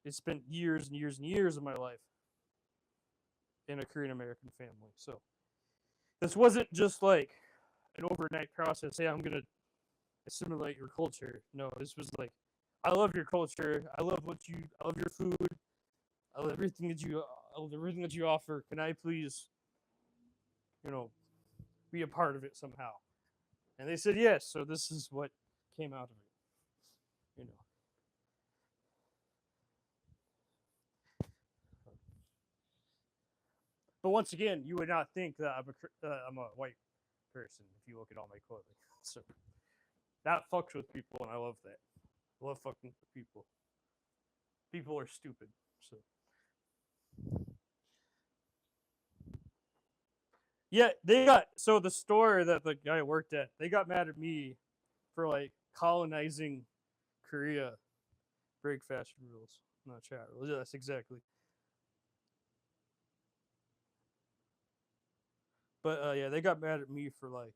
it spent years and years and years of my life in a Korean American family. So this wasn't just like an overnight process. Hey, I'm gonna assimilate your culture. No, this was like, I love your culture. I love your food. I love everything that you offer. Can I please, you know, be a part of it somehow? And they said yes. So this is what came out of it. You know. But once again, you would not think that I'm a white person if you look at all my clothing. So that fucks with people, and I love that. I love fucking with people. People are stupid. So yeah, the store that the guy worked at. They got mad at me for like colonizing Korea, break fashion rules, not chat rules. Yeah, that's exactly. But yeah, they got mad at me for like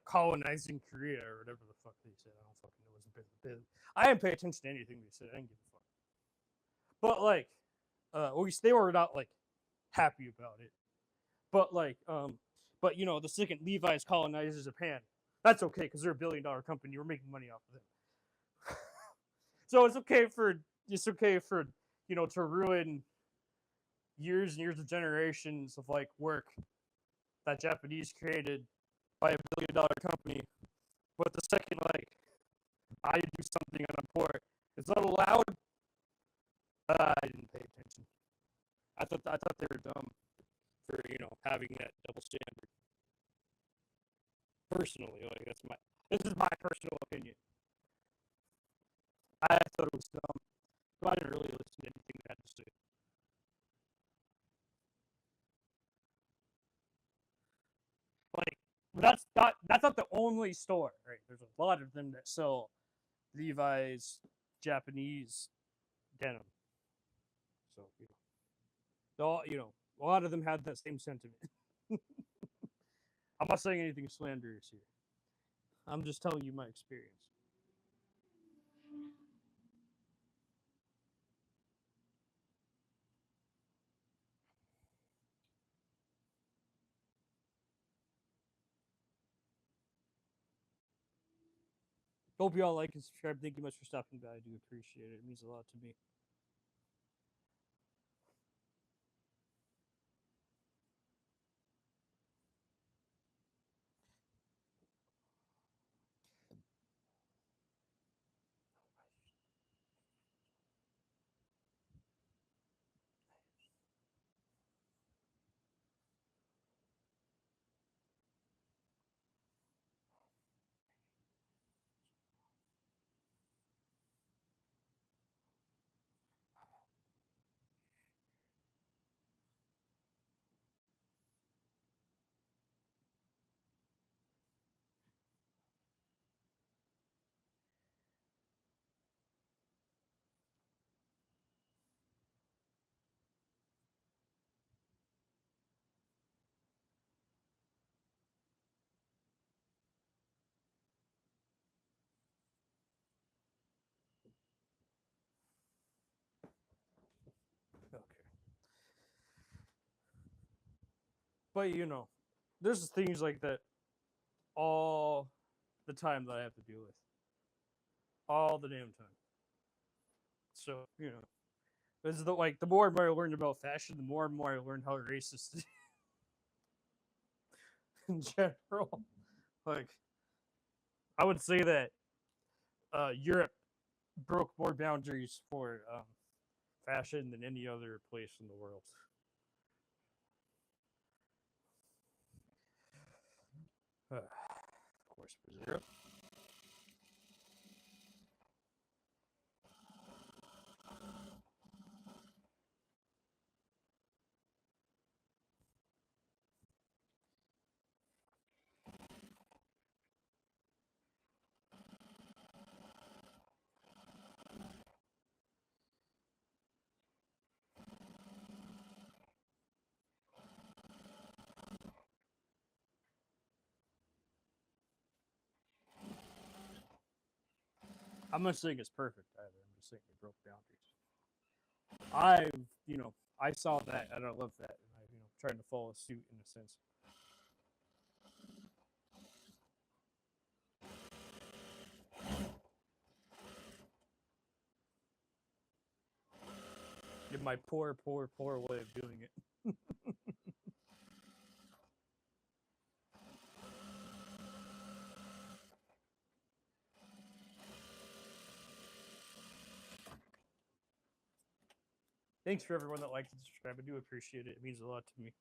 colonizing Korea or whatever the fuck they said. I don't fucking know. It was a bit. I didn't pay attention to anything they said. I didn't give a fuck. But like, at least they were not like happy about it. But like, the second Levi's colonizes Japan, that's okay because they're $1 billion company. We're making money off of them. So it's okay for to ruin years and years of generations of like work that Japanese created by $1 billion company. But the second like I do something and I'm poor, it's not allowed. I didn't pay attention. I thought they were dumb for having that double standard. Personally, like this is my personal opinion. I thought it was dumb. But I didn't really listen to anything they had to say. Like, that's not the only store, right? There's a lot of them that sell Levi's Japanese denim. So a lot of them had that same sentiment. I'm not saying anything slanderous here. I'm just telling you my experience. Hope you all like and subscribe. Thank you much for stopping by. I do appreciate it. It means a lot to me. Okay. But there's things like that all the time that I have to deal with. All the damn time. So, this is the more and more I learned about fashion, the more and more I learned how racist it is in general. Like, I would say that Europe broke more boundaries for fashion than any other place in the world. Of course, Europe. I'm not saying it's perfect either. I'm just saying it broke boundaries. I saw that and I love that, and I trying to follow suit in a sense. In my poor, poor, poor way of doing it. Thanks for everyone that liked and subscribed. I do appreciate it. It means a lot to me.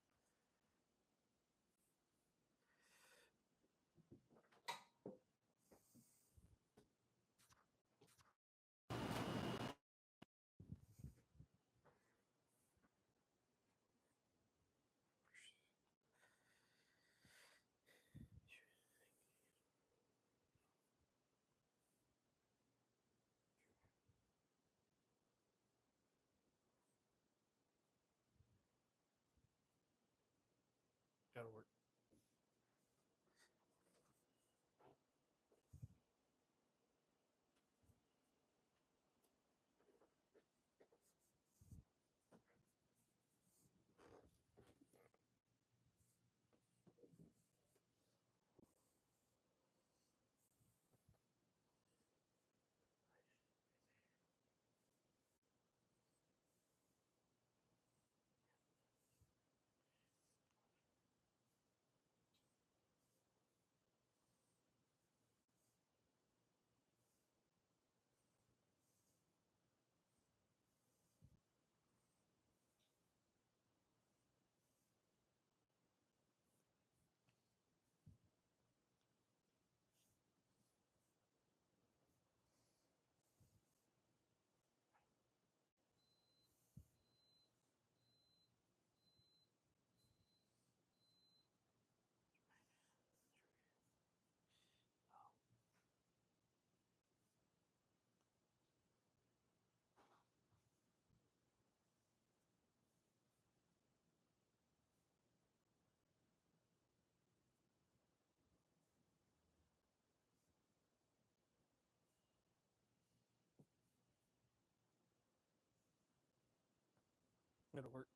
That'll work.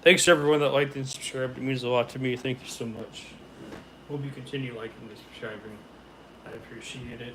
Thanks to everyone that liked and subscribed. It means a lot to me. Thank you so much. Hope you continue liking and subscribing. I appreciate it.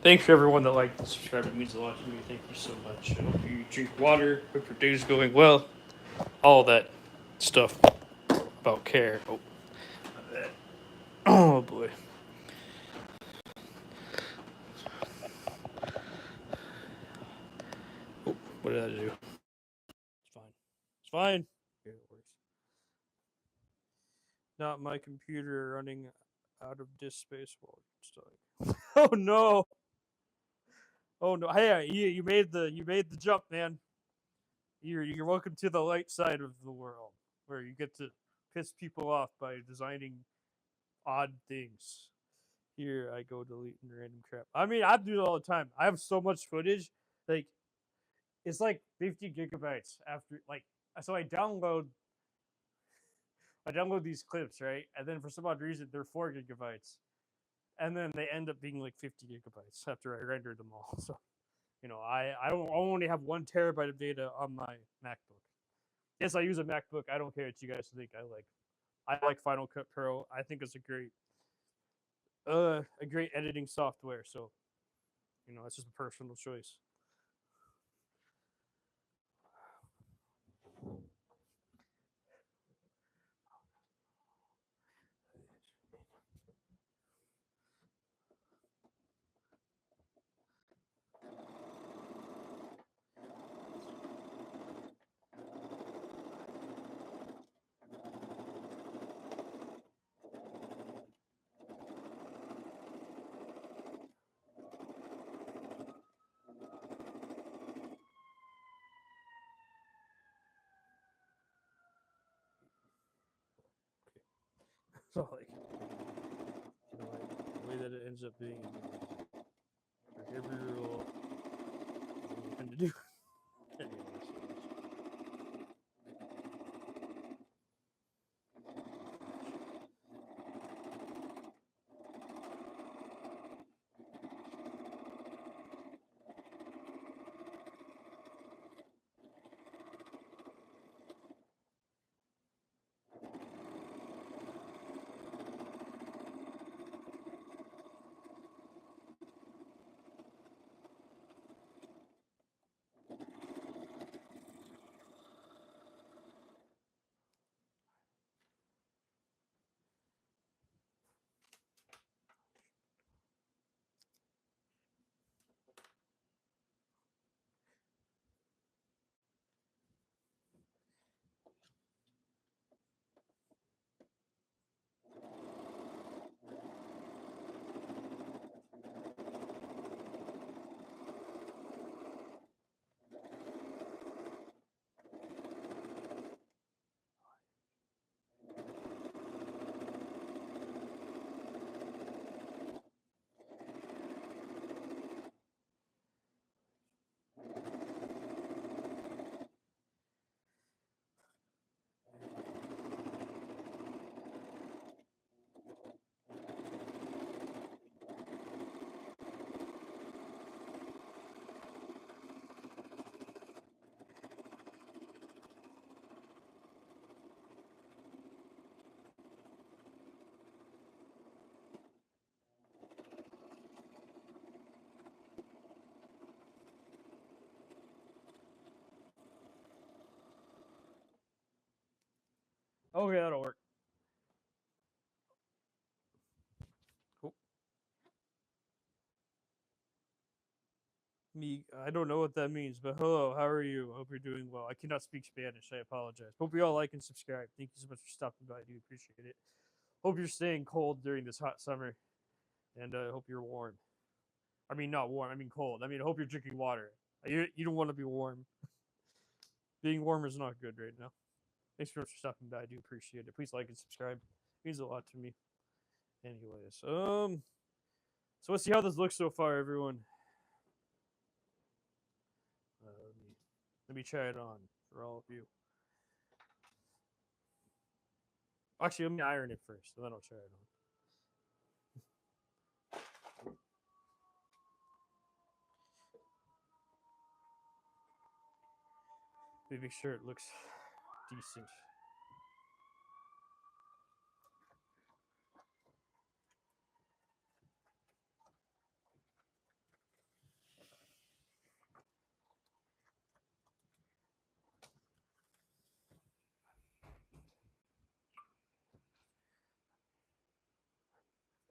Thanks for everyone that liked and subscribed. It means a lot to me. Thank you so much. I hope you drink water. Hope your day's going well. All that stuff about care. Oh, oh boy. Oh, what did I do? It's fine. It's fine. Yeah, it works. Not my computer running out of disk space while stuck. Oh no! Oh no! Hey, you made the jump, man. You're welcome to the light side of the world, where you get to piss people off by designing odd things. Here I go deleting random crap. I mean, I do it all the time. I have so much footage, like it's like 50 gigabytes after so I download these clips, right? And then for some odd reason they're 4 gigabytes. And then they end up being like 50 gigabytes after I render them all. So, I only have 1 terabyte of data on my MacBook. Yes, I use a MacBook. I don't care what you guys think. I like Final Cut Pro. I think it's a great editing software. So, it's just a personal choice. So the way that it ends up being, for every rule, you tend to do. Anyways, Okay, that'll work. Cool. I don't know what that means, but hello, how are you? I hope you're doing well. I cannot speak Spanish. I apologize. Hope you all like and subscribe. Thank you so much for stopping by. I do appreciate it. Hope you're staying cold during this hot summer, and I hope you're warm. I mean, not warm. I mean cold. I mean, I hope you're drinking water. You don't want to be warm. Being warm is not good right now. Thanks so much for stopping by. I do appreciate it. Please like and subscribe. It means a lot to me. Anyways, so let's see how this looks so far, everyone. Let me try it on for all of you. Actually, let me iron it first, and then I'll try it on. Let me make sure it looks decent.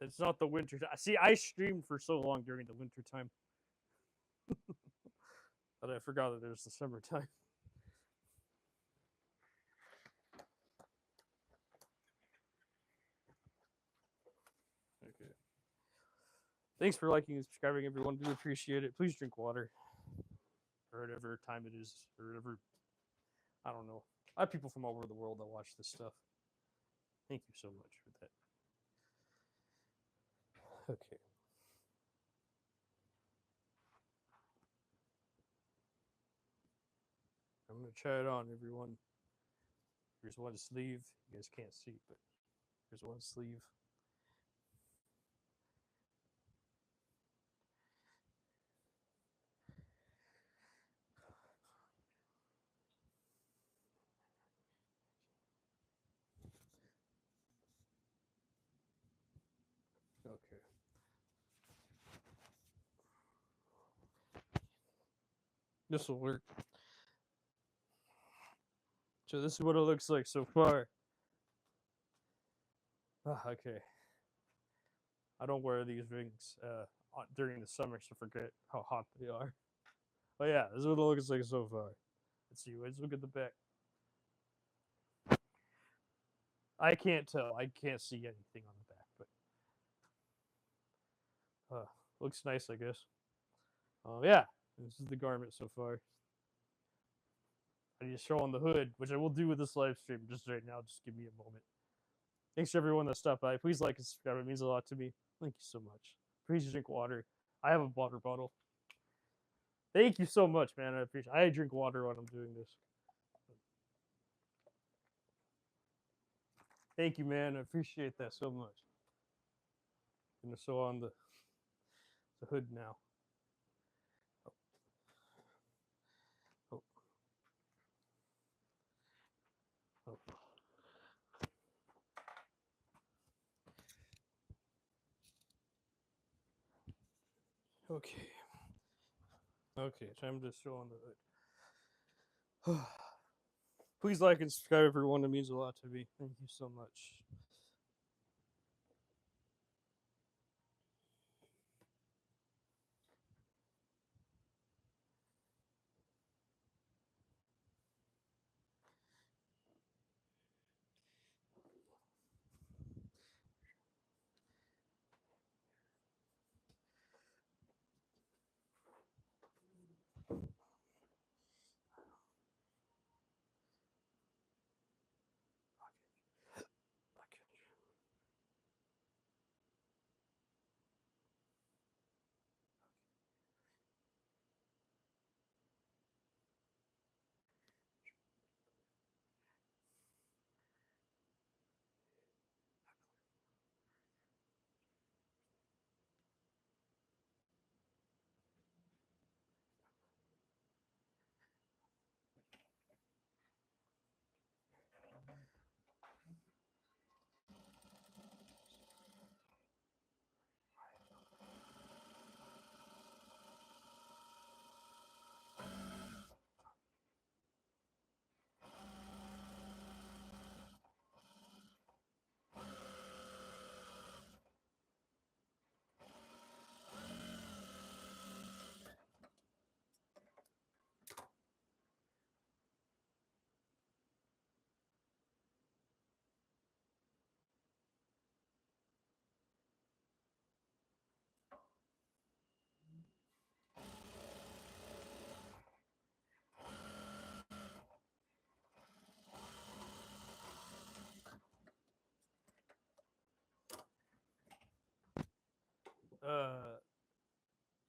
It's not the winter time. See, I streamed for so long during the winter time that I forgot that there's the summertime. Okay. Thanks for liking and subscribing, everyone. Do appreciate it. Please drink water, or whatever time it is, or whatever. I don't know. I have people from all over the world that watch this stuff. Thank you so much for that. Okay. I'm gonna try it on, everyone. Here's one sleeve. You guys can't see, but here's one sleeve. Okay. This will work. So this is what it looks like so far. Okay. I don't wear these rings during the summer, so forget how hot they are. But yeah, this is what it looks like so far. Let's see. Let's look at the back. I can't tell. I can't see anything on the back, but looks nice, I guess. Oh yeah, this is the garment so far. I need to show on the hood, which I will do with this live stream just right now. Just give me a moment. Thanks to everyone that stopped by. Please like and subscribe. It means a lot to me. Thank you so much. Please drink water. I have a water bottle. Thank you so much, man. I appreciate it. I drink water when I'm doing this. Thank you, man. I appreciate that so much. I'm gonna sew on the hood now. Oh. Oh. Oh. Okay. Okay, time to sew on the hood. Please like and subscribe, everyone. It means a lot to me. Thank you so much.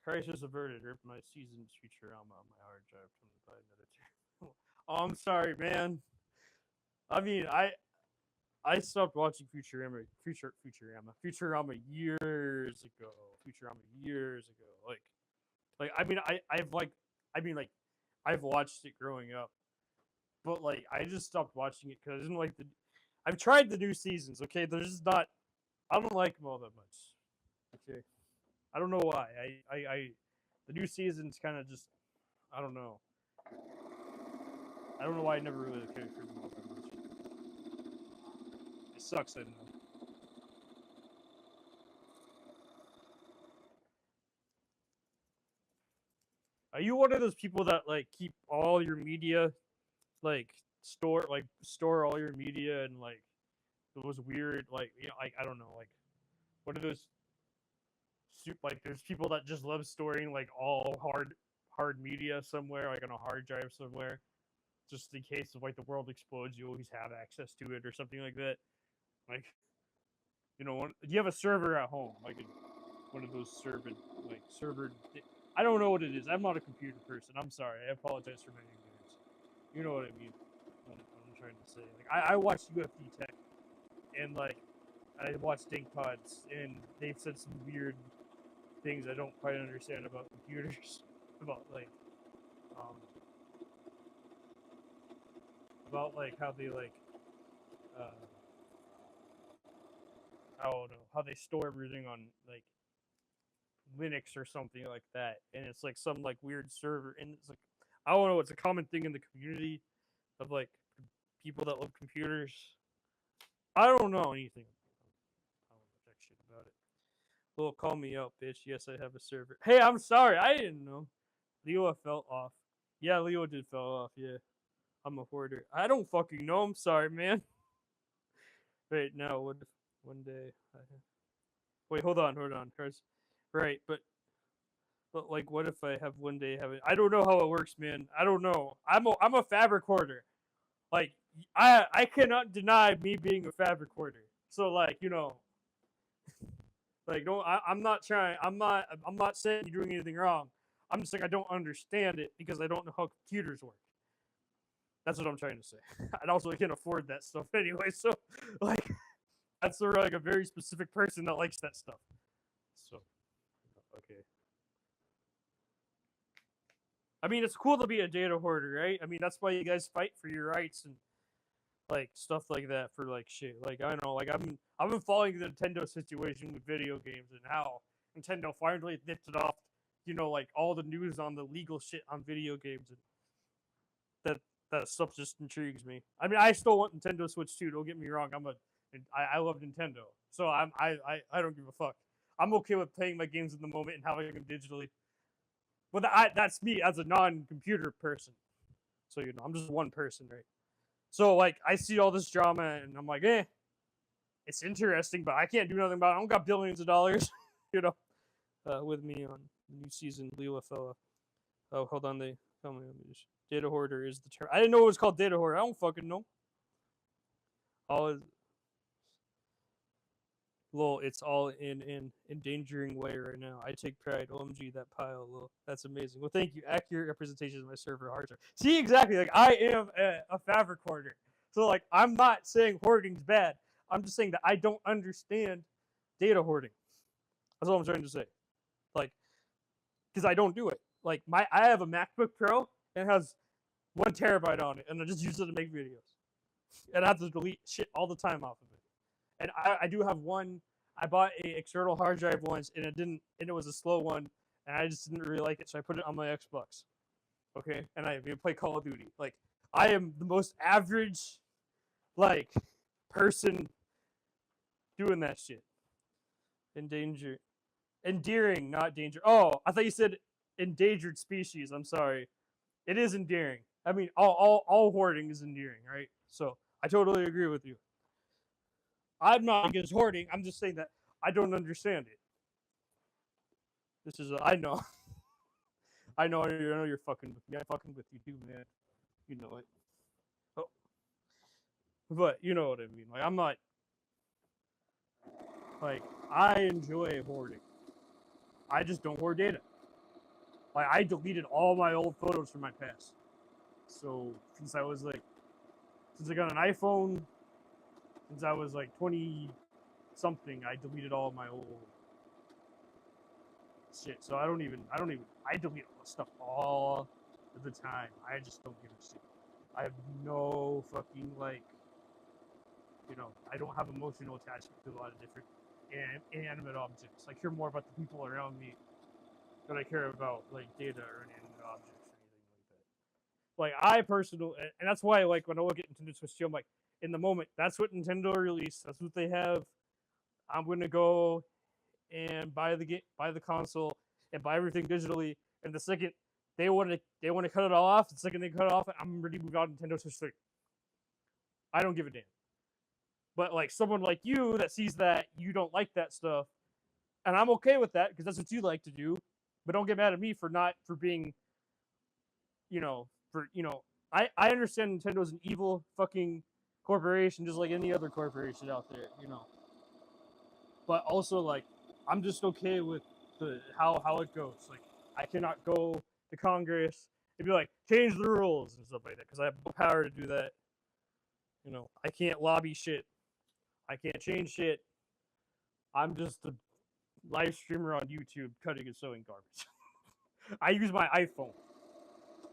Crisis averted. Rip my season's Futurama on my hard drive. Time to buy another two. Oh, I'm sorry, man. I mean, I stopped watching Futurama years ago. Like I've watched it growing up, but like I just stopped watching it because I didn't like the. I've tried the new seasons. Okay, they're just not. I don't like them all that much. Okay, I don't know why. The new seasons kind of just. I don't know. I don't know why I never really cared for them all that much. It sucks. I know. Are you one of those people that like keep all your media, like store all your media and like those weird like I don't know like what are those like there's people that just love storing like all hard media somewhere like on a hard drive somewhere just in case of like the world explodes you always have access to it or something like that like do you have a server at home like one of those server I don't know what it is. I'm not a computer person. I'm sorry. I apologize for my ignorance. You know what I mean? What I'm trying to say. Like I watched UFD Tech, and like I watched Dink Pods, and they've said some weird things I don't quite understand about computers, um, about like how they uh, I don't know how they store everything on like Linux or something like that, and it's like some like weird server, and it's like I don't know. It's a common thing in the community of like people that love computers. I don't know anything. I don't know jack shit about it. Well, call me out, bitch. Yes, I have a server. Hey, I'm sorry. I didn't know. Leo fell off. Yeah, Leo did fell off. Yeah, I'm a hoarder. I don't fucking know. I'm sorry, man. Wait, no. What if one day? Wait, hold on. Right, but like, what if I have one day have it? I don't know how it works, man. I don't know. I'm a fabric hoarder. Like I cannot deny me being a fabric hoarder. So like like don't I'm not trying. I'm not saying you're doing anything wrong. I'm just saying I don't understand it because I don't know how computers work. That's what I'm trying to say. And also I can't afford that stuff anyway. So like that's like a very specific person that likes that stuff. So okay. I mean, it's cool to be a data hoarder, right? I mean, that's why you guys fight for your rights and like stuff like that for like shit. Like I don't know, like I've been following the Nintendo situation with video games and how Nintendo finally lifted off, like all the news on the legal shit on video games and that stuff just intrigues me. I mean, I still want Nintendo Switch too. Don't get me wrong. I love Nintendo, so I don't give a fuck. I'm okay with playing my games in the moment and having them digitally. But that's me as a non-computer person. So I'm just one person, right? So like I see all this drama and I'm like, it's interesting, but I can't do nothing about it. I don't got billions of dollars, with me on the new season, Leo fella. Oh, hold on, they tell me. Data hoarder is the term. I didn't know it was called data hoarder. I don't fucking know. It's all in endangering way right now. I take pride. OMG, that pile, lol. That's amazing. Well, thank you. Accurate representation of my server hard drive. See, exactly. Like I am a fabric hoarder. So like I'm not saying hoarding's bad. I'm just saying that I don't understand data hoarding. That's all I'm trying to say. Like, because I don't do it. Like I have a MacBook Pro and it has 1 terabyte on it, and I just use it to make videos. And I have to delete shit all the time off of it. And I do have one. I bought a external hard drive once, and it was a slow one, and I just didn't really like it, so I put it on my Xbox. Okay, and I play Call of Duty. Like I am the most average, like, person doing that shit. Endearing, not danger. Oh, I thought you said endangered species. I'm sorry. It is endearing. I mean, all hoarding is endearing, right? So I totally agree with you. I'm not against hoarding. I'm just saying that I don't understand it. I know. I know you're fucking with me. I'm fucking with you too, man. You know it. Oh, but you know what I mean. Like I'm not. Like I enjoy hoarding. I just don't hoard data. Like, I deleted all my old photos from my past. So, since I got an iPhone, since I was like 20 something, I deleted all my old shit. So I delete all the stuff all the time. I just don't give a shit. I have no fucking, like, I don't have emotional attachment to a lot of different inanimate objects. I care more about the people around me than I care about, like, data or inanimate objects or anything like that. Like, I personally, and that's why, like, when I look at Nintendo Switch 2, I'm like, in the moment, that's what Nintendo released. That's what they have. I'm gonna go and buy the console and buy everything digitally. And the second they want to cut it all off, the second they cut it off, I'm ready to move on to Nintendo Switch 3. I don't give a damn. But like someone like you that sees that you don't like that stuff, and I'm okay with that because that's what you like to do. But don't get mad at me for being, I understand Nintendo's an evil fucking corporation just like any other corporation out there, But also, like, I'm just okay with how it goes. Like, I cannot go to Congress and be like, change the rules and stuff like that because I have no power to do that. I can't lobby shit. I can't change shit. I'm just a live streamer on YouTube cutting and sewing garbage. I use my iPhone.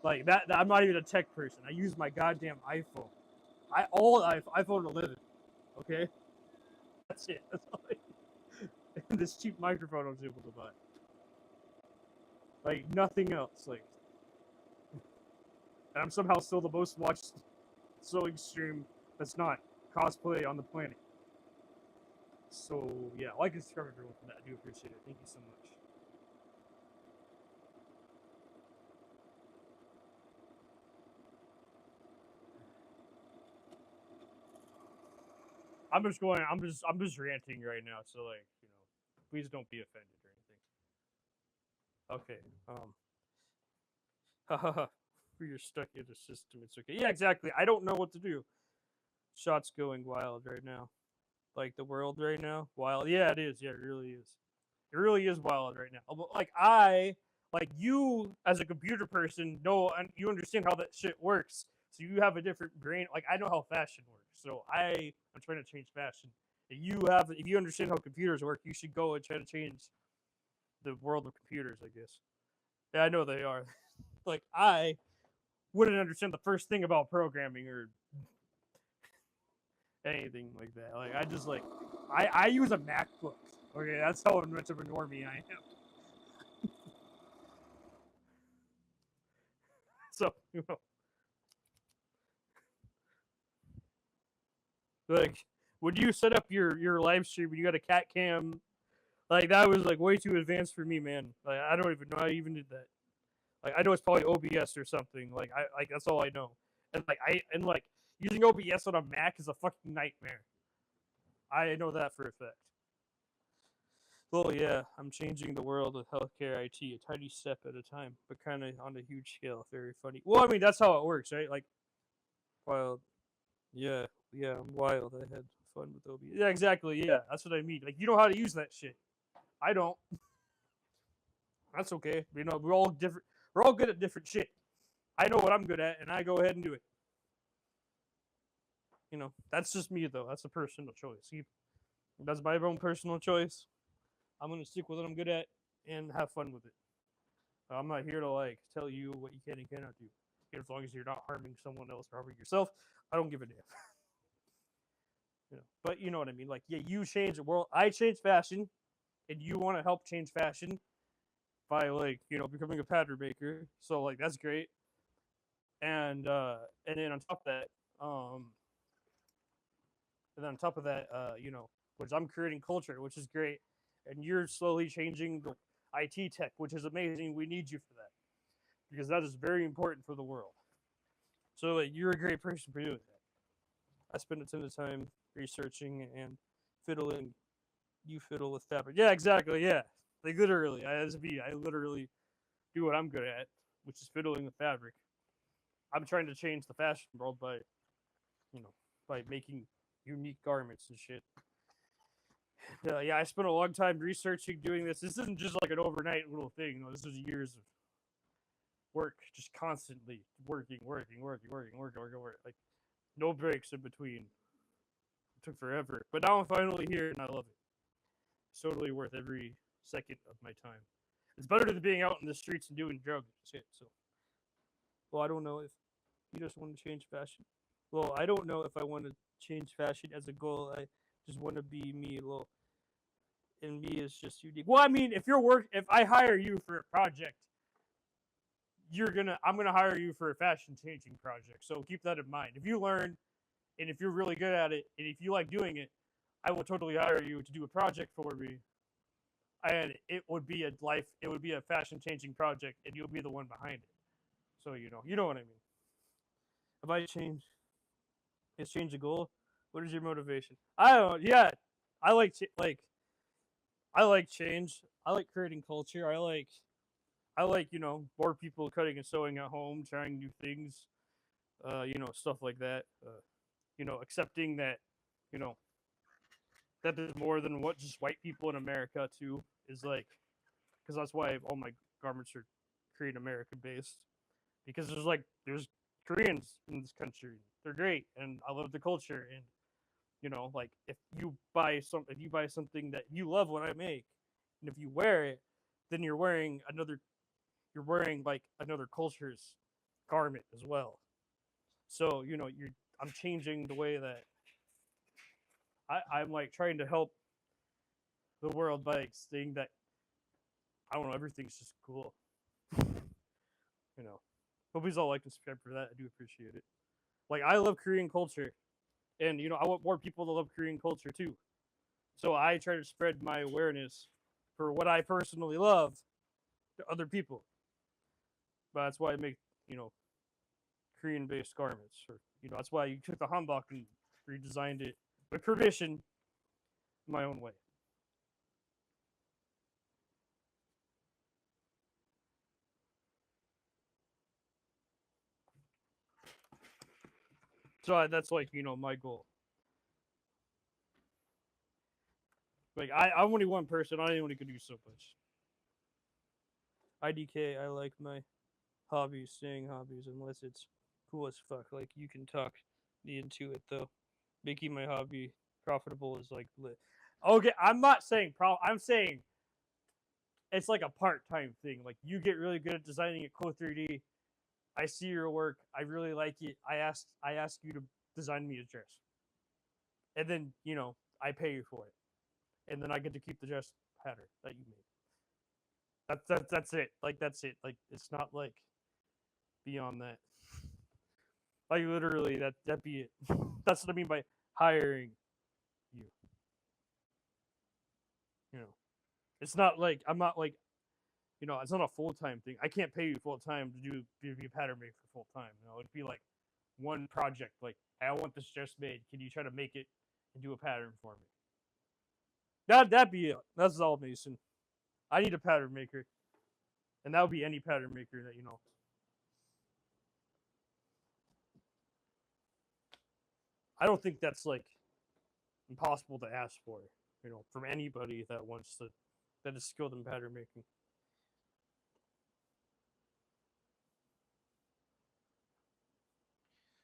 Like that, I'm not even a tech person. I use my goddamn iPhone. iPhone 11. Okay, that's it. That's all I need. And this cheap microphone I was able to buy. Like nothing else. Like, and I'm somehow still the most watched sewing stream that's not cosplay on the planet. So yeah, like and subscribe everyone for that. I do appreciate it. Thank you so much. I'm just ranting right now. So like, please don't be offended or anything. Okay. Haha. You're stuck in a system. It's okay. Yeah, exactly. I don't know what to do. Shot's going wild right now. Like the world right now, wild. Yeah, it is. Yeah, it really is. It really is wild right now. Like you as a computer person know and you understand how that shit works. So you have a different brain. Like I know how fashion works. So I'm trying to change fashion. If you understand how computers work, you should go and try to change the world of computers, I guess. Yeah, I know they are. Like I wouldn't understand the first thing about programming or anything like that. Like I just like I use a MacBook. Okay, that's how much of a normie I am. So like when you set up your live stream and you got a cat cam, like that was like way too advanced for me, man. Like I don't even know how I even did that. Like I know it's probably OBS or something. Like that's all I know. And like using OBS on a Mac is a fucking nightmare. I know that for a fact. Well, yeah, I'm changing the world of healthcare IT a tiny step at a time, but kind of on a huge scale. Very funny. Well, I mean, that's how it works, right? Like, wild. Yeah, I'm wild. I had fun with OBS. Yeah, exactly. Yeah, that's what I mean. Like, you know how to use that shit. I don't. That's okay. We're all different. We're all good at different shit. I know what I'm good at, and I go ahead and do it. That's just me, though. That's a personal choice. That's my own personal choice. I'm gonna stick with what I'm good at and have fun with it. I'm not here to like tell you what you can and cannot do. As long as you're not harming someone else or harming yourself, I don't give a damn. But you know what I mean. Like, yeah, you change the world. I change fashion, and you want to help change fashion by like becoming a pattern maker. So like that's great. And then on top of that, which I'm creating culture, which is great, and you're slowly changing the IT tech, which is amazing. We need you for that because that is very important for the world. So you're a great person for doing that. I spend a ton of time researching and fiddling. You fiddle with fabric. Yeah, exactly. Yeah, like literally, I literally do what I'm good at, which is fiddling with fabric. I'm trying to change the fashion world by making unique garments and shit. Yeah, I spent a long time researching, doing this. This isn't just like an overnight little thing. This is years of work, just constantly working, like no breaks in between. It took forever, but now I'm finally here and I love it. It's totally worth every second of my time. It's better than being out in the streets and doing drugs and shit. So, well, I don't know if you just want to change fashion. Well, I don't know if I want to change fashion as a goal. I just want to be me. Well, and me is just unique. Well, I mean, if I hire you for a project, I'm gonna hire you for a fashion changing project. So keep that in mind. If you learn, and if you're really good at it, and if you like doing it, I will totally hire you to do a project for me. And it would be a fashion changing project, and you'll be the one behind it. So you know what I mean. If I change the goal. What is your motivation? I don't. Yeah, I I like change. I like creating culture. I like more people cutting and sewing at home, trying new things. Stuff like that. Accepting that you know that there's more than what just white people in America too is like, because that's why all my garments are Korean American based. Because there's Koreans in this country. They're great, and I love the culture. And like if you buy something that you love what I make, and if you wear it, then you're wearing like another culture's garment as well. So I'm changing the way that I'm like trying to help the world by saying that I don't know, everything's just cool. you know. Hope he's all like and subscribe for that. I do appreciate it. Like I love Korean culture, and I want more people to love Korean culture too. So I try to spread my awareness for what I personally love to other people. But that's why I make Korean-based garments. Or that's why you took the hanbok and redesigned it with permission, my own way. So that's like my goal. Like I'm only one person. I only can do so much. IDK. I like my hobbies, staying hobbies, unless it's cool as fuck. Like you can talk me into it though. Making my hobby profitable is like lit. Okay, I'm not saying I'm saying it's like a part-time thing. Like you get really good at designing a cool 3D. I see your work. I really like it. I ask you to design me a dress, and then I pay you for it, and then I get to keep the dress pattern that you made. That's it. Like that's it. Like it's not like beyond that. Like literally, that be it. That's what I mean by hiring you. You know, it's not like I'm not like it's not a full time thing. I can't pay you full time to be a pattern maker full time. It'd be like one project. Like, hey, I want this dress made. Can you try to make it and do a pattern for me? That'd be it. That's all, Mason. I need a pattern maker, and that would be any pattern maker that I don't think that's like impossible to ask for. From anybody that is skilled in pattern making.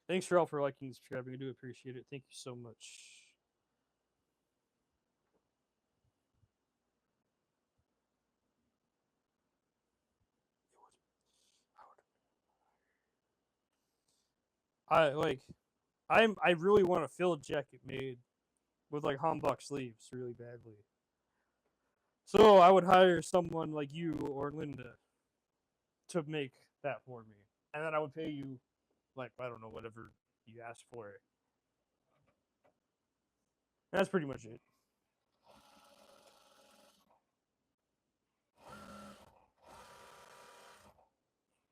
Thanks for all for liking and subscribing. I do appreciate it. Thank you so much. I like I really want a field jacket made with like hanbok sleeves really badly. So I would hire someone like you or Linda to make that for me. And then I would pay you like I don't know, whatever you asked for it. That's pretty much it.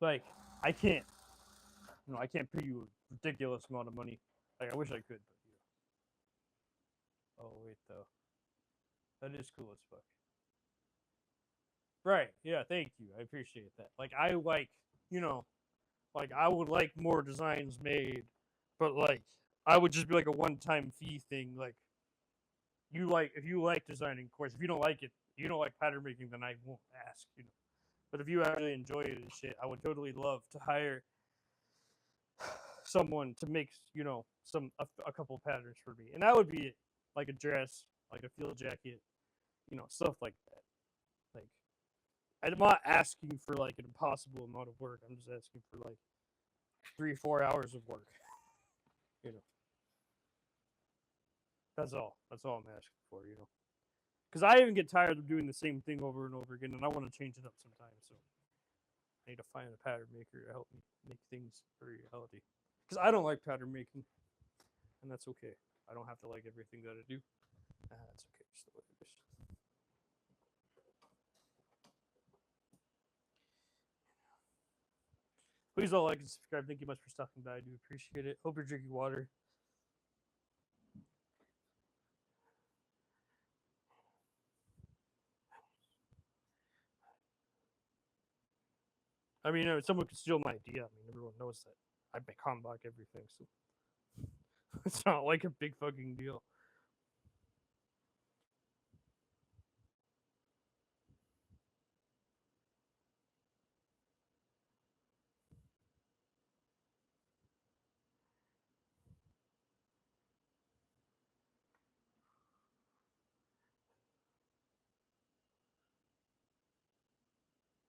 Like I can't I can't pay you a ridiculous amount of money. Like I wish I could, but Oh wait though. That is cool as fuck. Right. Yeah, thank you. I appreciate that. Like I like I would like more designs made, but like I would just be like a one-time fee thing. Like if you like designing, of course. If you don't like it, you don't like pattern making, then I won't ask. But if you actually enjoy it and shit, I would totally love to hire someone to make a couple patterns for me, and that would be it. Like a dress, like a field jacket, stuff like that. Like I'm not asking for like an impossible amount of work. I'm just asking for like 3-4 hours of work. You know, that's all. That's all I'm asking for. Because I even get tired of doing the same thing over and over again, and I want to change it up sometimes. So I need to find a pattern maker to help me make things a reality. Because I don't like pattern making, and that's okay. I don't have to like everything that I do. That's okay. Just the way it is. Please all like and subscribe. Thank you much for stopping by. I do appreciate it. Hope you're drinking water. I mean, someone could steal my idea. I mean, everyone knows that I make Hanbok everything, so it's not like a big fucking deal.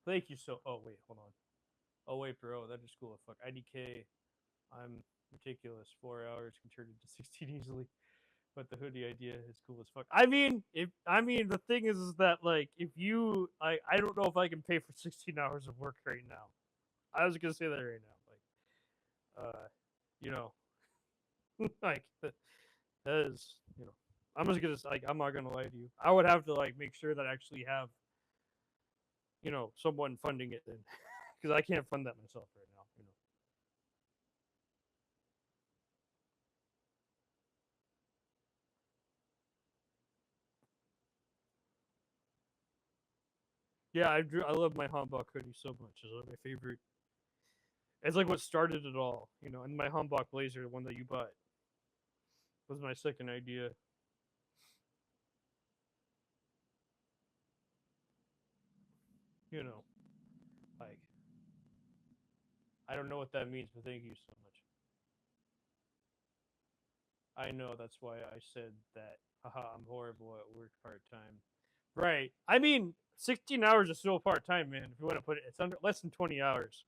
Thank you so. Oh wait, hold on. Oh wait, bro, that is cool as fuck. IDK, I'm meticulous. 4 hours can turn into 16 easily. But the hoodie idea is cool as fuck. The thing is that like if you I don't know if I can pay for 16 hours of work right now. I was gonna say that right now. Like you know, like that is I'm just gonna like I'm not gonna lie to you. I would have to like make sure that I actually have someone funding it then, because I can't fund that myself right now. Yeah, I love my Hanbok hoodie so much. It's like my favorite. It's like what started it all, And my Hanbok blazer, the one that you bought, was my second idea. You know, like I don't know what that means, but thank you so much. I know that's why I said that. Haha, I'm horrible at work part time. Right. I mean, 16 hours is still part time, man. If you want to put it, it's under less than 20 hours.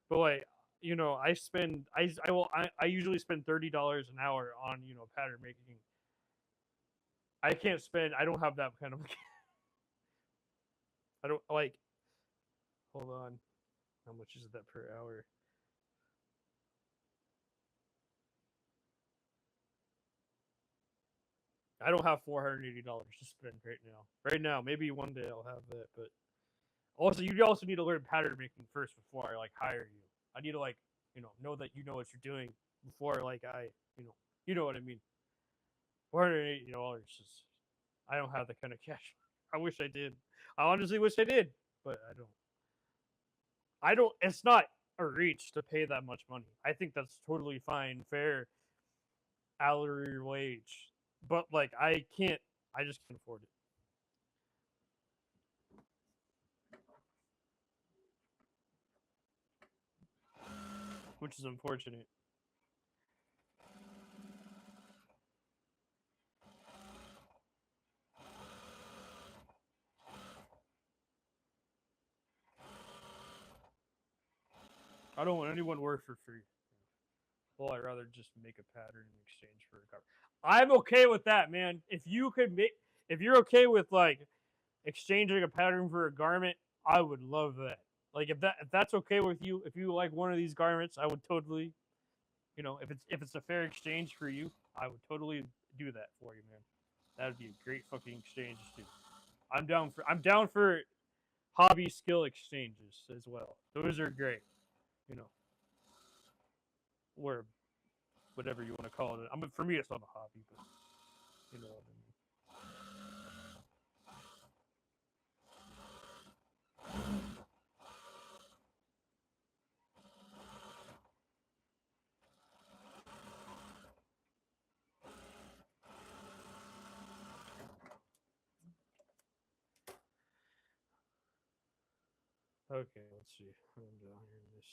But like, I spend I usually spend $30 an hour on pattern making. I can't spend. I don't have that kind of. I don't like. Hold on. How much is that per hour? I don't have $480 to spend right now. Right now, maybe one day I'll have that, but also you also need to learn pattern making first before I like hire you. I need to like know that you know what you're doing before like I you know what I mean. $480 is I don't have that kind of cash. I wish I did. I honestly wish I did, but I don't. I don't. It's not a reach to pay that much money. I think that's totally fine, fair hourly wage. But like, I can't. I just can't afford it, which is unfortunate. I don't want anyone to work for free. Well, I'd rather just make a pattern in exchange for a cover. I'm okay with that, man. If you're okay with like exchanging a pattern for a garment, I would love that. Like if that's okay with you, if you like one of these garments, I would totally, if it's a fair exchange for you, I would totally do that for you, man. That would be a great fucking exchange too. I'm down for hobby skill exchanges as well. Those are great. You know, or whatever you want to call it. For me, it's not a hobby, but you know what I mean. Okay, let's see. I'm down here in this.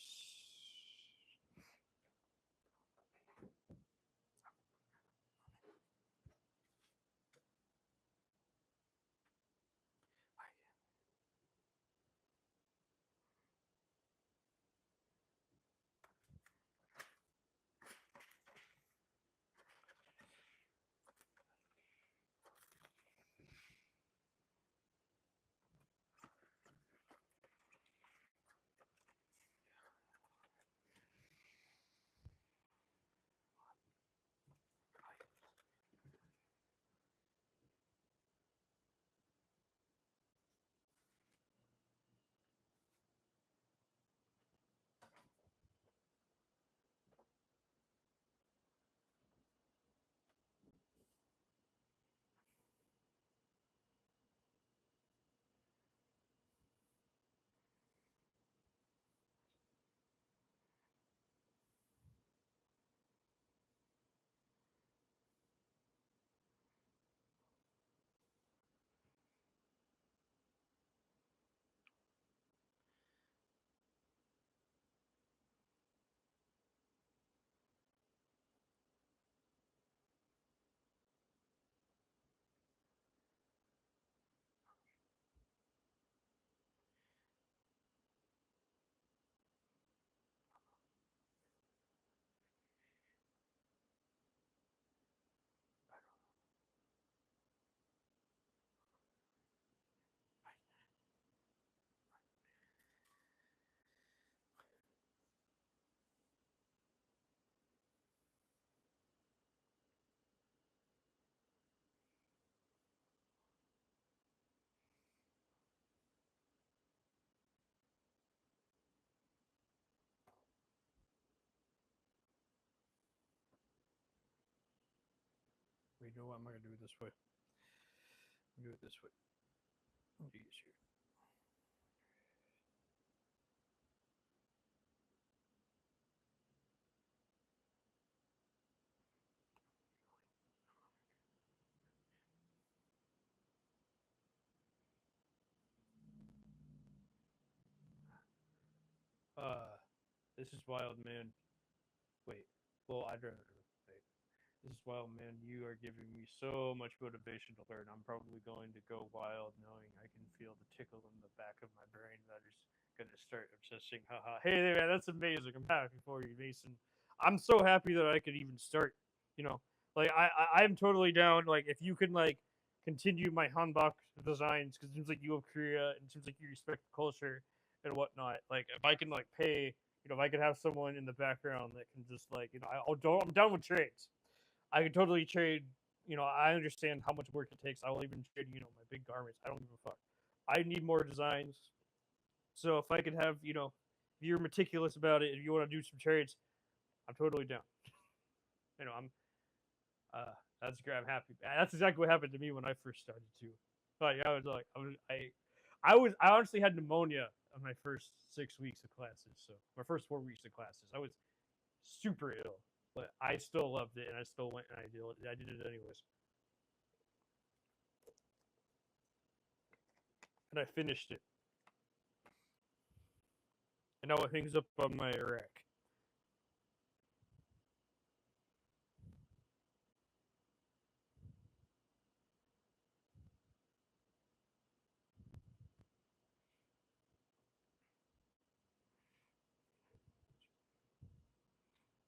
Wait, you know what? I'm gonna do it this way. Do it this way. Easier. This is wild, man. Wait. Well, I'd rather wait. This is wild, man. You are giving me so much motivation to learn. I'm probably going to go wild knowing I can feel the tickle in the back of my brain that is going to start obsessing. Haha. Hey, man, that's amazing. I'm happy for you, Mason. I'm so happy that I could even start. You know, like I'm totally down. Like if you can like continue my hanbok designs because it seems like you have Korea and it seems like you respect the culture and whatnot. Like if I can like pay, if I could have someone in the background that can just like, I'm done with trades. I can totally trade. I understand how much work it takes. I will even trade, my big garments. I don't give a fuck. I need more designs. So if I could have, if you're meticulous about it, if you want to do some trades, I'm totally down. I'm that's great. I'm happy. That's exactly what happened to me when I first started too. Like I was like I honestly had pneumonia on my first 6 weeks of classes. So my first 4 weeks of classes, I was super ill, but I still loved it and I still went and I did it anyways. And I finished it. And now it hangs up on my rack.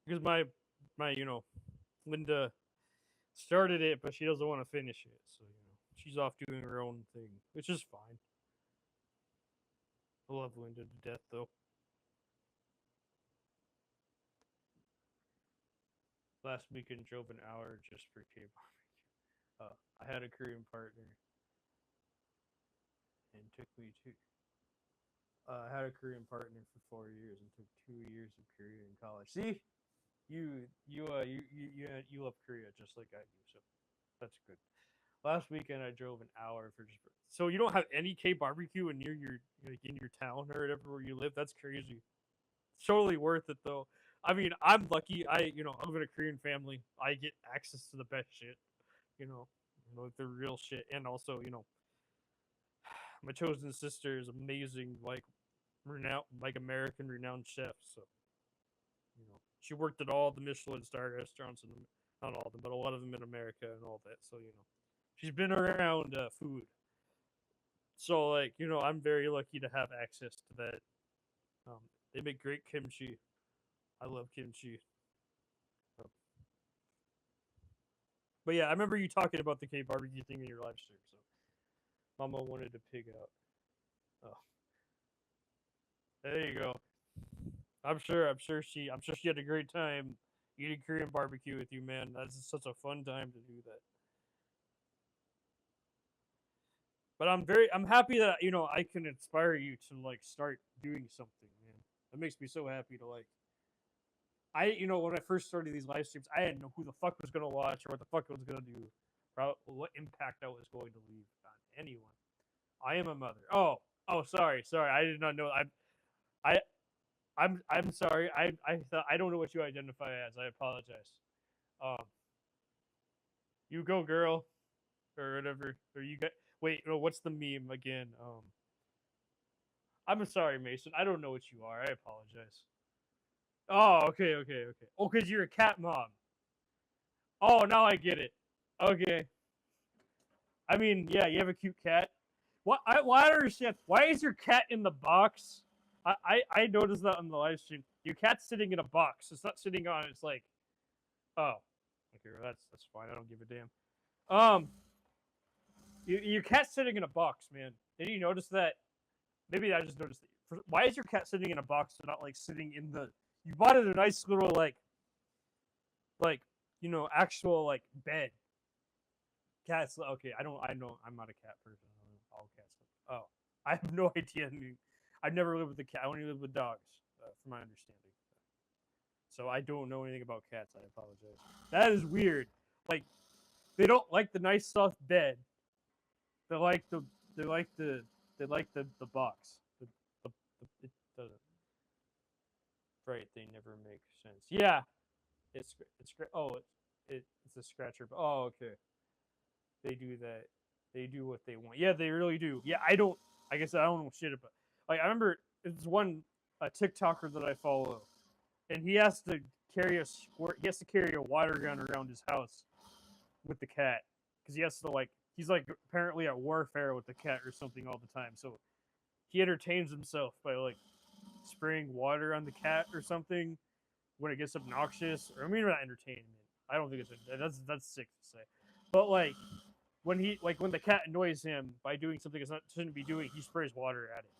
Because my Linda started it, but she doesn't want to finish it. So she's off doing her own thing, which is fine. I love Linda to death, though. Last weekend drove an hour just for K barbecue. I had a Korean partner, and took me to. I had a Korean partner for 4 years and took 2 years of Korea in college. See, you love Korea just like I do, so that's good. Last weekend I drove an hour for just. So you don't have any K barbecue in near your like in your town or whatever where you live? That's crazy. It's totally worth it though. I mean, I'm lucky. I live in a Korean family. I get access to the best shit. Like the real shit, and also my chosen sister is amazing. Like renowned, like American renowned chef. So she worked at all the Michelin star restaurants in not all of them, but a lot of them in America and all that. So she's been around food. So like I'm very lucky to have access to that. Um, they make great kimchi. I love kimchi. But yeah, I remember you talking about the K barbecue thing in your live stream. So Mama wanted to pig out. Oh, there you go. I'm sure she had a great time eating Korean barbecue with you, man. That's such a fun time to do that. But I'm happy that I can inspire you to like start doing something, man. That makes me so happy to like. When I first started these live streams, I didn't know who the fuck was gonna watch or what the fuck I was gonna do, or what impact I was going to leave on anyone. I am a mother. Oh, sorry. I did not know. I, I'm sorry. I don't know what you identify as. I apologize. Um, you go, girl, or whatever. Or you get. Wait, no. What's the meme again? I'm sorry, Mason. I don't know what you are. I apologize. Oh, okay. Oh, cause you're a cat mom. Oh, now I get it. Okay. I mean, yeah, you have a cute cat. Why I don't understand. Why is your cat in the box? I noticed that on the live stream. Your cat's sitting in a box. It's not sitting on. It's like, oh, okay, well, that's fine. I don't give a damn. Um, your cat's sitting in a box, man. Did you notice that? Maybe I just noticed that. Why is your cat sitting in a box and not like sitting in the? You bought it a nice little like actual like bed. Cats. Okay, I don't. I know. I'm not a cat person. I don't know all cats. Oh, I have no idea. I've never lived with a cat. I only live with dogs, from my understanding. So I don't know anything about cats. I apologize. That is weird. Like they don't like the nice soft bed. They like the they like the they like the box. It doesn't. Right? They never make sense. Yeah, it's great. Oh, it's a scratcher. Oh, okay. They do that. They do what they want. Yeah, they really do. Yeah, I don't. I guess I don't know shit about. Like I remember there's one a TikToker that I follow, and he has to carry a squirt. He has to carry a water gun around his house with the cat because he has to like. He's like apparently at warfare with the cat or something all the time. So he entertains himself by like spraying water on the cat or something when it gets obnoxious. Or I mean, not entertainment. I don't think it's that's sick to say, but like when the cat annoys him by doing something it's not shouldn't be doing, he sprays water at it,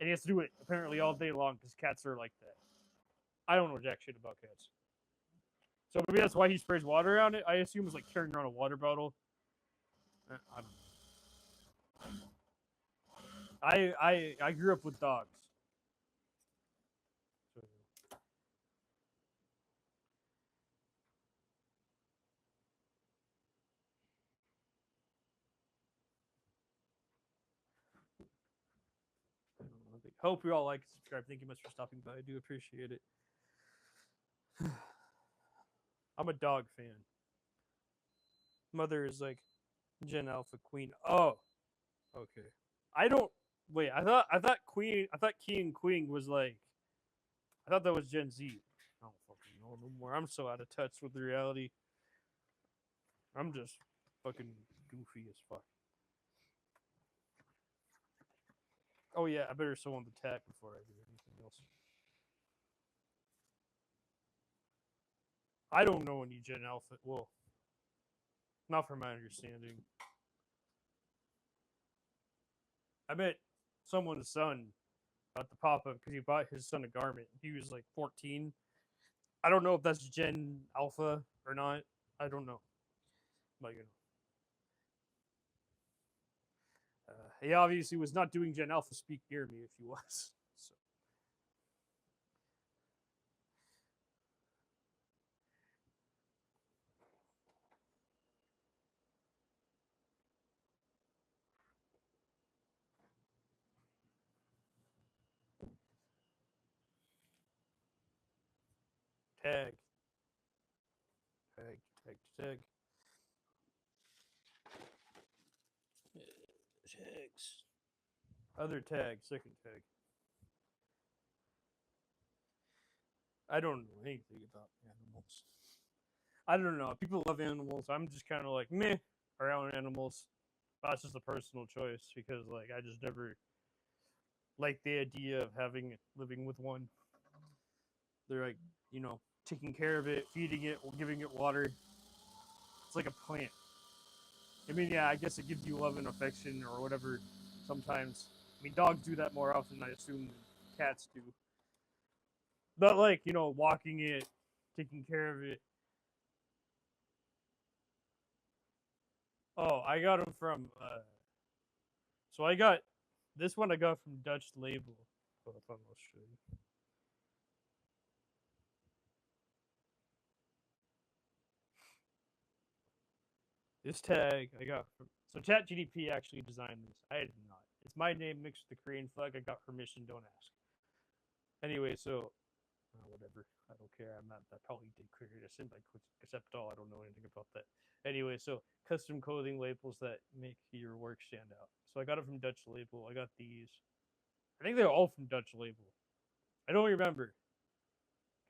and he has to do it apparently all day long because cats are like that. I don't know jack shit about cats, so maybe that's why he sprays water on it. I assume it's like carrying around a water bottle. I don't know. I grew up with dogs. So, I don't know. Hope you all like and subscribe. Thank you much for stopping by. I do appreciate it. I'm a dog fan. Mother is like Gen Alpha Queen. Oh, okay. I don't wait. I thought Queen. I thought King Queen was like. I thought that was Gen Z. I don't fucking know no more. I'm so out of touch with the reality. I'm just fucking goofy as fuck. Oh yeah, I better show on the tag before I do anything else. I don't know any Gen Alpha. Well, not from my understanding. I met someone's son at the pop up because he bought his son a garment. He was like 14. I don't know if that's Gen Alpha or not. I don't know. But he obviously was not doing Gen Alpha speak near me if he was. So tag, tag. Tags. Other tag, second tag. I don't know anything about animals. I don't know. People love animals. I'm just kind of like meh around animals. That's just a personal choice because like I just never like the idea of living with one. They're like taking care of it, feeding it, giving it water. It's like a plant. I mean, yeah, I guess it gives you love and affection or whatever. Sometimes, I mean, dogs do that more often, I assume, than cats do. But like walking it, taking care of it. Oh, I got them from. So I got this one. I got from Dutch Label. Hold on, I'll show you. This tag I got from. So ChatGDP actually designed this. I did not. It's my name mixed with the Korean flag. I got permission. Don't ask. Anyway, so whatever. I don't care. I'm not. I probably did create a sim, except all. I don't know anything about that. Anyway, so custom clothing labels that make your work stand out. So I got it from Dutch Label. I got these. I think they're all from Dutch Label. I don't remember.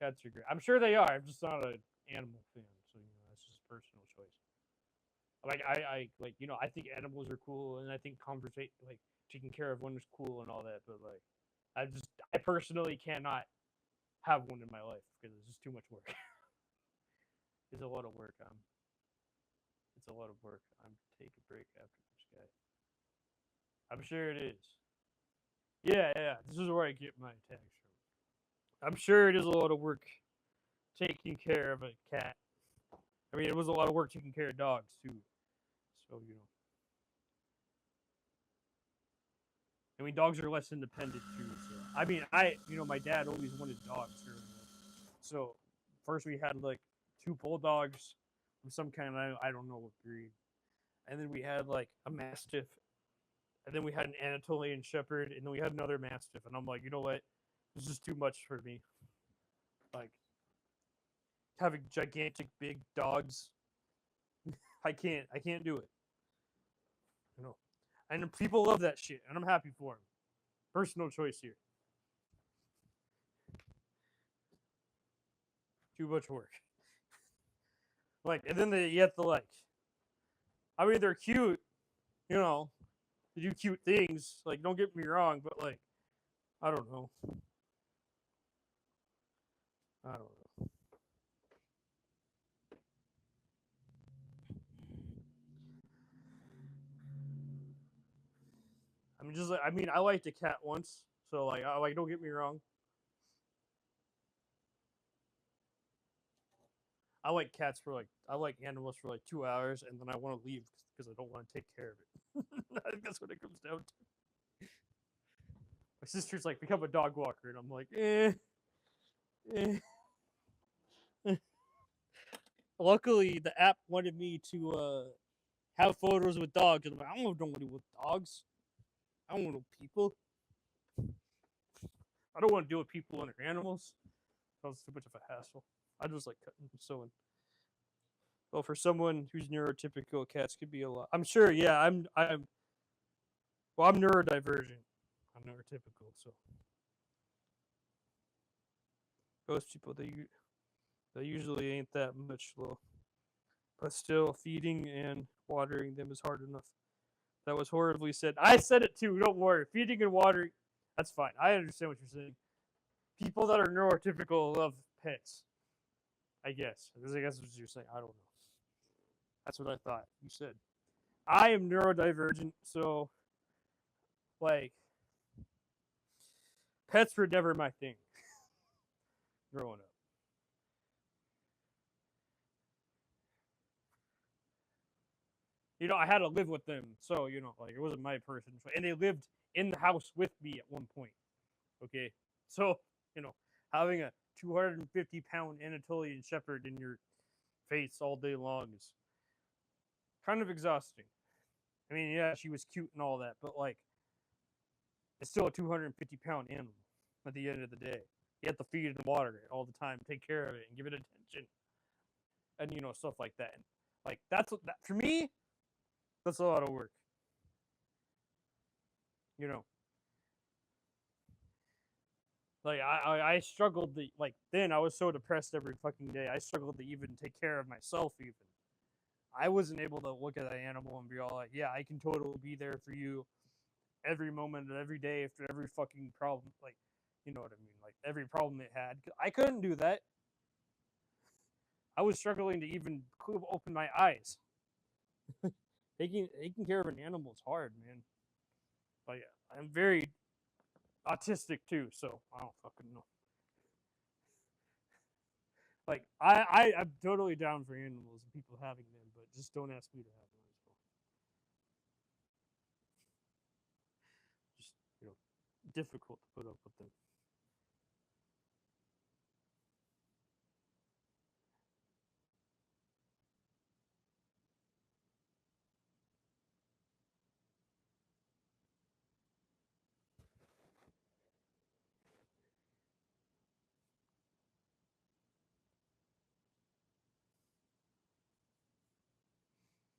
Cats are great. I'm sure they are. I'm just not an animal fan, so that's just a personal choice. Like I like I think animals are cool, and I think conversate like taking care of one is cool and all that. But like, I personally cannot have one in my life because it's just too much work. It's a lot of work. It's a lot of work. I'm take a break after this guy. I'm sure it is. Yeah, yeah. This is where I get my tags from. I'm sure it is a lot of work taking care of a cat. I mean, it was a lot of work taking care of dogs too. So I mean, dogs are less independent too. So I mean, my dad always wanted dogs growing up. So first we had like two bulldogs of some kind. I don't know what breed, and then we had like a mastiff, and then we had an Anatolian Shepherd, and then we had another mastiff. And I'm like, you know what? This is too much for me. Like having gigantic big dogs, I can't do it. You know, and people love that shit, and I'm happy for them. Personal choice here. Too much work. Like, and then you have to like. I mean, they're cute, you know. They do cute things. Like, don't get me wrong, but like, I don't know. I don't know. I'm just like, I mean, I liked a cat once, so like, don't get me wrong. I like cats for like, I like animals for like 2 hours, and then I want to leave because I don't want to take care of it. I think that's what it comes down to. My sister's like, become a dog walker, and I'm like, eh. Luckily, the app wanted me to have photos with dogs, and I'm like, I don't want to do with dogs. I don't want no people. I don't want to deal with people and their animals. That was too much of a hassle. I just like cutting and sewing. Well, for someone who's neurotypical, cats could be a lot. I'm sure. Yeah, I'm. Well, I'm neurodivergent. I'm neurotypical, so most people they usually ain't that much though. But still, feeding and watering them is hard enough. That was horribly said. I said it too. Don't worry. Feeding and watering, that's fine. I understand what you're saying. People that are neurotypical love pets. I guess. I guess what you're saying. I don't know. That's what I thought you said. I am neurodivergent, so like pets were never my thing growing up. I had to live with them, so like it wasn't my person, and they lived in the house with me at one point. Okay, so you know, having a 250-pound Anatolian Shepherd in your face all day long is kind of exhausting. I mean, yeah, she was cute and all that, but like, it's still a 250-pound animal at the end of the day. You have to feed it and water it all the time, take care of it, and give it attention, and stuff like that. And, like that for me. That's a lot of work. You know, Like I struggled to like then I was so depressed every fucking day. I struggled to even take care of myself even. I wasn't able to look at an animal and be all like, yeah, I can totally be there for you every moment of every day after every fucking problem. Like, you know what I mean? Like every problem it had. I couldn't do that. I was struggling to even open my eyes. Taking care of an animal is hard, man. Like I'm very autistic too, so I don't fucking know. Like I'm totally down for animals and people having them, but just don't ask me to have them. Just you know, difficult to put up with them.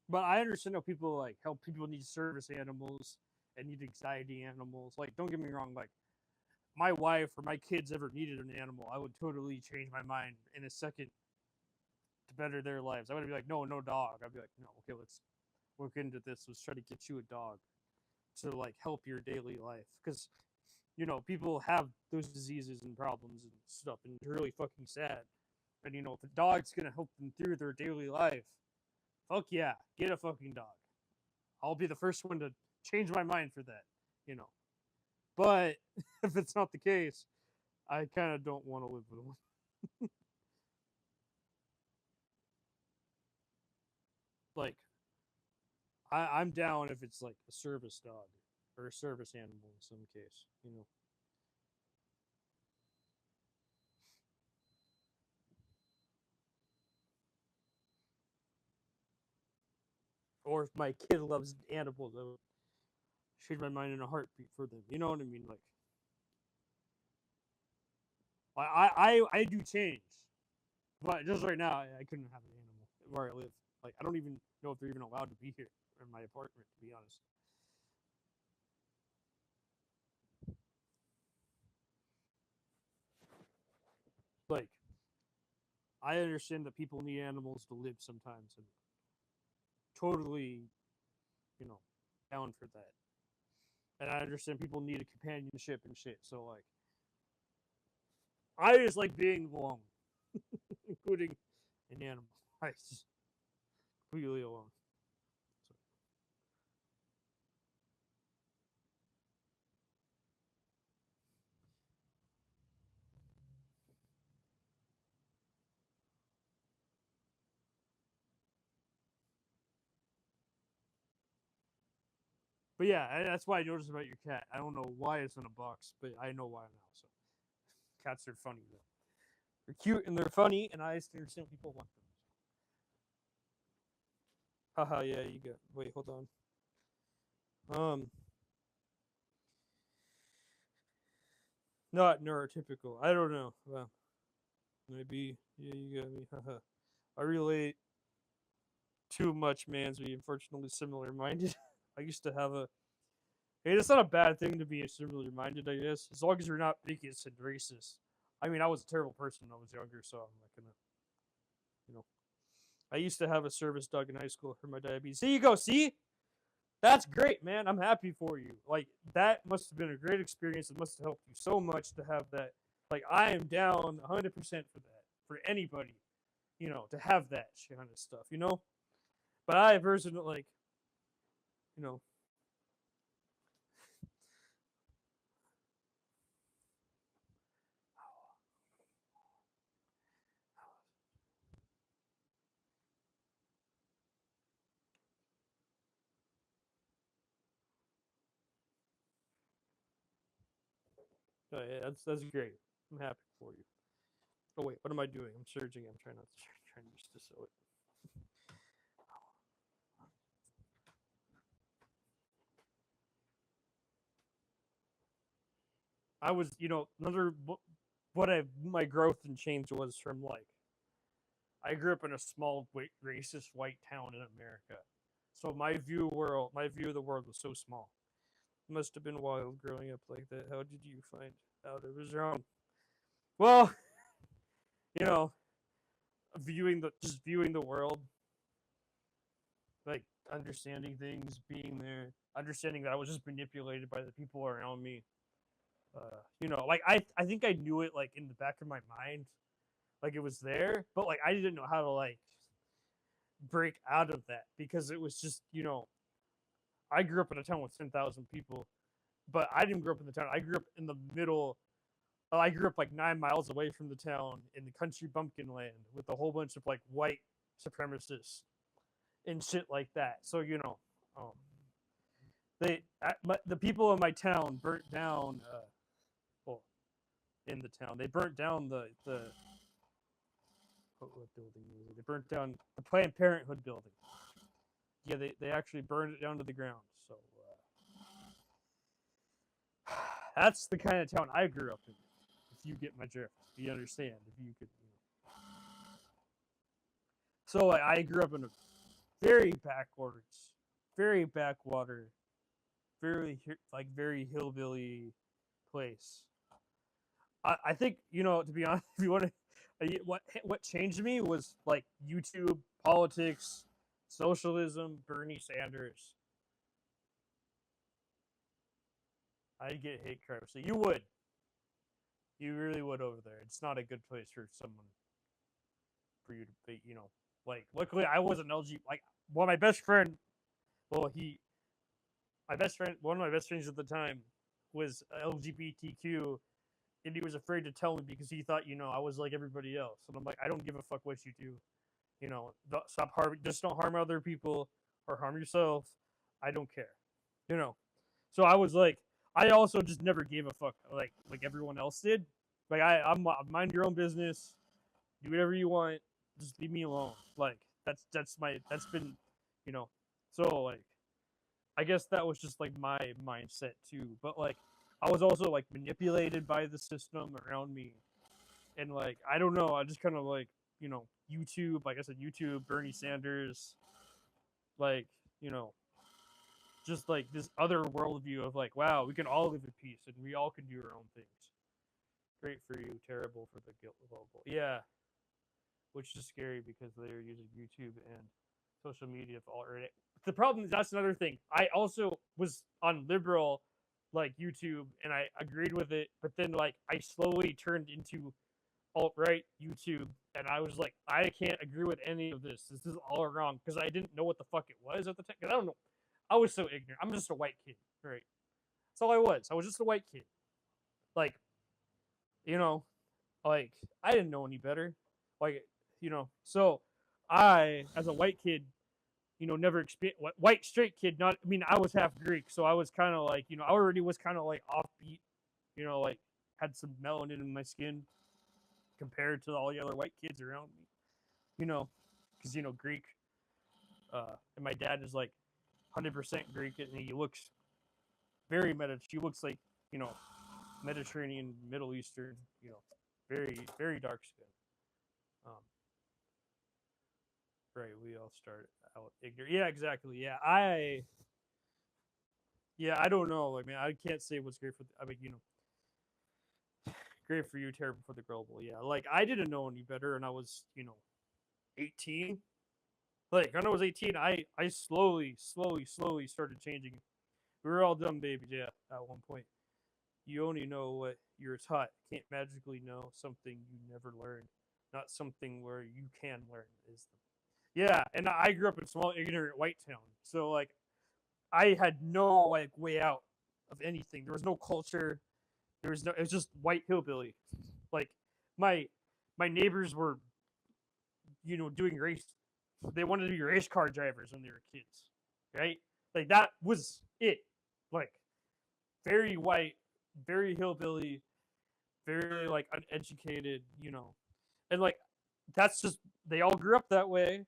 But I understand how people like how people need service animals and need anxiety animals. Like, don't get me wrong, like my wife or my kids ever needed an animal, I would totally change my mind in a second to better their lives. I would be like, no, no dog. I'd be like, no, okay, let's look into this. Let's try to get you a dog to like help your daily life. Because, you know, people have those diseases and problems and stuff, and it's really fucking sad. And you know, if a dog's gonna help them through their daily life, fuck yeah, get a fucking dog. I'll be the first one to change my mind for that, you know. But if it's not the case, I kind of don't want to live with one. Like, I'm down if it's like a service dog or a service animal in some case, you know. Or if my kid loves animals, I would change my mind in a heartbeat for them. You know what I mean? Like, I do change, but just right now, I couldn't have an animal where I live. Like, I don't even know if they're even allowed to be here in my apartment, to be honest. Like, I understand that people need animals to live sometimes, and totally, you know, down for that. And I understand people need a companionship and shit. So like, I just like being alone, including an animal. I just completely alone. So, but yeah, that's why I noticed about your cat. I don't know why it's in a box, but I know why now. So cats are funny though. They're cute and they're funny, and I understand people want them. Haha, yeah, you got. Wait, hold on. Um, not neurotypical. I don't know. Well, maybe. Yeah, you got me. Haha. I relate too much, man. So we unfortunately similar minded. I used to have a. Hey, it's not a bad thing to be similar minded, I guess, as long as you're not bigots and racist. I mean, I was a terrible person when I was younger, so I'm not gonna, you know. I used to have a service dog in high school for my diabetes. There you go. See, that's great, man. I'm happy for you. Like that must have been a great experience. It must have helped you so much to have that. Like I am down 100% for that for anybody, you know, to have that kind of stuff, you know. But I personally like, you know, yeah, that's great. I'm happy for you. Oh wait, what am I doing? I'm surging. I'm trying not to trying just to sew it. I was, you know, another what I my growth and change was from like I grew up in a small racist white town in America, so my view of the world was so small. It must have been wild growing up like that. How did you find out it was wrong? Well, you know, viewing the world, like understanding things, being there, understanding that I was just manipulated by the people around me. Like I think I knew it like in the back of my mind, like it was there, but like I didn't know how to like break out of that because it was just I grew up in a town with 10,000 people, but I didn't grow up in the town. I grew up in the middle. I grew up like 9 miles away from the town in the country bumpkin land with a whole bunch of like white supremacists and shit like that. So um, the people in my town burnt down. Well, in the town, they burnt down the what building was it? They burnt down the Planned Parenthood building. Yeah, they actually burned it down to the ground. So that's the kind of town I grew up in. If you get my drift, if you understand, if you could. So I grew up in a very backwards, very backwater, very hillbilly place. I think to be honest, if you want to, what changed me was like YouTube, politics, socialism, Bernie Sanders. I get hate crime. So you really would over there. It's not a good place for someone for you to be. Like luckily I wasn't LGBT. Like well, my best friend, well one of my best friends at the time was LGBTQ, and he was afraid to tell me because he thought I was like everybody else. And I'm like, I don't give a fuck what you do. Stop harming. Just don't harm other people or harm yourself. I don't care. You know. So I was like, I also just never gave a fuck like everyone else did. Like I'm mind your own business. Do whatever you want. Just leave me alone. Like that's been, you know. So like I guess that was just like my mindset too. But like I was also like manipulated by the system around me, and like I don't know. I just kind of like YouTube. Like I said, YouTube, Bernie Sanders, like you know just like this other worldview of like, wow, we can all live in peace and we all can do our own things. Great for you, terrible for the global. Yeah, which is scary because they're using YouTube and social media for already. The problem is that's another thing. I also was on liberal like YouTube and I agreed with it, but then like I slowly turned into alt right YouTube, and I was like, I can't agree with any of this. This is all wrong because I didn't know what the fuck it was at the time. Because I don't know. I was so ignorant. I'm just a white kid, right? That's all I was. I was just a white kid. Like, you know, like I didn't know any better. Like, so I, as a white kid, never experienced white straight kid. Not, I mean, I was half Greek, so I was kind of like, I already was kind of like offbeat. Like had some melanin in my skin compared to all the other white kids around me. Because Greek, and my dad is like 100% Greek, and he looks very She looks like Mediterranean, Middle Eastern. Very very dark skin. Um, right, we all start out ignorant. Yeah, exactly. I don't know. I mean, I can't say what's great for. I mean, great for you, terrible for the global. Yeah, like I didn't know any better, and I was 18. Like when I was 18, I slowly started changing. We were all dumb babies, yeah, at one point. You only know what you're taught. Can't magically know something you never learned. Not something where you can learn is the Yeah, and I grew up in a small ignorant white town. So like I had no like way out of anything. There was no culture. It was just white hillbilly. Like my my neighbors were doing race. They wanted to be race car drivers when they were kids, right? Like that was it. Like very white, very hillbilly, very like uneducated, and like that's just they all grew up that way,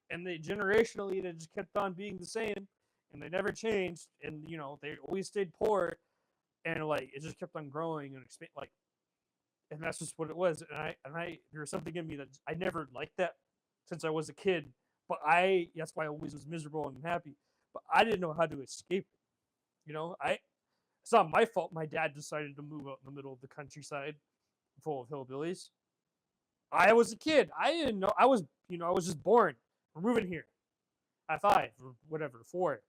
and they generationally they just kept on being the same, and they never changed, and they always stayed poor, and like it just kept on growing and expand like, and that's just what it was, and I there was something in me that I never liked that since I was a kid, but that's why I always was miserable and unhappy, but I didn't know how to escape it. It's not my fault my dad decided to move out in the middle of the countryside, full of hillbillies. I was a kid. I didn't know. I was just born. We're moving here at 5 or whatever, 4.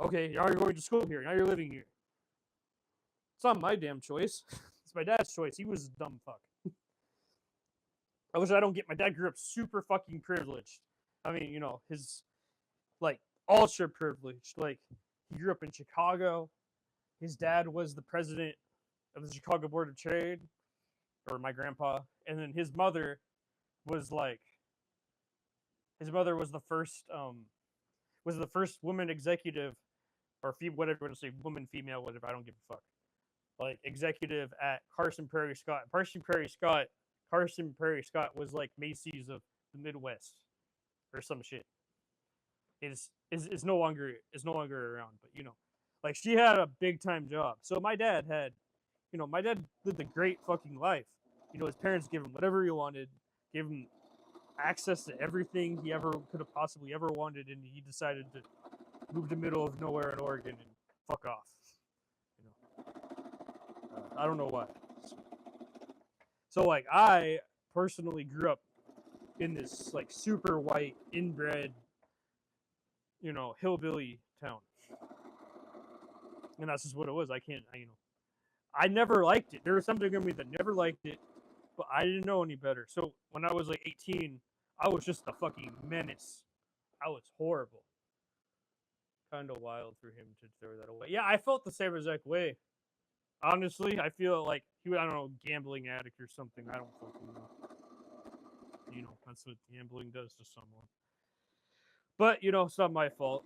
Okay, now you're going to school here. Now you're living here. It's not my damn choice. It's my dad's choice. He was a dumb fuck. I wish I don't get. My dad grew up super fucking privileged. I mean, his like ultra privileged. Like he grew up in Chicago. His dad was the president of the Chicago Board of Trade, or my grandpa, and then his mother was the first woman executive, or whatever you want to say, woman, female, whatever. I don't give a fuck. Like executive at Carson Prairie Scott. Carson Prairie Scott was like Macy's of the Midwest, or some shit. Is no longer around, but like she had a big time job. So my dad lived a great fucking life. His parents gave him whatever he wanted, gave him access to everything he ever could have possibly ever wanted, and he decided to move to the middle of nowhere in Oregon and fuck off. I don't know why. So like I personally grew up in this like super white inbred, hillbilly town, and that's just what it was. I never liked it. There was something in me that never liked it, but I didn't know any better. So when I was like 18, I was just a fucking menace. I was horrible. Kind of wild for him to throw that away. Yeah, I felt the same exact way. Honestly, I feel like he was, I don't know, gambling addict or something. I don't fucking know. That's what gambling does to someone. But, it's not my fault.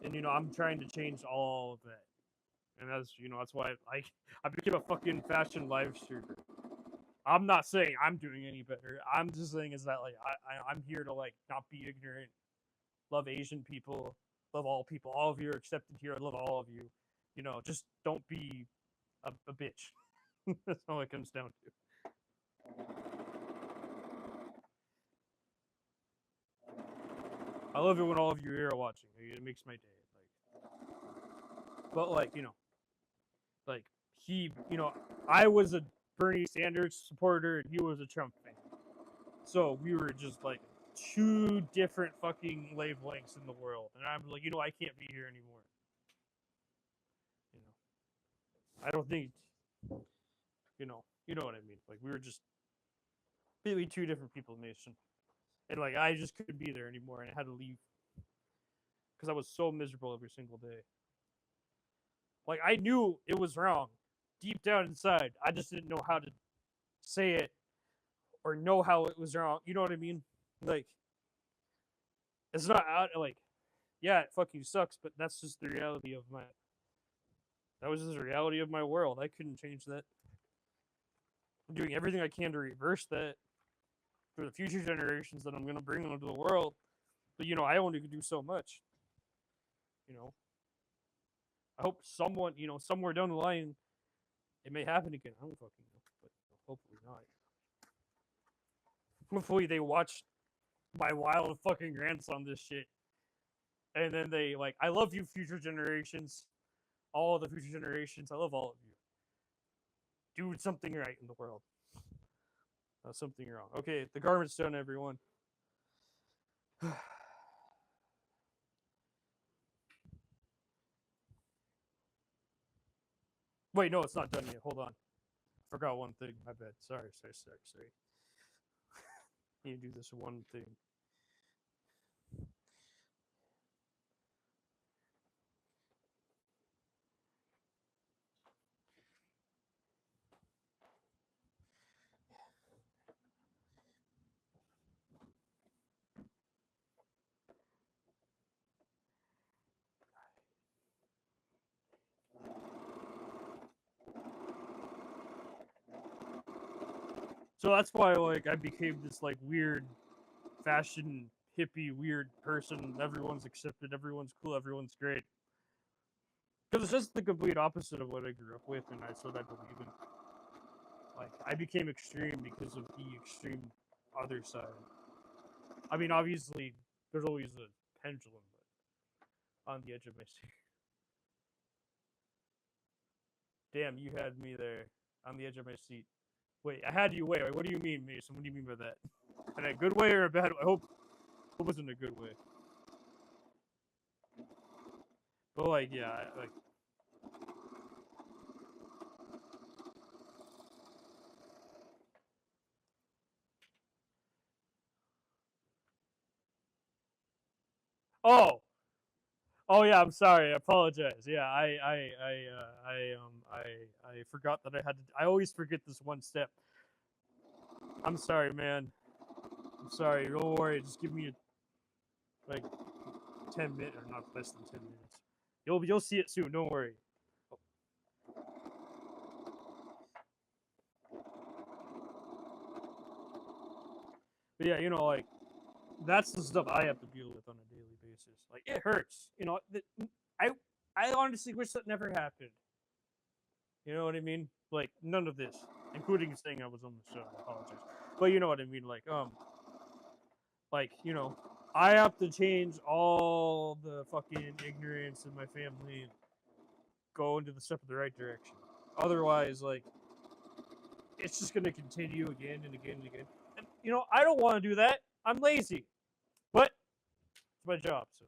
And, I'm trying to change all of that. And that's why I became a fucking fashion live streamer. I'm not saying I'm doing any better. I'm just saying is that, like, I'm here to, like, not be ignorant. Love Asian people. Love all people. All of you are accepted here. I love all of you. Just don't be a bitch. That's all it comes down to. I love it when all of you here are watching. It makes my day. But like, like he, I was a Bernie Sanders supporter and he was a Trump fan. So we were just like 2 different fucking wavelengths in the world. And I'm like, I can't be here anymore. I don't think, you know what I mean. Like we were just completely 2 different people, Mason. And like I just couldn't be there anymore, and I had to leave because I was so miserable every single day. Like I knew it was wrong, deep down inside. I just didn't know how to say it or know how it was wrong. You know what I mean? Like it's not out. Like yeah, it fucking sucks, but that's just the reality of my. That was just the reality of my world. I couldn't change that. I'm doing everything I can to reverse that for the future generations that I'm going to bring onto the world. But, I only can do so much. I hope someone, somewhere down the line, it may happen again. I don't fucking know, but hopefully not. Hopefully they watch my wild fucking rants on this shit. And then they, like, I love you, future generations. All the future generations. I love all of you. Do something right in the world. Something wrong. Okay, the garment's done, everyone. Wait, no, it's not done yet. Hold on. Forgot one thing. My bad. Sorry. Need to do this one thing. So that's why, like, I became this, like, weird fashion hippie weird person. Everyone's accepted, everyone's cool, everyone's great. Because it's just the complete opposite of what I grew up with, and that's what I believe in. Like, I became extreme because of the extreme other side. I mean, obviously, there's always a pendulum, but on the edge of my seat. Damn, you had me there on the edge of my seat. Wait, I had you. Wait, what do you mean, Mason? What do you mean by that? In a good way or a bad way? I hope it wasn't a good way. But like, yeah, like. Oh, yeah. I'm sorry. I apologize. Yeah, I forgot that I had to. I always forget this one step. I'm sorry, man. I'm sorry. Don't worry. Just give me like 10 minutes, or not less than 10 minutes. You'll see it soon. Don't worry. But yeah, like that's the stuff I have to deal with on a daily basis. Like it hurts. I I honestly wish that never happened. You know what I mean? Like none of this, including saying I was on the show. I apologize, but you know what I mean. Like I have to change all the fucking ignorance in my family and go into the step in the right direction. Otherwise, like it's just gonna continue again and again and again. And I don't want to do that. I'm lazy, but it's my job. So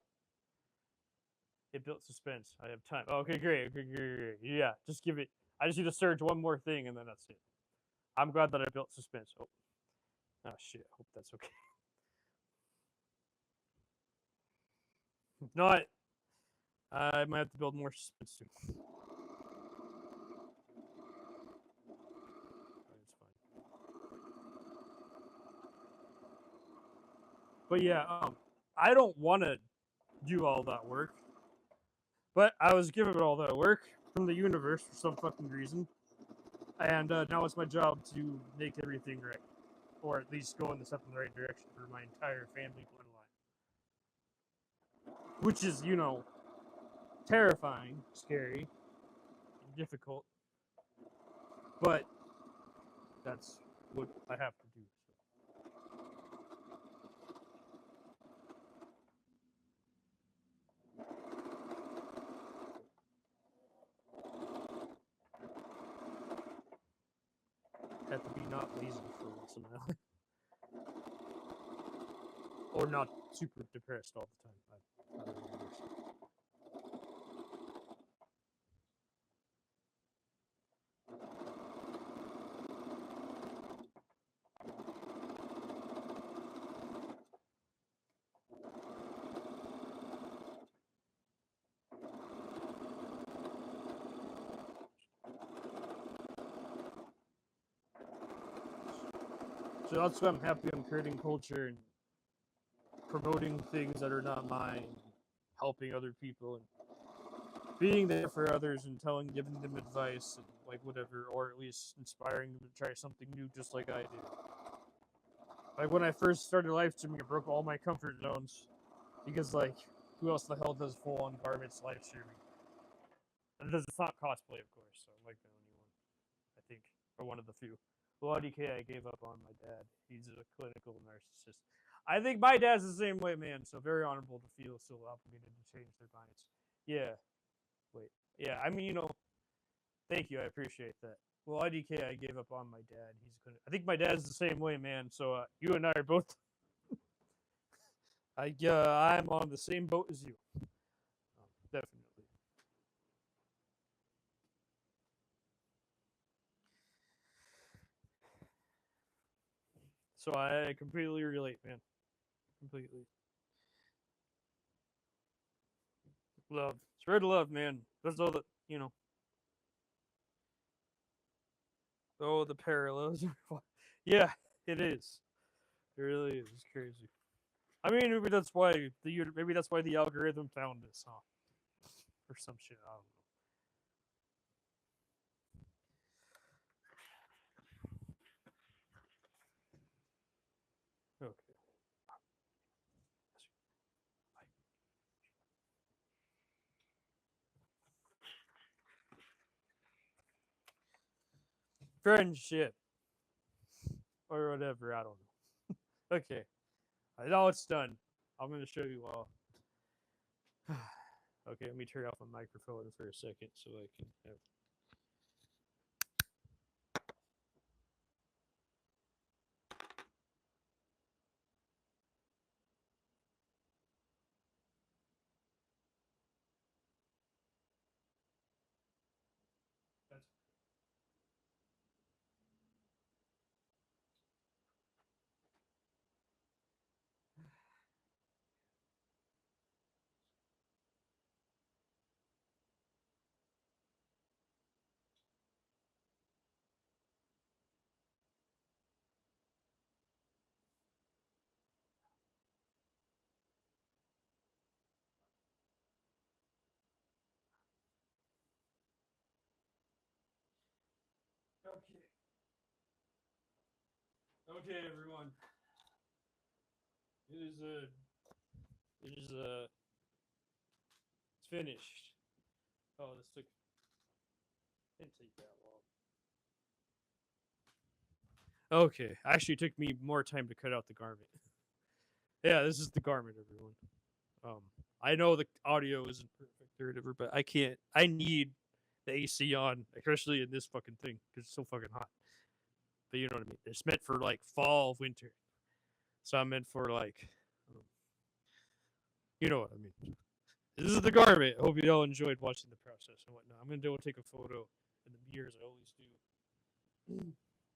it built suspense. I have time. Okay, great. Okay, great. Yeah, just give it. I just need to search one more thing, and then that's it. I'm glad that I built suspense. Oh shit. I hope that's okay. If not, I might have to build more suspense soon. It's fine. But yeah, I don't want to do all that work, but I was given all that work from the universe for some fucking reason, and now it's my job to make everything right, or at least go in the step in the right direction for my entire family bloodline, which is terrifying, scary, and difficult, but that's what I have to do. Have to be not lazy for once in a while, or not super depressed all the time. I don't know. So that's why I'm happy I'm creating culture and promoting things that are not mine, helping other people, and being there for others and giving them advice and like whatever, or at least inspiring them to try something new, just like I did. Like when I first started live streaming, I broke all my comfort zones because like who else the hell does full on garments live streaming? And it's not cosplay, of course. So I'm like the only one, I think, or one of the few. Well, IDK, I gave up on my dad. He's a clinical narcissist. I think my dad's the same way, man. So very honorable to feel so obligated to change their minds. Yeah. Wait. Yeah. I mean, thank you. I appreciate that. Well, IDK, I gave up on my dad. I think my dad's the same way, man. So you and I are both. I'm on the same boat as you. Definitely. So I completely relate, man. Completely. Love. Spread love, man. That's all that, oh, the parallels. Yeah, it is. It really is. It's crazy. I mean, maybe that's why the algorithm found this, huh? Or some shit. I don't know. Okay. Friendship or whatever. I don't know. Okay. I know it's done. I'm gonna show you all. Okay, let me turn off my microphone for a second so I can have Okay. Okay, everyone. It is it's finished. Oh, this took didn't take that long. Okay, actually, it took me more time to cut out the garment. Yeah, this is the garment, everyone. Um, I know the audio isn't perfect or whatever, but I can't. I need the AC on, especially in this fucking thing, because it's so fucking hot. But you know what I mean. It's meant for like fall, winter. So I'm meant for like, um, you know what I mean. This is the garment. I hope you all enjoyed watching the process and whatnot. I'm gonna go take a photo in the mirrors I always do.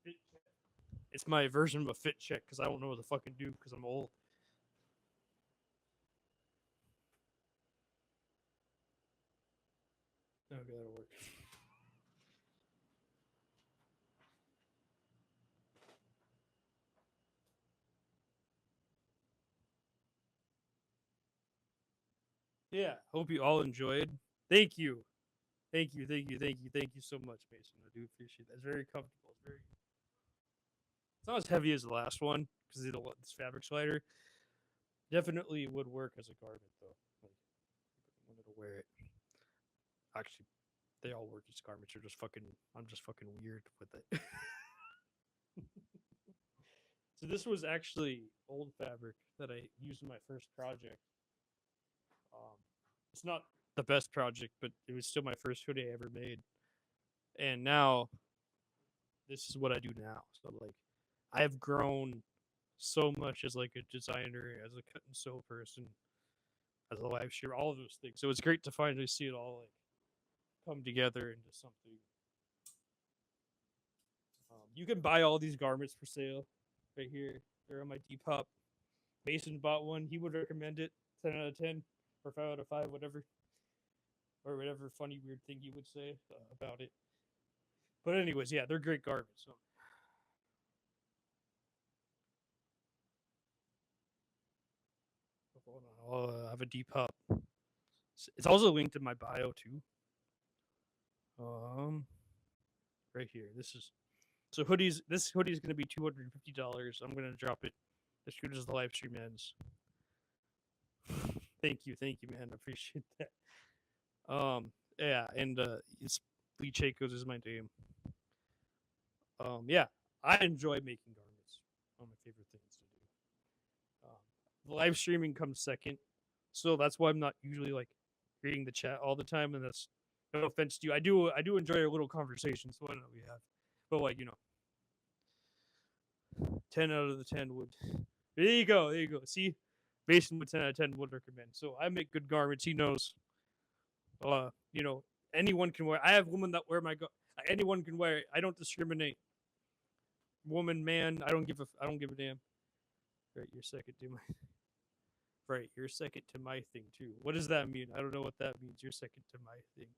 Fit check. It's my version of a fit check because I don't know what to fucking do because I'm old. Okay, that'll work. Yeah, hope you all enjoyed. Thank you. Thank you, thank you, thank you, thank you so much, Mason. I do appreciate that. It's very comfortable. It's not as heavy as the last one because this fabric's lighter. Definitely would work as a garment though. Like wanted to wear it. Actually, they all work as garments. Are just fucking. I'm just fucking weird with it. So this was actually old fabric that I used in my first project. Um, it's not the best project, but it was still my first hoodie I ever made. And now this is what I do now. So like, I have grown so much as like a designer, as a cut and sew person, as a live streamer, all of those things. So it's great to finally see it all like come together into something. You can buy all these garments for sale right here. They're on my Depop. Mason bought one. He would recommend it. 10 out of 10 or 5 out of 5, whatever, or whatever funny weird thing you would say about it. But anyways, yeah, they're great garments. So hold on, I'll have a Depop. It's also linked in my bio too. Um, right here. This is so hoodies. This hoodie is going to be $250. I'm going to drop it as soon as the live stream ends. Thank you, man. I appreciate that. Yeah, and it's Lee Chacos is my name. Yeah, I enjoy making garments. One of my favorite things to do. The live streaming comes second, so that's why I'm not usually like reading the chat all the time, and that's no offense to you. I do enjoy our little conversations. Why not we have, but like 10 out of the 10 would. There you go. There you go. See, Mason with 10 out of 10 would recommend. So I make good garments. He knows. Uh, you know, anyone can wear. I have women that wear anyone can wear it. I don't discriminate. Woman, man, I don't give a damn. Right, you're second to my right, you're second to my thing too. What does that mean? I don't know what that means. You're second to my thing.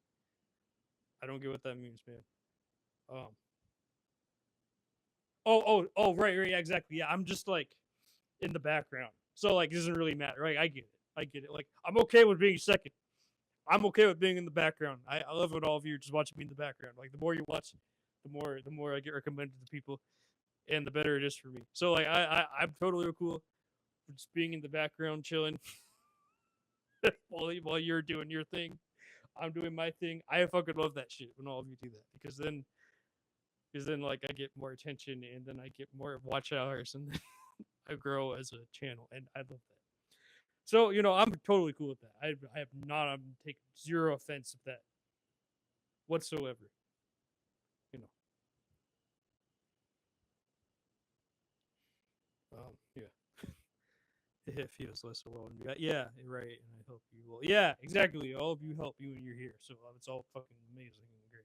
I don't get what that means, man. Um right, right, yeah, exactly. Yeah, I'm just like in the background. So like it doesn't really matter. Right, I get it. I get it. Like I'm okay with being second. I'm okay with being in the background. I love it all of you just watching me in the background. Like the more you watch, the more I get recommended to people and the better it is for me. So like I'm totally cool with just being in the background chilling while you're doing your thing. I'm doing my thing. I fucking love that shit when all of you do that because then like I get more attention and then I get more watch hours and I grow as a channel and I love that. So I'm totally cool with that. I have not I'm taking zero offense of that whatsoever. You know. Yeah. It feels less alone. Yeah, right. And I hope you will. Yeah, exactly. All of you help you when you're here, so it's all fucking amazing and great.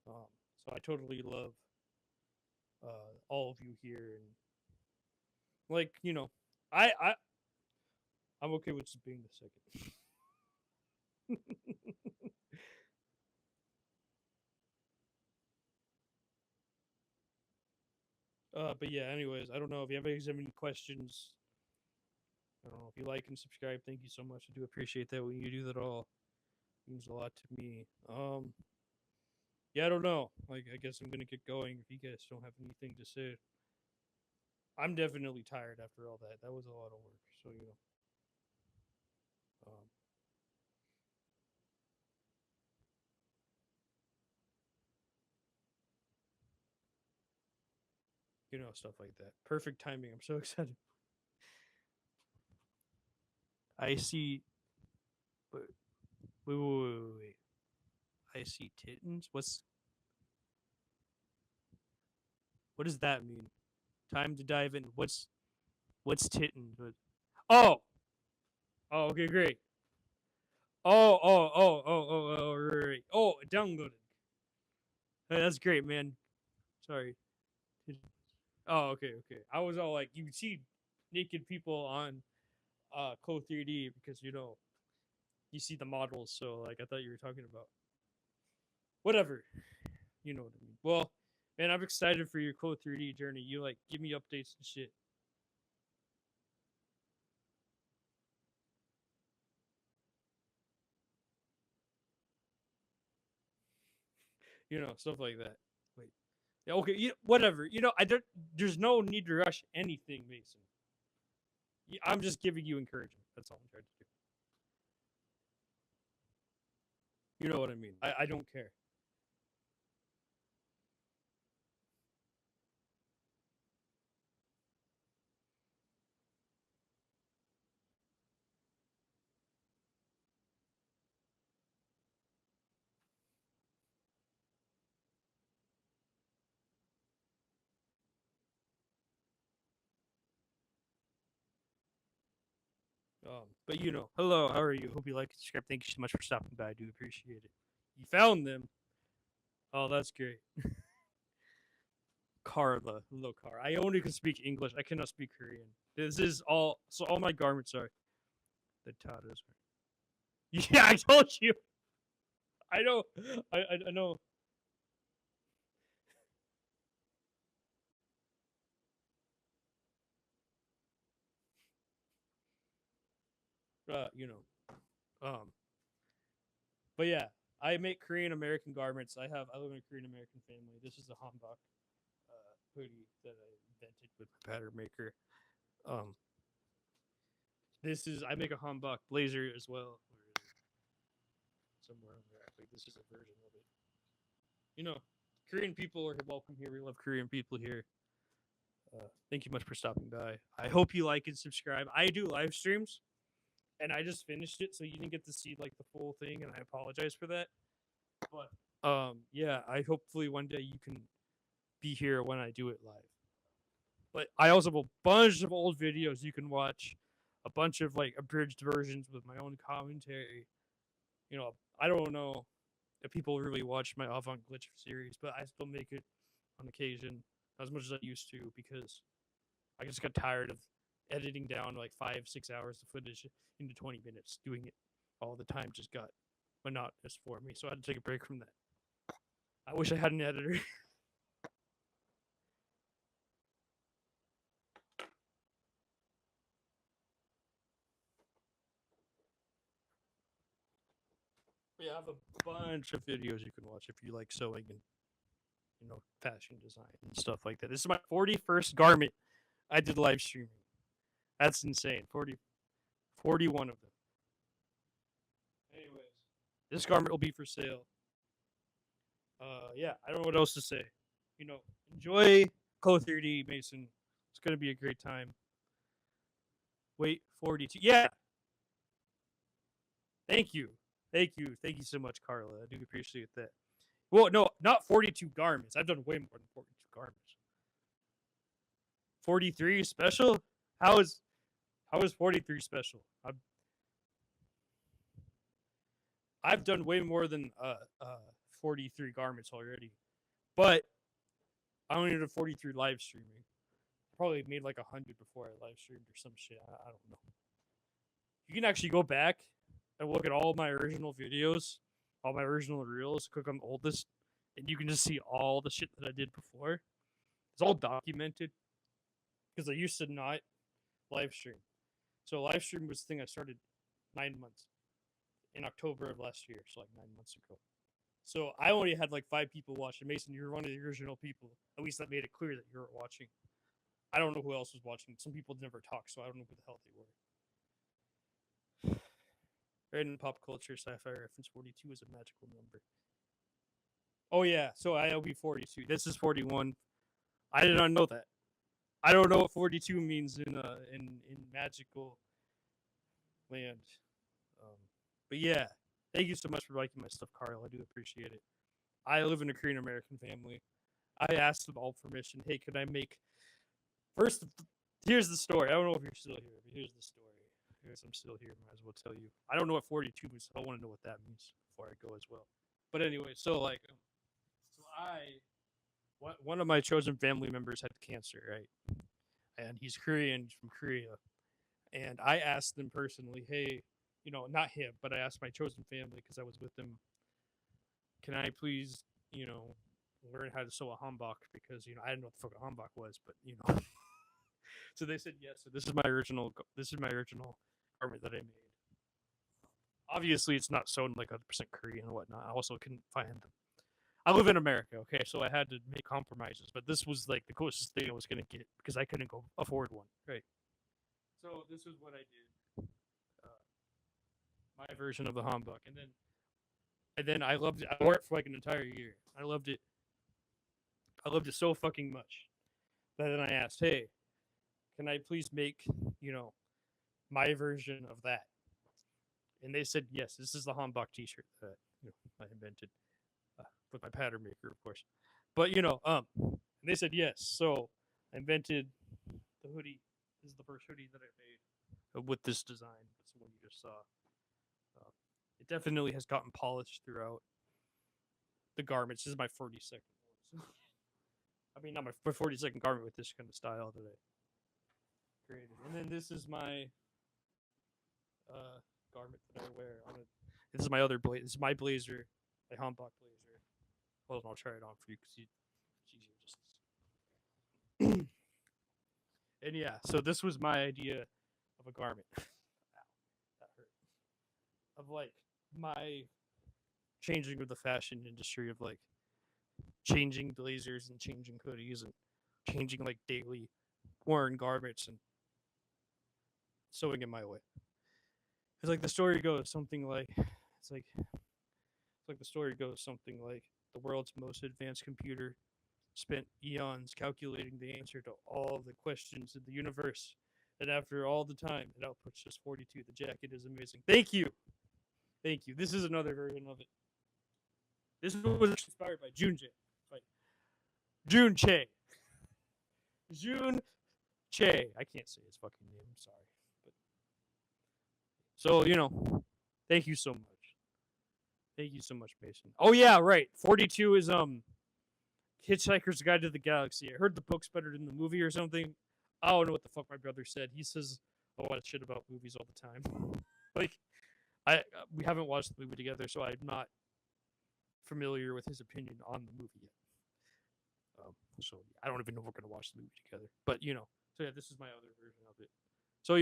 So I totally love all of you here, and like I I'm okay with just being the second. But yeah, anyways, I don't know if you have any questions. I don't know if you like and subscribe. Thank you so much. I do appreciate that when you do that. All it means a lot to me. Yeah, I don't know. Like, I guess I'm gonna get going if you guys don't have anything to say. I'm definitely tired after all that. That was a lot of work. So um, stuff like that. Perfect timing. I'm so excited. I see. Wait, wait. I see tittens. What does that mean? Time to dive in. What's titten? Oh, oh, okay, great. Right. Oh, downloaded. Hey, that's great, man. Sorry. Oh, okay. I was all like, you see naked people on Code 3D because you see the models, so like I thought you were talking about whatever. You know what I mean. Well, man, I'm excited for your Code 3D journey. You like give me updates and shit. Stuff like that. Wait. Yeah, okay, whatever. I don't. There's no need to rush anything, Mason. I'm just giving you encouragement. That's all I'm trying to do. You know what I mean? I don't care. But hello, how are you? Hope you like it. Subscribe. Thank you so much for stopping by. I do appreciate it. You found them. Oh, that's great. Carla, hello, Car. I only can speak English. I cannot speak Korean. This is all. So all my garments are the Tatas. Yeah, I told you. I know. I know. Uh, you know. Um. But yeah, I make Korean American garments. I live in a Korean American family. This is a hanbok hoodie that I invented with my pattern maker. Um. This is I make a hanbok blazer as well. Somewhere on there. Like this is a version of it. You know, Korean people are welcome here. We love Korean people here. Thank you much for stopping by. I hope you like and subscribe. I do live streams, and I just finished it, so you didn't get to see like the full thing, and I apologize for that. But yeah, I hopefully one day you can be here when I do it live. But I also have a bunch of old videos you can watch, a bunch of like abridged versions with my own commentary. I don't know if people really watch my Avant Glitch series, but I still make it on occasion as much as I used to because I just got tired of editing down like 5-6 hours of footage into 20 minutes. Doing it all the time just got monotonous for me, so I had to take a break from that. I wish I had an editor. Yeah, I have a bunch of videos you can watch if you like sewing and fashion design and stuff like that. This is my 41st garment I did live streaming. That's insane. 41 of them. Anyways, this garment will be for sale. Yeah, I don't know what else to say. Enjoy Code 3D, Mason. It's gonna be a great time. Wait, 42. Yeah, thank you so much, Carla. I do appreciate that. Well, no, not 42 garments. I've done way more than 42 garments. 43 special? How is how is 43 special? I've done way more than 43 garments already, but I only did 43 live streaming. Probably made like 100 before I live streamed or some shit. I don't know. You can actually go back and look at all my original videos, all my original reels, click on the oldest, and you can just see all the shit that I did before. It's all documented because I used to not live stream. So live stream was the thing I started 9 months in October of last year, so like 9 months ago. So I only had like 5 people watching. Mason, you're one of the original people. At least that made it clear that you were watching. I don't know who else was watching. Some people never talk, so I don't know who the hell they were. Right in pop culture, sci-fi reference, 42 is a magical number. Oh yeah, so I'll be 42. This is 41. I did not know that. I don't know what 42 means in magical land. Um, but yeah, thank you so much for liking my stuff, Carl. I do appreciate it. I live in a Korean American family. I asked them all permission. Hey, could I make first? Here's the story. I don't know if you're still here, but here's the story. Because I'm still here, might as well tell you. I don't know what 42 is. So I want to know what that means before I go as well. But anyway, so like, one of my chosen family members had cancer, right? And he's Korean, from Korea. And I asked them personally, hey, not him, but I asked my chosen family because I was with them. Can I please, learn how to sew a hanbok? Because I didn't know what the fuck a hanbok was, but So they said yes. So this is my original. This is my original garment that I made. Obviously, it's not sewn like 100% Korean and whatnot. I also couldn't find them. I live in America, okay, so I had to make compromises. But this was like the closest thing I was gonna get because I couldn't go afford one, right? So this is what I did. My version of the hanbok, and then I loved it. I wore it for like an entire year. I loved it. I loved it so fucking much that then I asked, hey, can I please make my version of that? And they said yes. This is the hanbok T-shirt that I invented with my pattern maker, of course. But they said yes. So I invented the hoodie. This is the first hoodie that I made with this design. That's the one you just saw. It definitely has gotten polished throughout the garments. This is my 42nd one. I mean, not my 42nd garment with this kind of style that I created. And then this is my garment that I wear on it. This is my other blazer. This is my blazer, my hanbok blazer. Well, I'll try it on for you because it's easier just. And yeah, so this was my idea of a garment. Ow, that hurt. Of like my changing with the fashion industry of like changing blazers and changing hoodies and changing like daily worn garments and sewing it my way. It's like the story goes something like the story goes something like the world's most advanced computer spent eons calculating the answer to all the questions in the universe. And after all the time, it outputs just 42. The jacket is amazing. Thank you. Thank you. This is another version of it. This was inspired by June Jae. By June Che. June Che. I can't say his fucking name. I'm sorry. But so, thank you so much. Thank you so much, Mason. Oh yeah, right. 42 is Hitchhiker's Guide to the Galaxy. I heard the book's better than the movie or something. I don't know what the fuck my brother said. He says a lot of shit about movies all the time. Like, we haven't watched the movie together, so I'm not familiar with his opinion on the movie yet. So I don't even know if we're gonna watch the movie together. But so yeah, this is my other version of it. So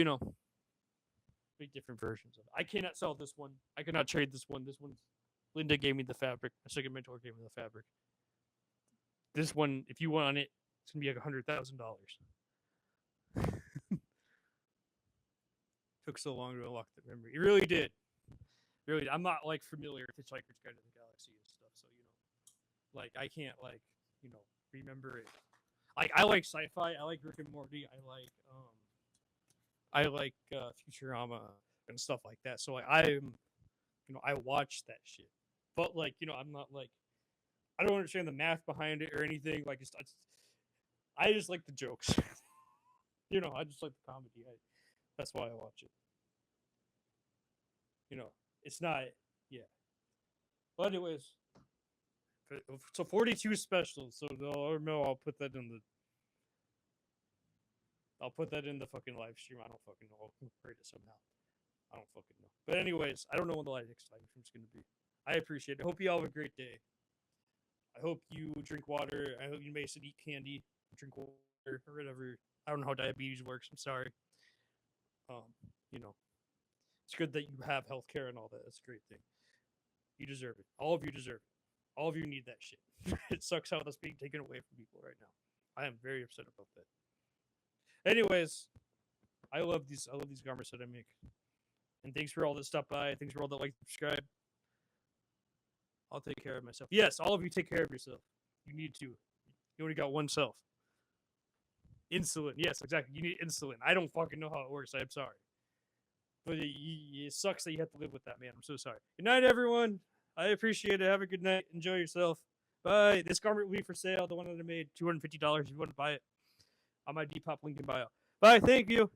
big different versions of it. I cannot sell this one. I cannot trade this one. This one's Linda gave me the fabric. My second mentor gave me the fabric. This one, if you want it, it's gonna be like $100,000. Took so long to unlock the memory. It really did. Really, I'm not like familiar with Hitchhiker's Guide to the Galaxy and stuff, so like I can't remember it. Like I like sci-fi. I like Rick and Morty. I like Futurama and stuff like that. So like I watch that shit. But like I'm not like I don't understand the math behind it or anything. Like I just like the jokes. I just like the comedy. That's why I watch it. It's not, yeah. But anyways, so 42 special. So no, I'll put that in the. I'll put that in the fucking live stream. I don't fucking know. I'll create it somehow. I don't fucking know. But anyways, I don't know when the next live stream's gonna be. I appreciate it. I hope you all have a great day. I hope you drink water. I hope you Mason eat candy, drink water, or whatever. I don't know how diabetes works. I'm sorry. It's good that you have health care and all that. That's a great thing. You deserve it. All of you deserve it. All of you need that shit. It sucks how that's being taken away from people right now. I am very upset about that. Anyways, I love these garments that I make. And thanks for all that stop by. Thanks for all that like, subscribe. I'll take care of myself. Yes, all of you take care of yourself. You need to. You only got one self. Insulin. Yes, exactly. You need insulin. I don't fucking know how it works. I'm sorry. But it sucks that you have to live with that, man. I'm so sorry. Good night, everyone. I appreciate it. Have a good night. Enjoy yourself. Bye. This garment will be for sale. The one that I made, $250 if you want to buy it. On my Depop link in bio. Bye. Thank you.